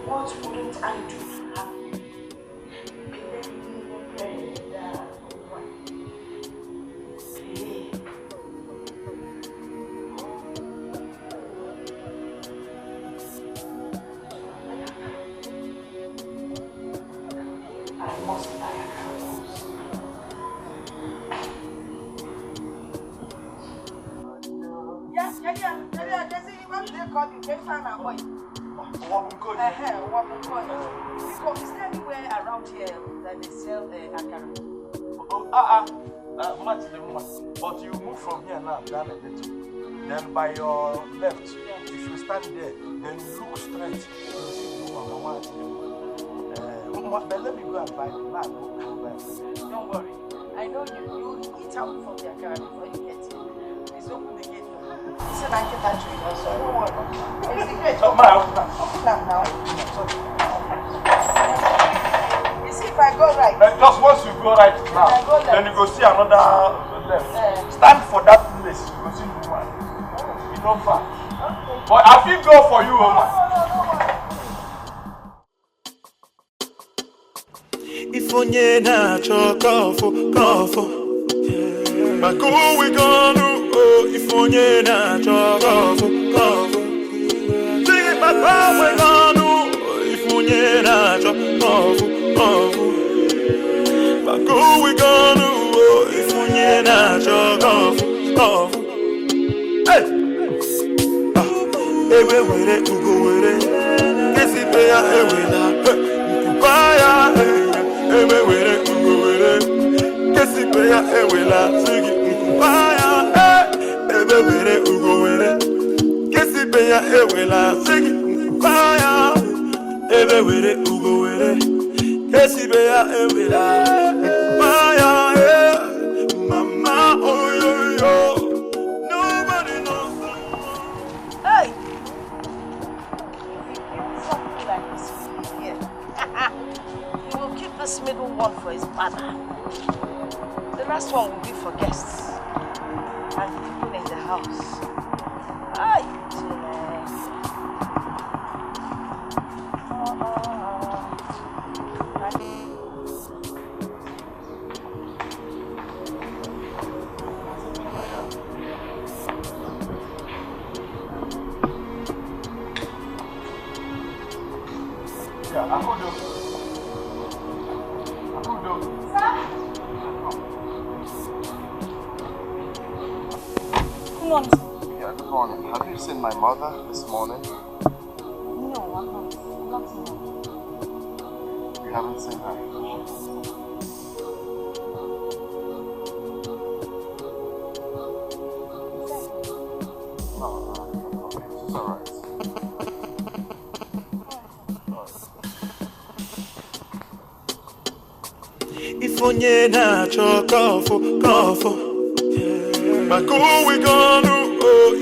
What wouldn't I do to have you? I must buy a house. Yeah. There's even they call you Bethan and boy. Because is there anywhere around here that they sell akara? Much the woman. But you move from here now, down a little. Then by your left, if you stand there, then you look straight. You see the woman, but let me go and buy the land. Don't worry. I know you eat out from the akara before you get here. Please open the gate for me. It's an architecture, so don't worry. It's the gate. Open them now. You see, if I go right. Just once you go right now, then you go see another left. Stand for that place. You go see the woman. It's not far. Okay. But I feel go for you, woman. If onye na chokofo, but go we gonna if onye na chokofo, sing it but go we gonna if onye na chokofo, but go we gonna if onye na chokofo, hey, ewe were ugo were, kesi pe ya ewe na, kupaya. Ewe were ugo were, kesi pe ya ewe la sigi nkupaya. Ewe were ugo were, kesi pe ya ewe la sigi nkupaya. Ewe were ugo were, Kesibea Ewila, Maya, Mama, oh yo. Nobody knows. Hey! Something like this here. He will keep this middle one for his mother. The last one will be for guests and people in the house. Ay, Yeah, good morning. Have you seen my mother this morning? no, I'm not. You haven't seen her? No, okay, it's alright. If onye na-achọ kọfụ maka we gonna do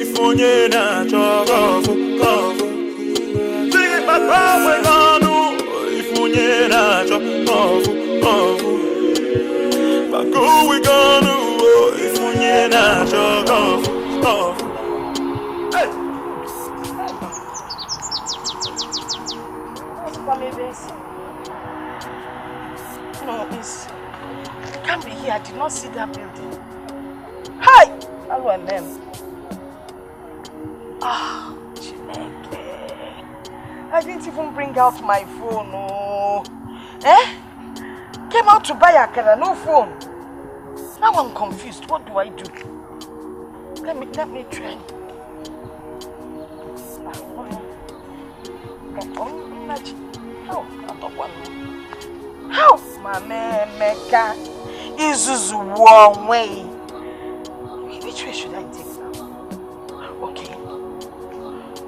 if onye na-achọ kọfụ Sing maka we gonna do if onye na-achọ kọfụ maka we gonna do if onye na-achọ kọfụ Hey! No, it can't be here. I did not see that building. Hi! Hello, ma'am. Ah, Chineke. I didn't even bring out my phone. Oh. Came out to buy akara, no phone. Now I'm confused. What do I do? Let me try. How? Mama Meka is one way. Which way should I take now? Okay.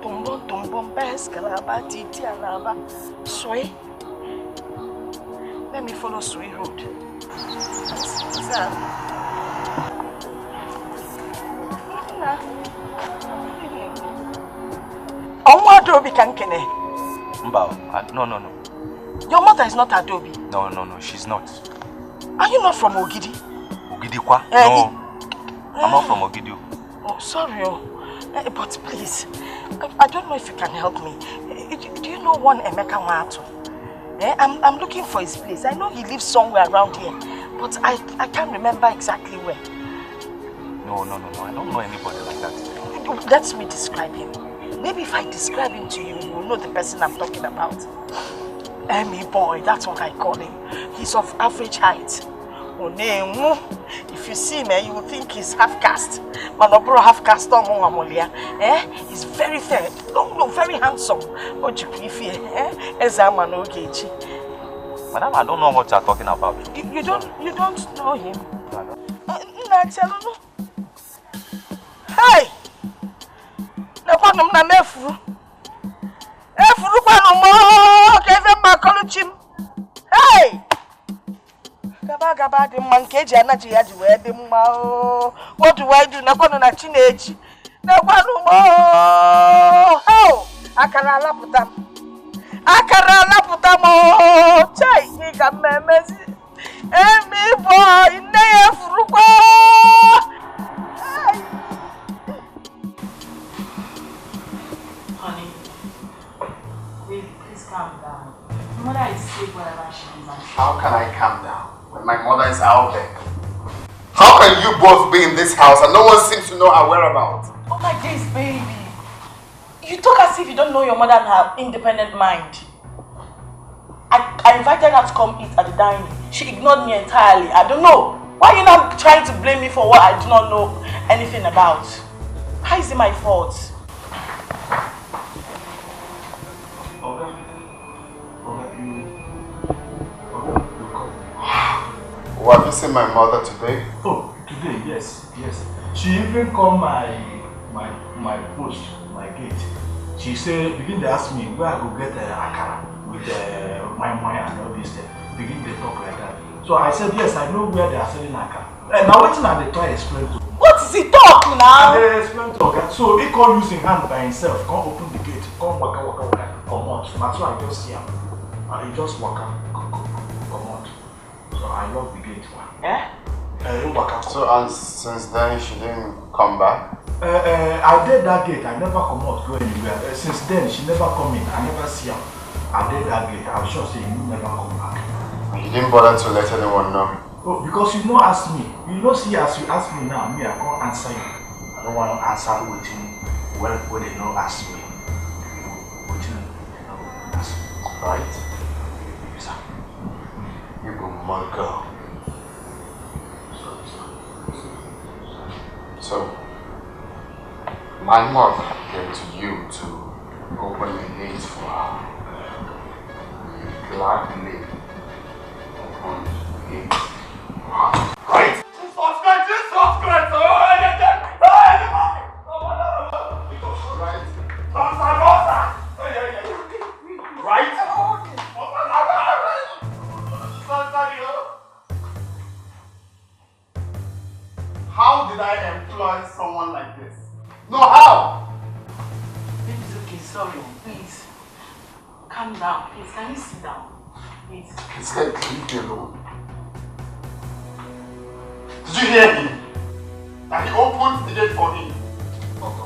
Tombon, Escalaba, Titi, Alaba, Sway. Let me follow Sway Road. Adobe Kankene. No. Your mother is not Adobe. No, she's not. Are you not from Ogidi? Ogidi kwa? No, I'm not from Ogidi. Oh, sorry. But please, I don't know if you can help me. Do you know one Emeka Wato? I'm looking for his place. I know he lives somewhere around here, but I can't remember exactly where. No, I don't know anybody like that. Let me describe him. Maybe if I describe him to you, you will know the person I'm talking about. Emmy boy, that's what I call him. He's of average height. If you see him, you will think he's half caste. Manobro half caste. He's very fair, very handsome. Madam, I don't know what you're talking about. You don't know him? Hey! Hey! Gaba the monkey anaji ya diwe de mma o. What do I do? Na kwano na chinechi. Na kwano mo. How? Akara laputa mo. Chai ni ga memezi. Emi boy ne furuko. Honey, please calm down. My mother is safe wherever she is. How can I calm down when my mother is out there? How can you both be in this house and no one seems to know her whereabouts? Oh my days, baby. You talk as if you don't know your mother and her independent mind. I invited her to come eat at the dining. She ignored me entirely. I don't know. Why are you not trying to blame me for what I do not know anything about? How is it my fault? Well, have you seen my mother today? Oh, today, yes. She even called my post, my gate. She said, begin to ask me where I could get akara with my and all this stuff. begin to talk like that. So I said, yes, I know where they are selling Aka. And now waiting and they try to explain to me. What is he talk now? And they explain to her. So he can't use his hand by himself, can't open the gate, can't waka, come on. That's why I just see him. And he just waka, come on. So I lock the gate. So and since then she didn't come back? I did that gate, I never come out, go anywhere. Since then she never come in, I never see her. I did that gate, I'm sure say you never come back. And you didn't bother to let anyone know? Oh, because you don't ask me. You don't see as you ask me now, me I can't answer you. I don't want to answer waiting when they don't ask me. Waiting, they don't ask me. Right? Yes, sir. You go my girl. So, my mother came to you to open the gates for her. You gladly opened the gates for her. Right? Subscribe! Right? How did I employ someone like this? No, how? It's okay, sorry. Please. Calm down. Please, can you sit down? Please. Please leave me alone. Did you hear him? That he opened the gate for him. Mama.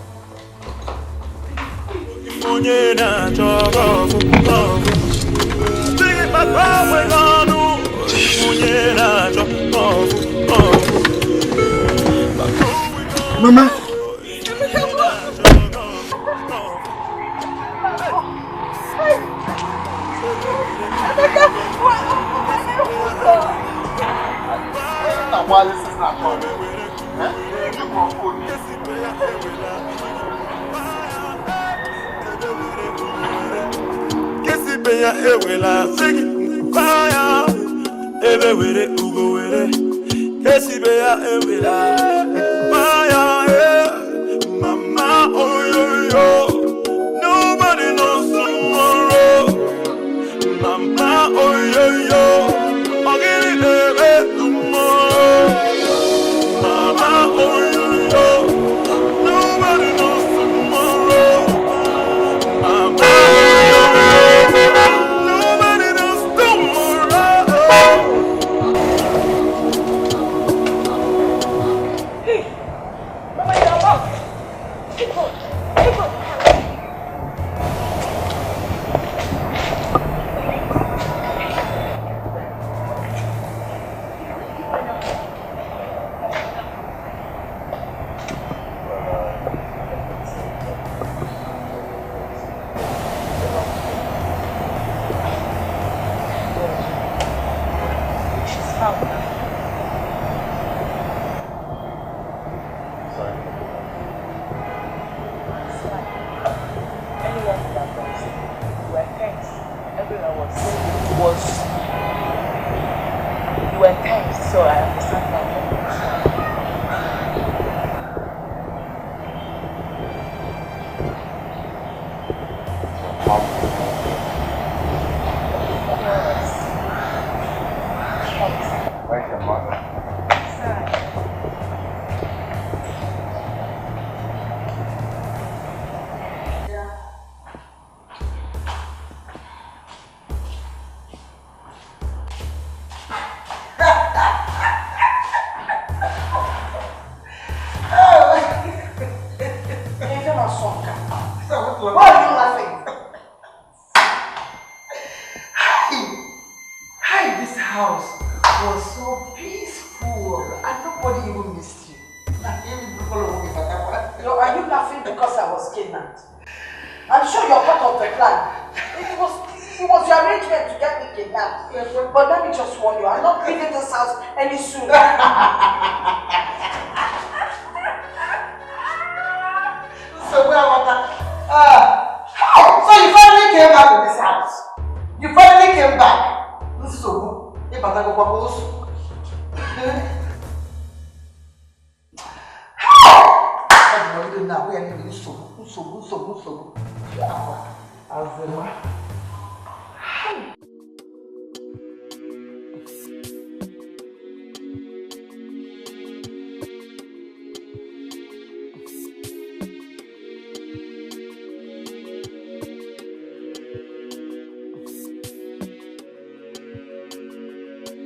Why this is not wrong? You go food. Kesibeya ewela sigi kwaya ebe were ugo were Kesibeya ewela kwaya mama oyoyo nobody knows tomorrow mama oyoyo ogiri ebe tomorrow mama oyoyo nobody knows tomorrow mama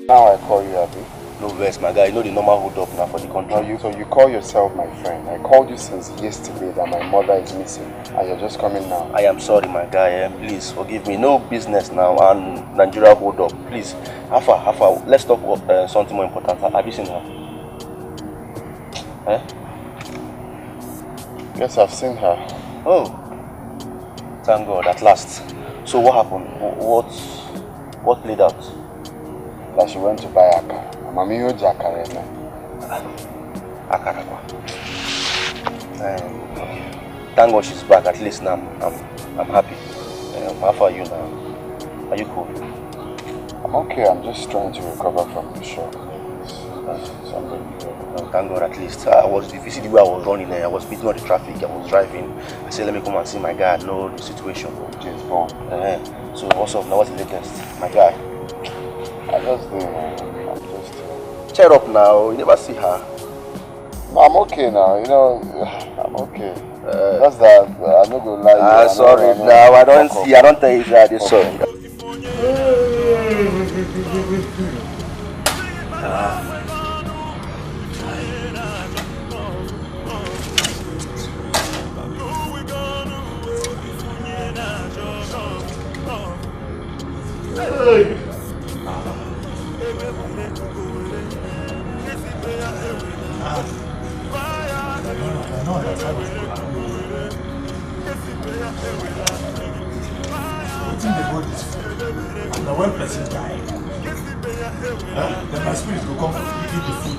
Now I call you Abi. No verse, my guy. You know the normal hold up now for the country. So you call yourself my friend. I called you since yesterday that my mother is missing, and you're just coming now. I am sorry, my guy. Please forgive me. No business now and Nigeria hold up. Please, how far? Let's talk about something more important. Have you seen her? Eh? Yes, I've seen her. Oh, thank God, at last. So what happened? What played out? That she went to buy akara. Mami yo jakara na. Akara. Okay. Thank God she's back. At least now I'm happy. How far are you now? Are you cool? I'm okay. I'm just trying to recover from the shock. Thank God, at least. I was Divisive where I was running there. I was beating all the traffic. I was driving. I said, let me come and see my guy. I know the situation. James Bond. So what's up now? What's the latest? My guy. I just do, man. I'm just... Cheer up now. You never see her. No, I'm okay now. You know, I'm okay. Just that I'm not gonna lie. Sorry. Now I don't see. I don't tell you that. This sorry. And when person die, then my spirit will come and eat the food.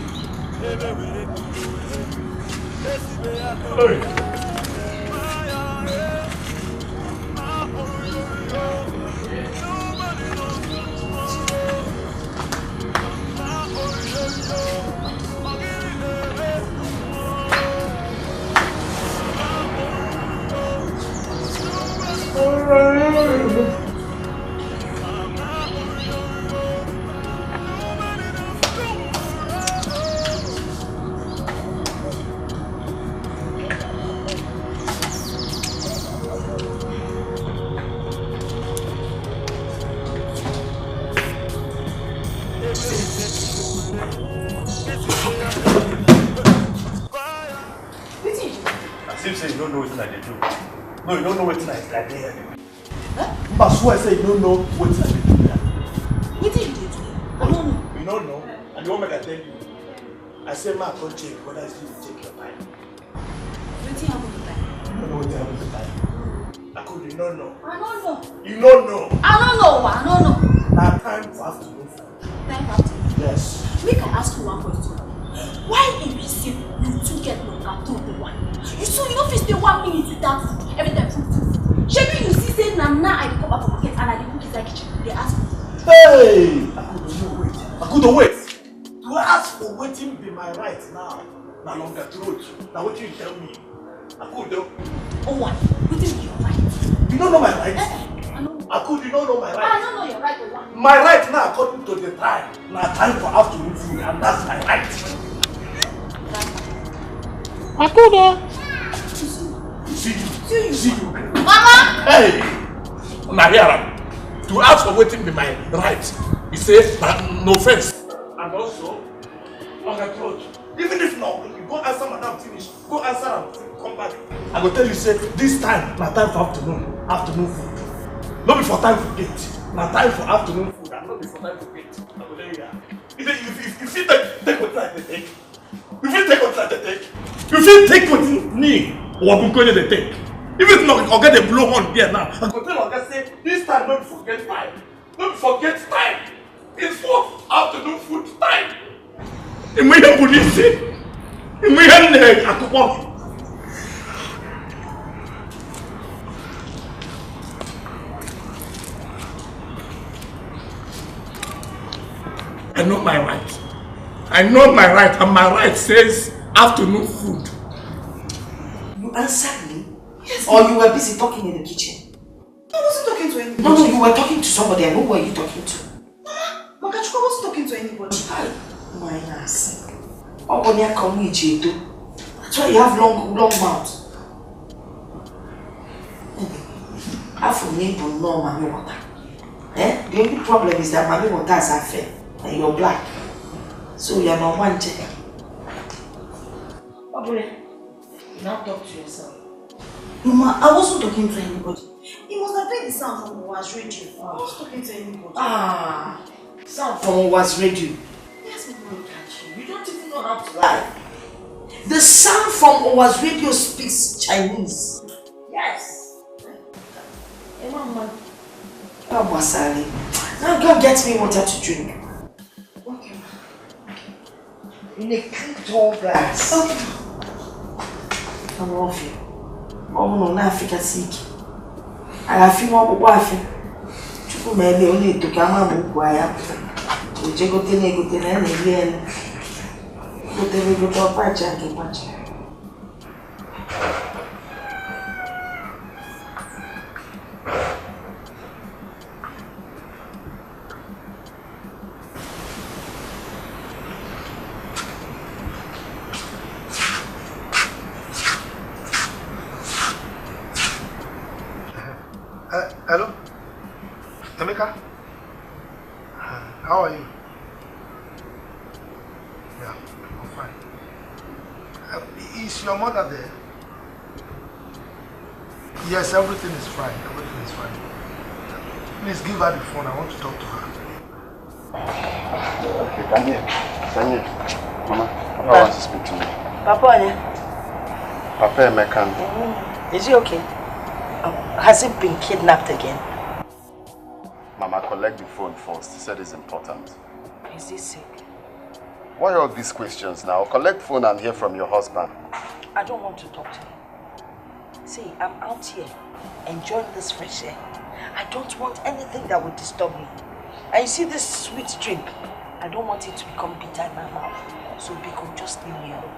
No, you don't know what's like that there. But so I say you don't know what's like that. What did you do? I don't know. You don't know? And the moment I tell you, I say, ma, don't check whether it's you take your time. What happened to time? You don't know what happened to time. I could, you don't know. I don't know. You don't know. I don't know. Now time for afternoon food. Time for afternoon? Yes. Make I ask you one question. Why in receive you two get longer to the one? You don't fit stay 1 minute without food. Every time food. Maybe you see say now I come back from market and I cook inside kitchen. They ask me. Hey! I couldn't wait. To ask for waiting be my right now. Now longer throat. Now what you tell me? I could do. Oh what? Waiting be your right. You don't know my right? I know. You don't know my right. I don't know your right or what? My right now according to the time. Now time for afternoon food and that's my right. I could do. See you. Mama! Hey! Now here to ask for waiting be my right. You say no offense. And also, on the throat. Even if no, you go answer madam finish. Go answer and come back. I go tell you say this time, na time for afternoon food. Not before time for gate. Na time for afternoon food and not before time for gate. I go tell you that. If you take what like they take. If you take what like they take. If you take what me or Bunkoye they take. If it's not, I'll get a blow on here now. I go tell Oga say this time don't forget time. Don't forget time. It's for afternoon food time. Immediate police. Immediate akukọ. I know my right. And my right says afternoon food. You answered me? Yes. Or you were busy talking in the kitchen? I wasn't talking to anybody. No, you were talking to somebody. I know who are you talking to. Mama, Makachuka wasn't talking to anybody. My ass. That's why you have long mouth. Half of me will know mommy water. The only problem is that mommy water is unfair. and you're black. So you're not wanted. Babule, now talk to yourself. Mama, I wasn't talking to anybody. It must have been the sound from was radio. I wasn't talking to anybody. Ah, sound from was radio. Yes, Mama. Look at you. You don't even know how to lie. The sound from Owa's radio speaks Chinese. Yes. Hey, Mama. Oh, Wasali. Now go get me water to drink. Okay, In a clean tall glass. Okay. I'm off you. Oh, no, Africa sick. I feel more wife. Chupu maybe only to come out of wire. We check out the nego to the again. Put the nego to a patch and patch. Hello? Emeka? How are you? Yeah, I'm fine. Is your mother there? Yes, everything is fine. Everything is fine. Please give her the phone. I want to talk to her. Okay, Daniel. Mama, Papa wants to speak to me. Papa Emeka. Is he okay? Has he been kidnapped again? Mama, collect the phone first. He said it's important. Is he sick? Why all these questions now? Collect phone and hear from your husband. I don't want to talk to him. See, I'm out here enjoying this fresh air. I don't want anything that would disturb me. And you see this sweet drink? I don't want it to become bitter in my mouth. So Biko, just leave me alone.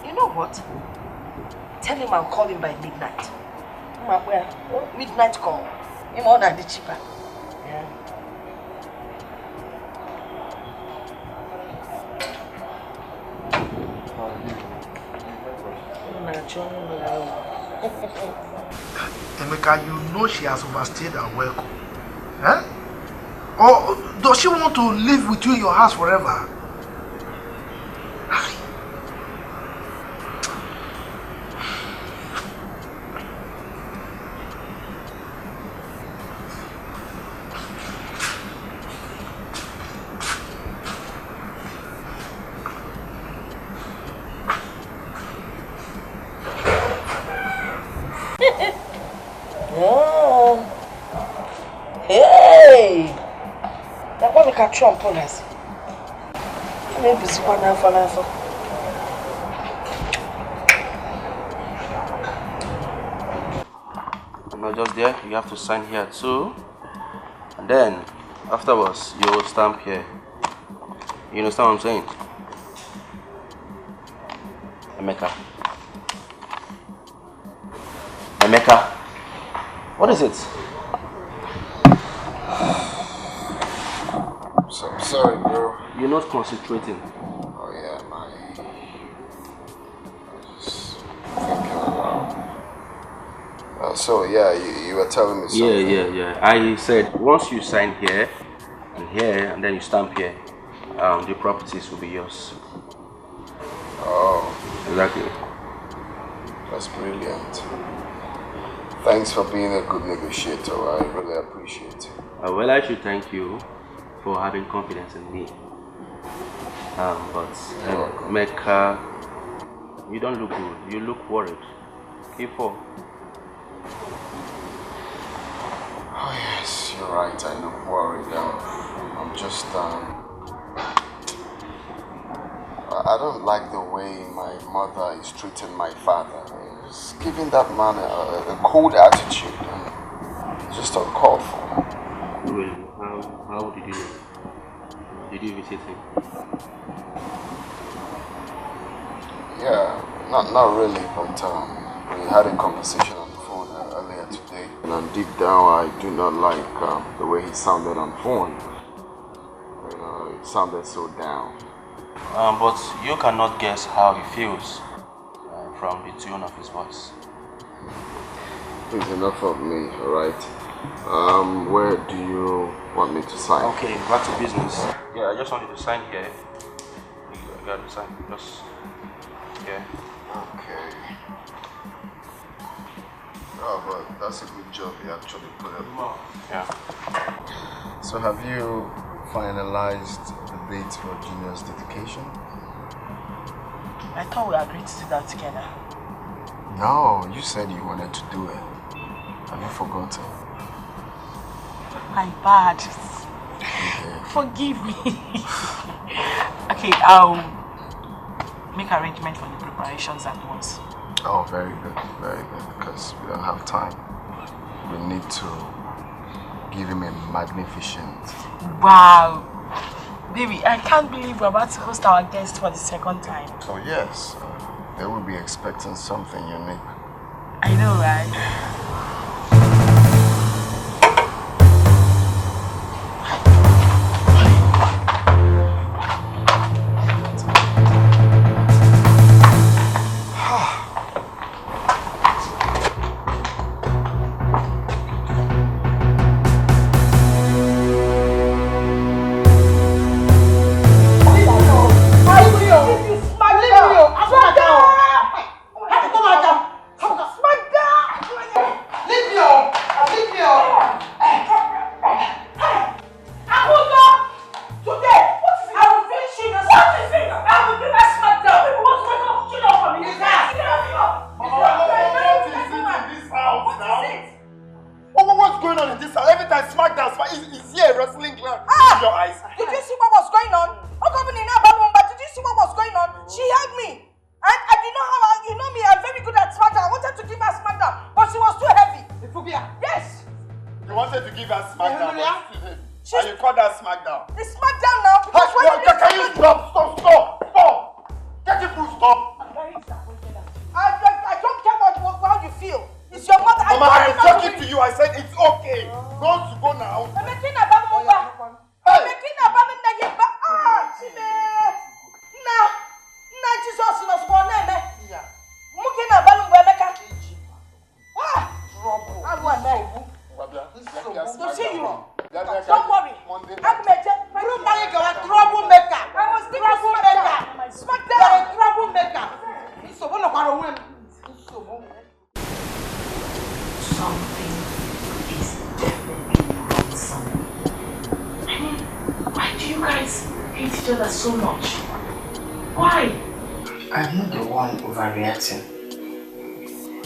You know what? Tell him I'll call him by midnight. Midnight call. Him on the cheaper. Yeah. Emeka, you know she has overstayed her welcome. Huh? Or does she want to live with you in your house forever? Oh. Hey! That one can trump on us. Maybe it's one for. Not just there, you have to sign here too. And then afterwards you will stamp here. You understand what I'm saying? Emeka, what is it? So sorry, bro. You're not concentrating. Oh yeah, I just thinking about. So yeah, you were telling me something. Yeah. I said once you sign here, and then you stamp here, the properties will be yours. Oh. Exactly. That's brilliant. Thanks for being a good negotiator. I really appreciate it. Well, I should thank you for having confidence in me. But Mecca, you don't look good. You look worried. Keep on. Oh yes, you're right. I look worried. I'm just I don't like the way my mother is treating my father. It's giving that man a cold attitude. It's just uncalled for. Really? How did you know? Did you visit him? Yeah, not really, but we had a conversation on the phone earlier today. And deep down, I do not like the way he sounded on the phone. You know, it sounded so down. But you cannot guess how he feels from the tone of his voice. It's enough of me, alright? Where do you want me to sign? Okay, back to business. Yeah, I just want you to sign here. You got to sign. Just yeah. Okay. Oh, but that's a good job you actually put up. Yeah. So have you finalized the date for Junior's dedication? I thought we agreed to do that together. No, you said you wanted to do it. Have you forgotten? My bad. Forgive me. Okay, I'll make arrangements for the preparations at once. Oh, very good, because we don't have time. We need to give him a magnificent... Wow! Baby, I can't believe we're about to host our guest for the second time. Oh yes, they will be expecting something unique. I know, right?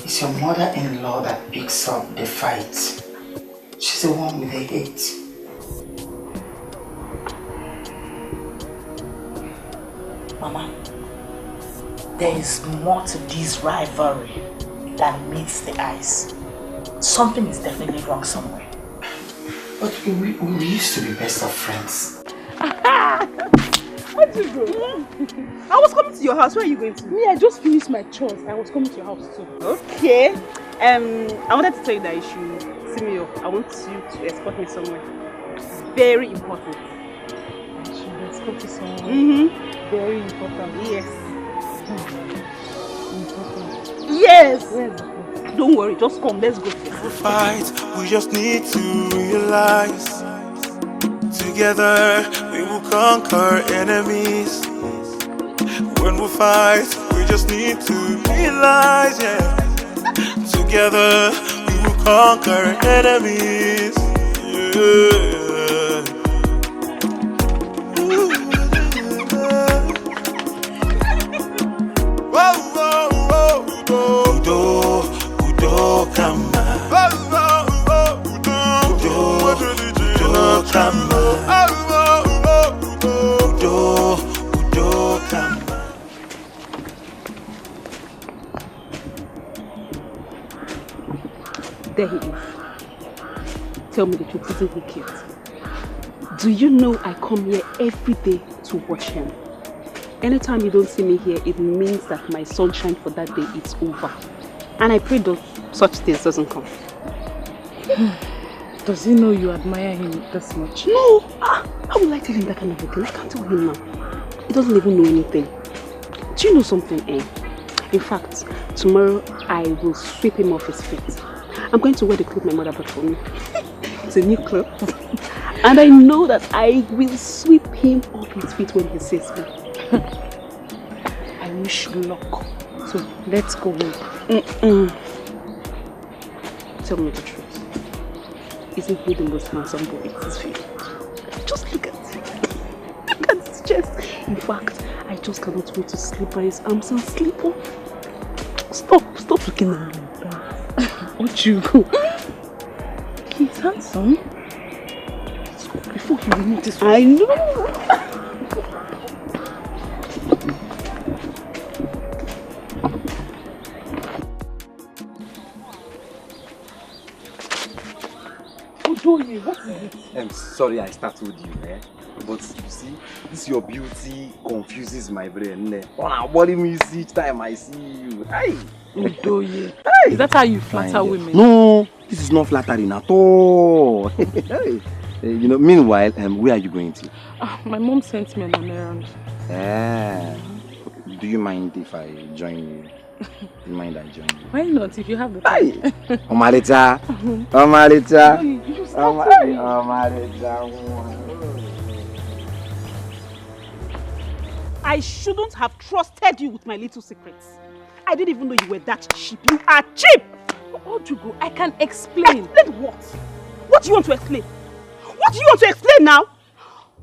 It's your mother-in-law that picks up the fight. She's the one with the hate. Mama, there is more to this rivalry than meets the eyes. Something is definitely wrong somewhere. But we used to be best of friends. Where did you go? I was coming to your house. Where are you going to? Me, I just finished my chores. I was coming to your house too. Okay. I wanted to tell you that you should see me up. I want you to escort me somewhere. Very important. I should escort you somewhere. Very important. Yes. Important. Yes. Where's the place? Don't worry. Just come. Let's go. Fight. We just need to realize. Together we will conquer enemies. When we fight, we just need to realize, yeah. Together we will conquer enemies. Yeah. Whoa, whoa, whoa, Udo, Udo, come on. Udo, come on. There he is. Tell me the truth, isn't he cute? Do you know I come here every day to watch him? Anytime you don't see me here, it means that my sunshine for that day is over. And I pray such things doesn't come. Does he know you admire him this much? No! How will I tell him that kind of a thing? I can't tell him now. He doesn't even know anything. Do you know something, eh? In fact, tomorrow I will sweep him off his feet. I'm going to wear the clothes my mother bought for me. It's a new cloth. And I know that I will sweep him off his feet when he sees me. I wish you luck. So let's go home. Tell me the truth. Isn't he the most handsome boy in this field? Just look at him. Look at his chest. In fact, I just cannot wait to sleep by his arms and sleep off. Stop looking at me. What you go? He's handsome. Before he will notice. I know. What is it? I'm sorry I startled you, but you see, this your beauty confuses my brain. What do you see each time I see you? Hey! Udoye. Is that how you flatter women? No, this is not flattering at all. Hey. Meanwhile, where are you going to? My mom sent me on an errand. Do you mind if I join you? Do you mind I join you? Why not, if you have the time? Omalita! Omalita! I shouldn't have trusted you with my little secrets. I didn't even know you were that cheap. You are cheap! Ojugo, I can explain. Explain what? What do you want to explain? What do you want to explain now?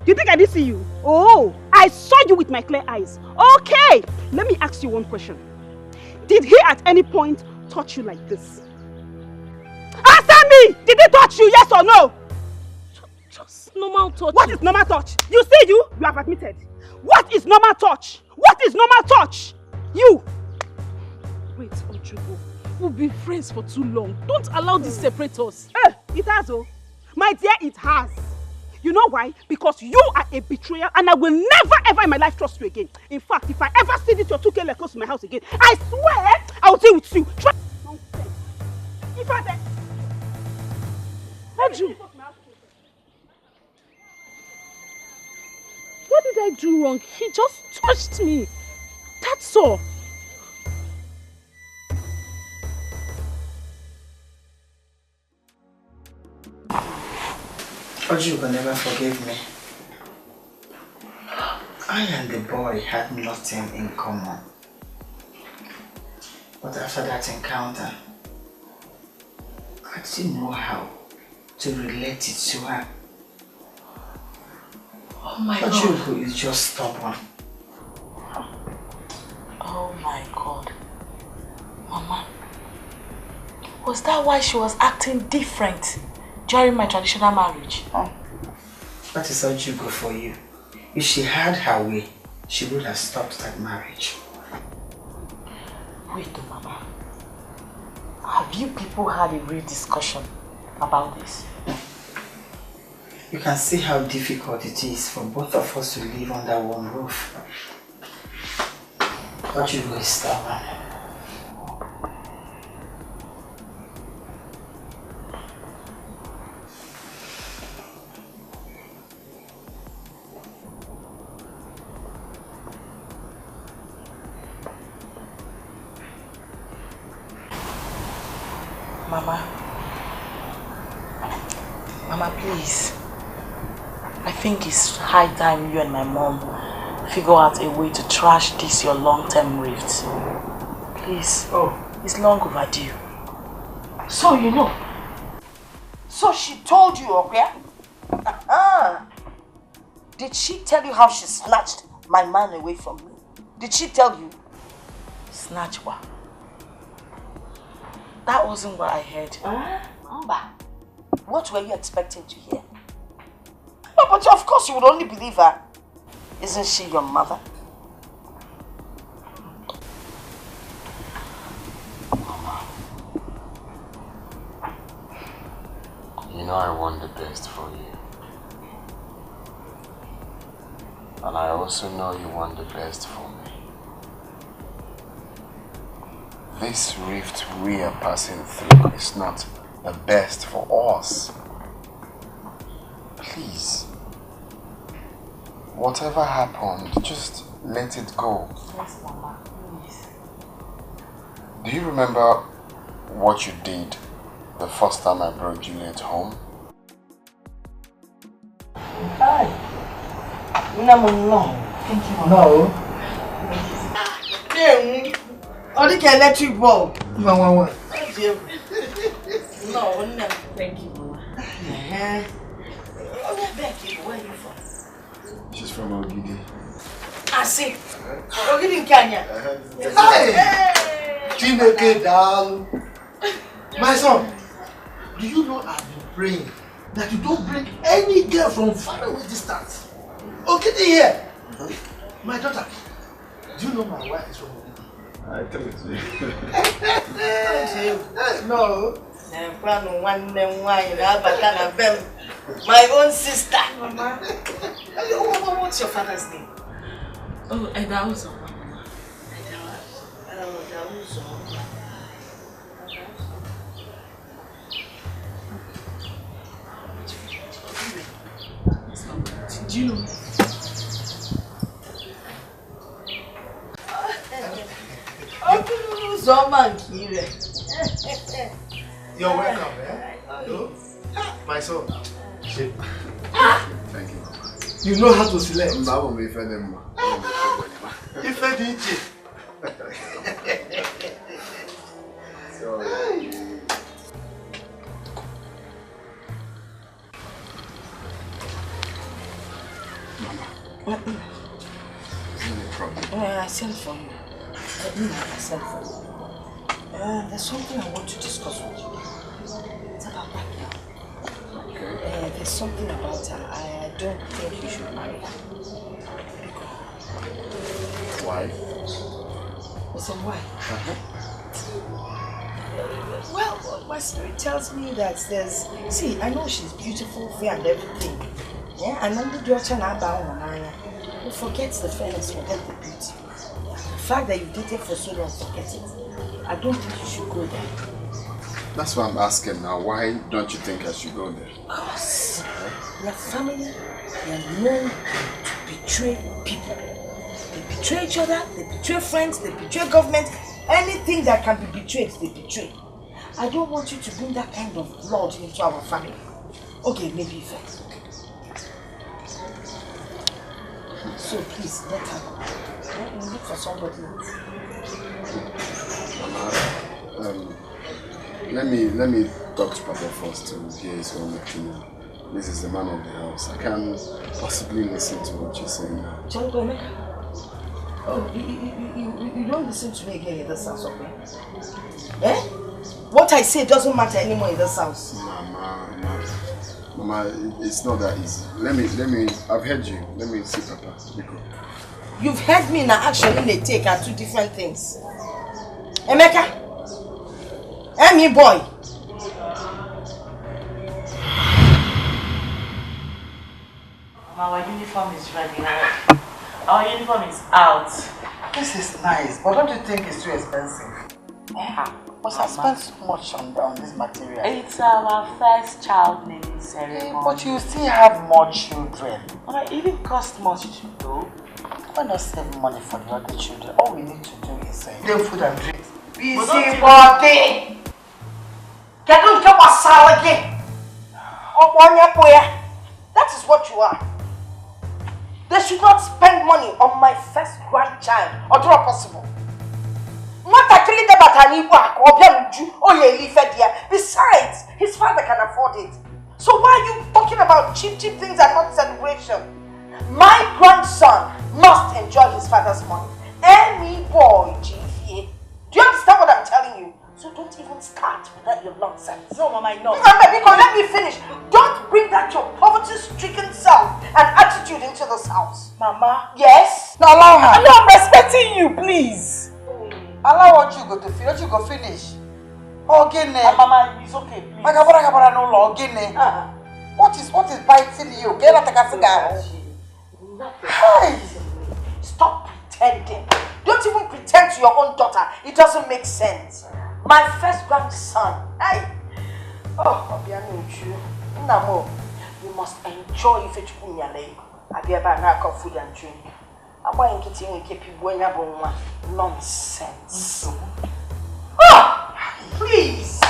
Do you think I didn't see you? Oh, I saw you with my clear eyes. Okay, let me ask you one question. Did he at any point touch you like this? Answer me! Did he touch you, yes or no? Just normal touch. What is normal touch? You see you have admitted. What is normal touch? What is normal touch? You! Wait, Ojugo. We've been friends for too long. Don't allow this separate us. It has, oh. My dear, it has. You know why? Because you are a betrayer and I will never ever in my life trust you again. In fact, if I ever see this your 2K leg close to my house again, I swear I will deal with you. Try nonsense. If I then... Oju! What did I do wrong? He just touched me. That's all. Oju will never forgive me. I and the boy had nothing in common. But after that encounter, I didn't know how to relate it to her. Oh my God. Oju is just stubborn. Oh my God. Mama, was that why she was acting different during my traditional marriage? That is Ojugo for you. If she had her way, she would have stopped that marriage. Wait, Mama. Have you people had a real discussion about this? You can see how difficult it is for both of us to live under one roof. Ojugo is stubborn. Mama, please. I think it's high time you and my mom figure out a way to trash this your long-term rift. Please. It's long overdue. So you know. So she told you, okay? Did she tell you how she snatched my man away from me? Did she tell you? Snatch what? That wasn't what I heard. What were you expecting to hear? No, but of course you would only believe her. Isn't she your mother? You know I want the best for you. And I also know you want the best for me. This rift we are passing through is not the best for us. Please. Whatever happened, just let it go. Yes, Mama, please. Do you remember what you did the first time I brought Juliet home? Hi. No. Thank you. No. Oh, the electric bulb. No. Thank you. No, thank you. Where are you from? She's from Ogidi. I see. Ogidi Kenya. Hey! Chineke Dal. My son, do you know I've been praying that you don't bring any girl from far away distance? Ogidi here. My daughter, do you know my wife is from Ogidi? I told you. No. My own sister. Mama. What's your father's name? Oh, Edauzo. Do you know? You're welcome, eh? Hello? My son. Thank you. You know how to select. If I did it. Mama. Is there any problem? I sent for you. I sent for you. There's something I want to discuss with you. It's about my girl. Okay. There's something about her. I don't think you should marry her. Why? Listen, why? Well, my spirit tells me that there's... See, I know she's beautiful, fair and everything. Yeah, and then the daughter now who forgets the fairness, forget the beauty. The fact that you dated for so long, forget it. I don't think you should go there. That's what I'm asking now. Why don't you think I should go there? Because your family, they are known to betray people. They betray each other, they betray friends, they betray government. Anything that can be betrayed, they betray. I don't want you to bring that kind of blood into our family. Okay, maybe first. So please, let her go. Look for somebody else. Let me talk to Papa first to hear his own opinion. This is the man of the house. I can't possibly listen to what you're saying now. Oh, you don't listen to me again in this house, okay? Eh? What I say doesn't matter anymore in this house. Mama, it's not that easy. I've heard you. Let me see Papa. You've heard me in an action in a take are two different things. Emeka? Me boy. Our uniform is ready. Our uniform is out. This is nice, but don't you think it's too expensive? Because I spent so much on this material. It's our first child naming ceremony. But you still have more children. It even costs much though. Why not save money for the other children? All we need to do is give food and drink. Busy body! Get on top of salad. That is what you are. They should not spend money on my first grandchild, or do not possible. Not actually the Batani work or besides, his father can afford it. So why are you talking about cheap things and not celebration? My grandson must enjoy his father's money. Any boy, GFA. Do you understand what I'm telling you? So don't even start with that your nonsense. No, Mama, I know. Because let me finish. Don't bring that your poverty-stricken self and attitude into this house. Mama. Yes? Now allow her. No, I'm respecting you, please. Allow what you go to finish. What you go finish? Mama, it's okay, please. What is biting you? Get out of the Hey! Stop pretending. Don't even pretend to your own daughter. It doesn't make sense. My first grandson. Hey! Oh, Namo, you must enjoy if it's Punyale. I'll be about now food and drink. I'm going to get you keep you going up on nonsense. Ah! Please!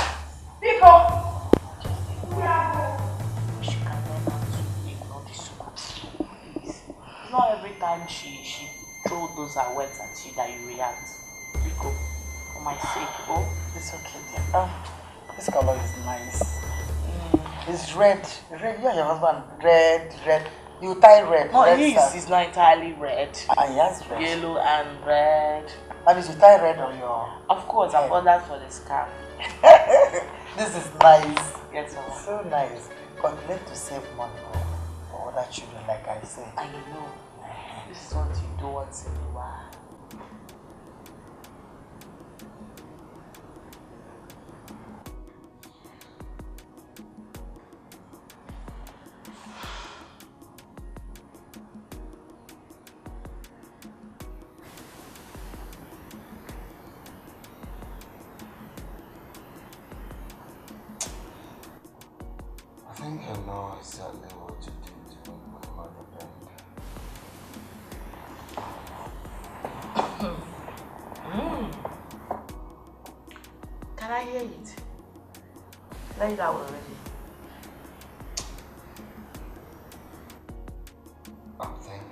Pico! not every time she throw those her words at you that you react. Rico, for my sake, oh, It's okay, dear. This color is nice. It's red. Red, you and your husband. Red. You tie red. No, red it's not entirely red. He has red. Yellow and red. That means you tie red on your... Of course, I've ordered for the scarf. This is nice. Yes, mama. So nice. But we need to save money for other children, like I said. I know. This is what you do once in a while. I think I know exactly what to do to make my mother bend. Can I hear it? Lay it out already. I think.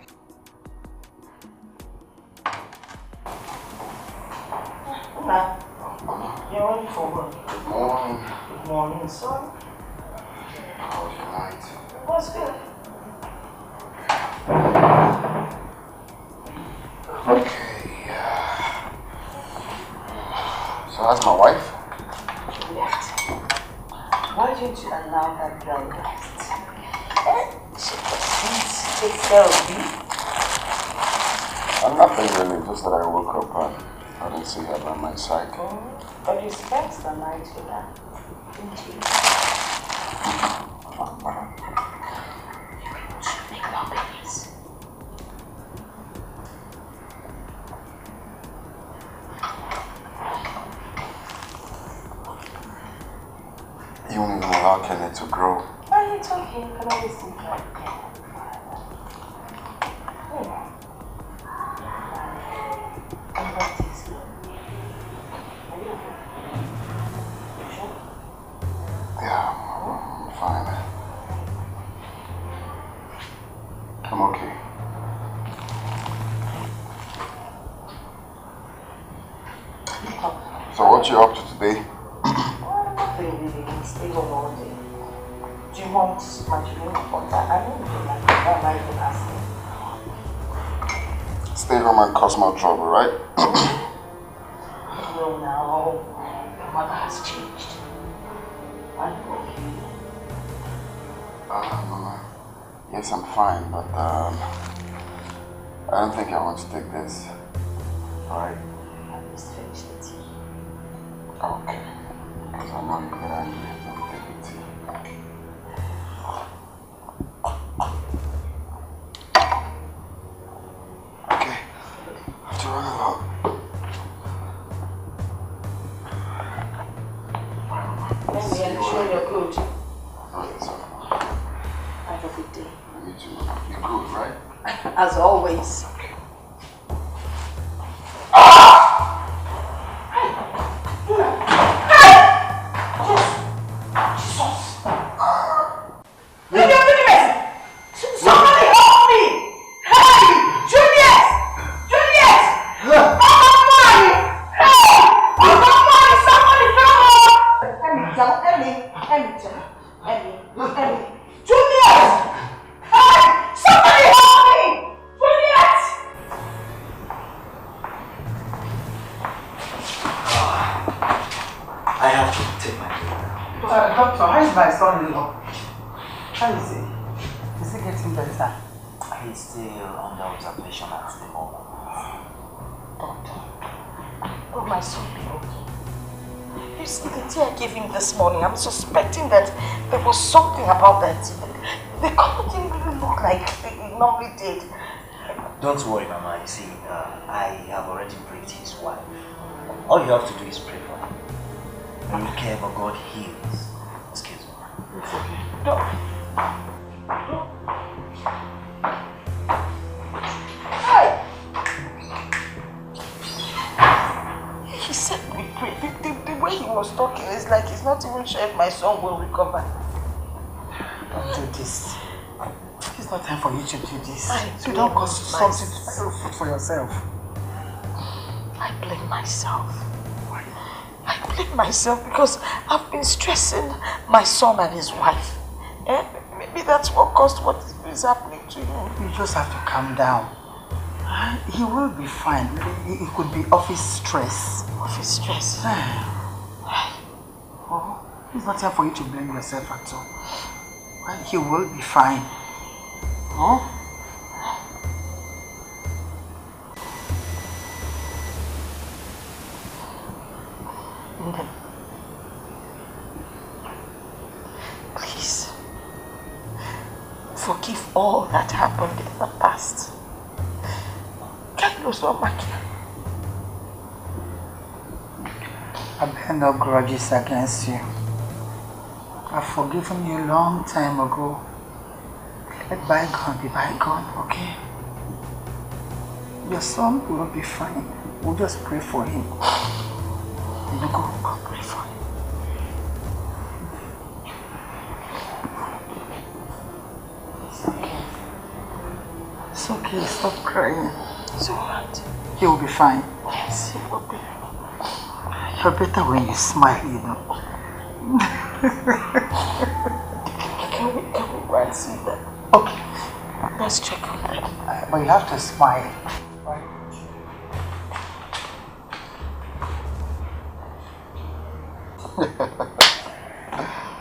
You're ready for work. Good morning. Good morning, son. How was your night? It was good. Okay. So how's my wife? Left. Why didn't you allow that girl rest? She doesn't take care of you. Nothing really, just that I woke up and I didn't see her by my side. But you spent the night with her, didn't you? Make more babies. You won't even allow Kenneth to grow. Oh, it's okay. You can always think like Yeah, I'm fine. I'm okay. So what you up to today? nothing really. Stay home all day. Do you want my drink or that? I don't feel like that. I even asking. Stay home and cause more trouble, right? No, now. Your mother has changed. I'm okay. Yes, I'm fine, but I don't think I want to take this. Alright? I just finished the tea. Okay. Because I know you get angry. Don't take the tea. Okay. I have to run along. Let me ensure you're good. Oh, yes, sir. Have a good day. You too. You're good, right? As always. He's still under observation at the moment. Doctor, will my son be okay? You see the tea I gave him this morning, I'm suspecting that there was something about that tea. The color didn't really look like it normally did. Don't worry, Mama. You see, I have already prayed to his wife. All you have to do is pray for him. When you care about God heals. Excuse me. It's okay. Don't. He said we pray. The way he was talking is like he's not even sure if my son will recover. Don't do this. He's not time for you to do this. You don't cause something for yourself. I blame myself. I blame myself because I've been stressing my son and his wife. Maybe that's what caused what is happening to him. You just have to calm down. He will be fine. It could be office stress. Office stress? Oh, it's not time for you to blame yourself at all. He will be fine. Oh? Please, forgive all that happened in the past. Kalu's not my kid. I bear no grudges against you. I've forgiven you a long time ago. Let bygone be bygone, okay? Your son will be fine. We'll just pray for him. You go pray for him. It's okay, stop crying. It's alright. He will be fine. Yes, he will be. You're better when you smile, you know. Can we go and see that? Okay. Let's check on that. But you have to smile. Right?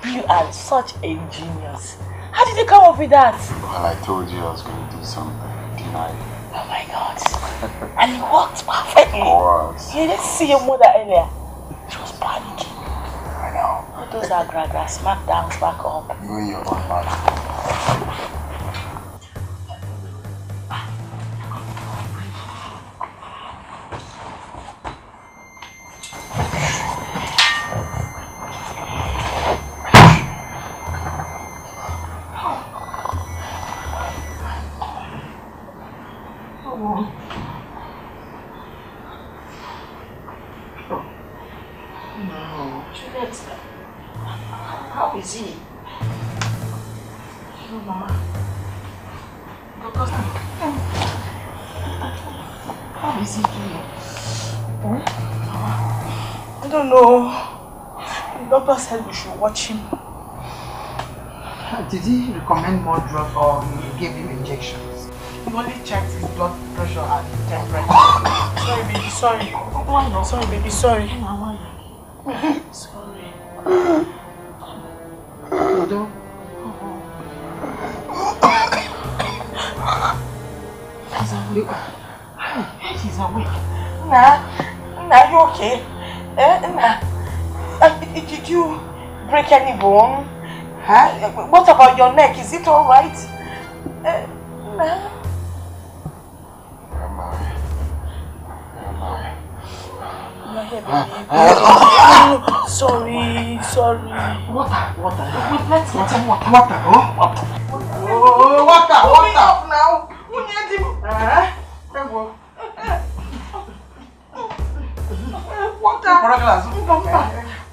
You are such a genius. How did you come up with that? Well, I told you I was going to do something. Deny. Oh my God. And it worked perfectly. Of course. You didn't see your mother earlier. She was panicking. I know. All those are gra smack downs back up. You and your mama. How is he? No, Mama. How is he doing? I don't know. The doctor said we should watch him. Did he recommend more drugs or he gave him injections? He only checked his blood pressure and temperature. Sorry, baby, sorry. Why not? Sorry, baby, sorry. Sorry. He's awake. He's awake. Nah, you okay? Did you break any bone? Huh? What about your neck? Is it alright? Nah. You're here, baby. Sorry. Water. Let's get him water. Water. Coming up now. Who needs him?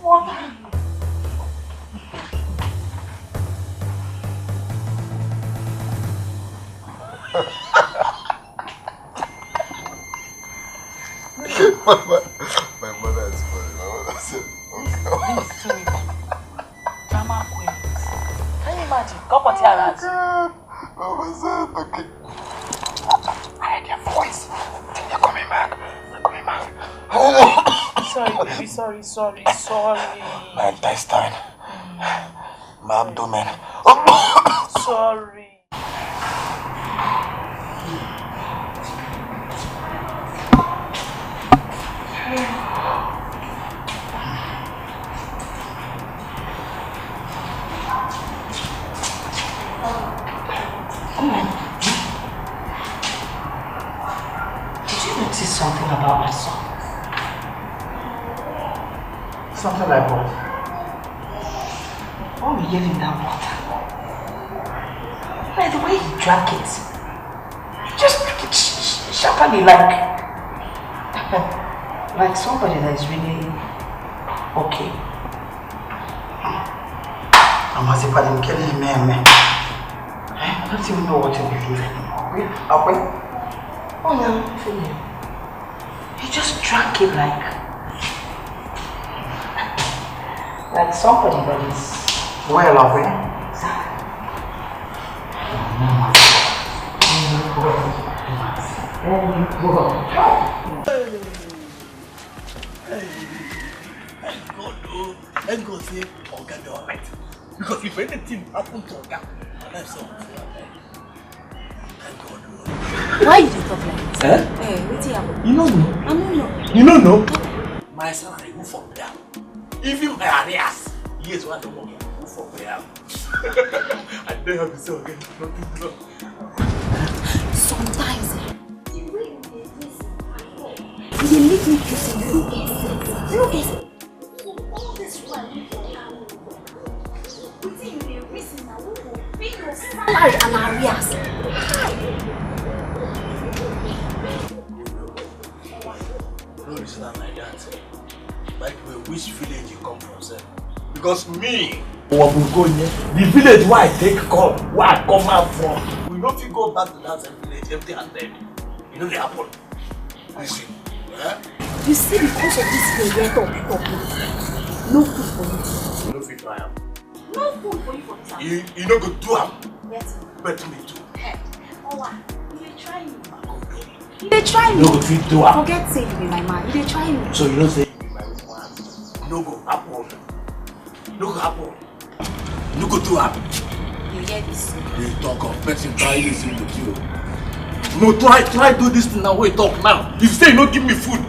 Water. My mother is funny. My mother said, okay. Drama queen. Can you imagine? Go for tiaras. Mama said, okay. I heard your voice. They're coming back. Sorry, baby. Sorry. My intestine. My abdomen. Sorry. Did you notice something about my son? Something like what? When we gave him that water, by the way he drank it, he just drank it sharply like somebody that is really okay. I'm as if I didn't kill him, man. I don't even know what to believe anymore. Oh no, he just drank it like somebody that is well aware. Thank God say Oga be alright. Because if anything happen to Oga, my life so thank God. Why you talk like this? Eh? What's happening? You don't know. I don't know. You don't know? My salary move from there. Even my arrears. Yes, what I don't want to move from there. I don't have to say again. Nothing to know. Sometimes the way you do this, they make me feel so you get it. All this while you don't have you think you the reason that we will pay your salary and arrears. No reason like that. By the way, which village you come from, sir? Because me, the village where I take come, where I come out from, we don't fit go back to that same village empty-handed. You know the happen. Listen, You see, because of this way, no food for you. You don't fit try am. No food for you for this house. You no go do am. Yes. Bet me too. Hey, Owa, you dey try me. You dey try me. No go fit do am. Forget saying you be my man. You dey try me. So you don't say you be my woman. No go happen. No go happen. No go do am. You hear this? You talk of person try this thing with you. No, try do this thing now. Wait, talk now. If you say you don't give me food,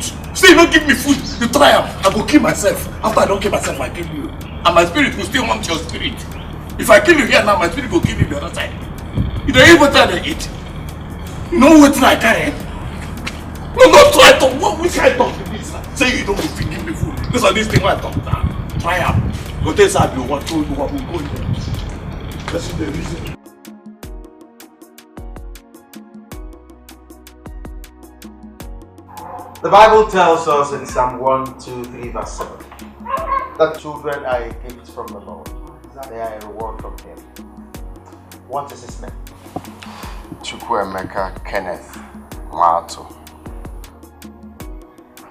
you try am. I go kill myself. After I don't kill myself, I kill you. And my spirit will still want your spirit. If I kill you here now, my spirit will kill you the other side. You don't even try to eat. You know what I carry? No, try to. Which kind of talk to this? Say you don't give me food. This is this thing I talk now. Try am. Go tell Sabi what to do. What will go in there. That's the reason. The Bible tells us in Psalm 123 verse 7 that children are a gift from the Lord. They are a reward from Him. What is his name? Chukwuemeka Kenneth Nwatu.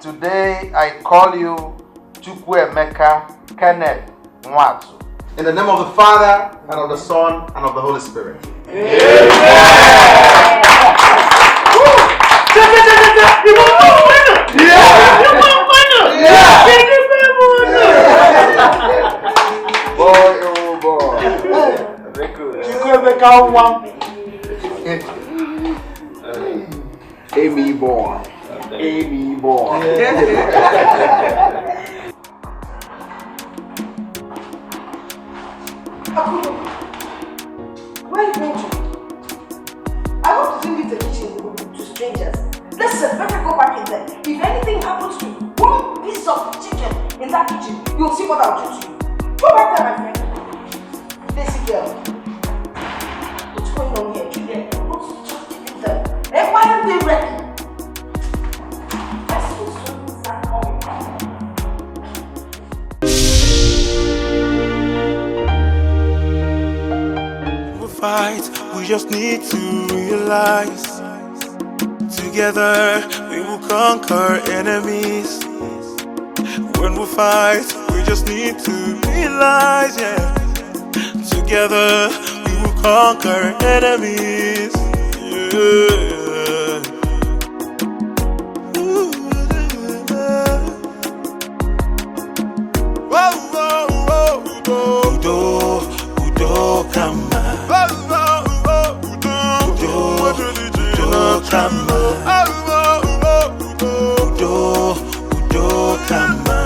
Today I call you Chukwuemeka Kenneth Nwatu. In the name of the Father, and of the Son, and of the Holy Spirit. Amen. Boy, oh boy. Very good. Amy boy. Amy boy. Where are you going to? I hope to leave the kitchen to strangers. Listen, better go back in there. If anything happens to one piece of chicken in that kitchen, you'll see what I'll do to you. Go back there, my friend. Lazy girl. What's going on here? Julia, what's just keeping them? And why aren't they ready? Let's go soon start coming. We'll fight, we just need to realize. Together we will conquer enemies. When we fight, we just need to realize, yeah. Together we will conquer enemies. Yeah. Whoa, whoa, whoa, Udo, Udo, Kama. Udo, Kama. Udo, Kama.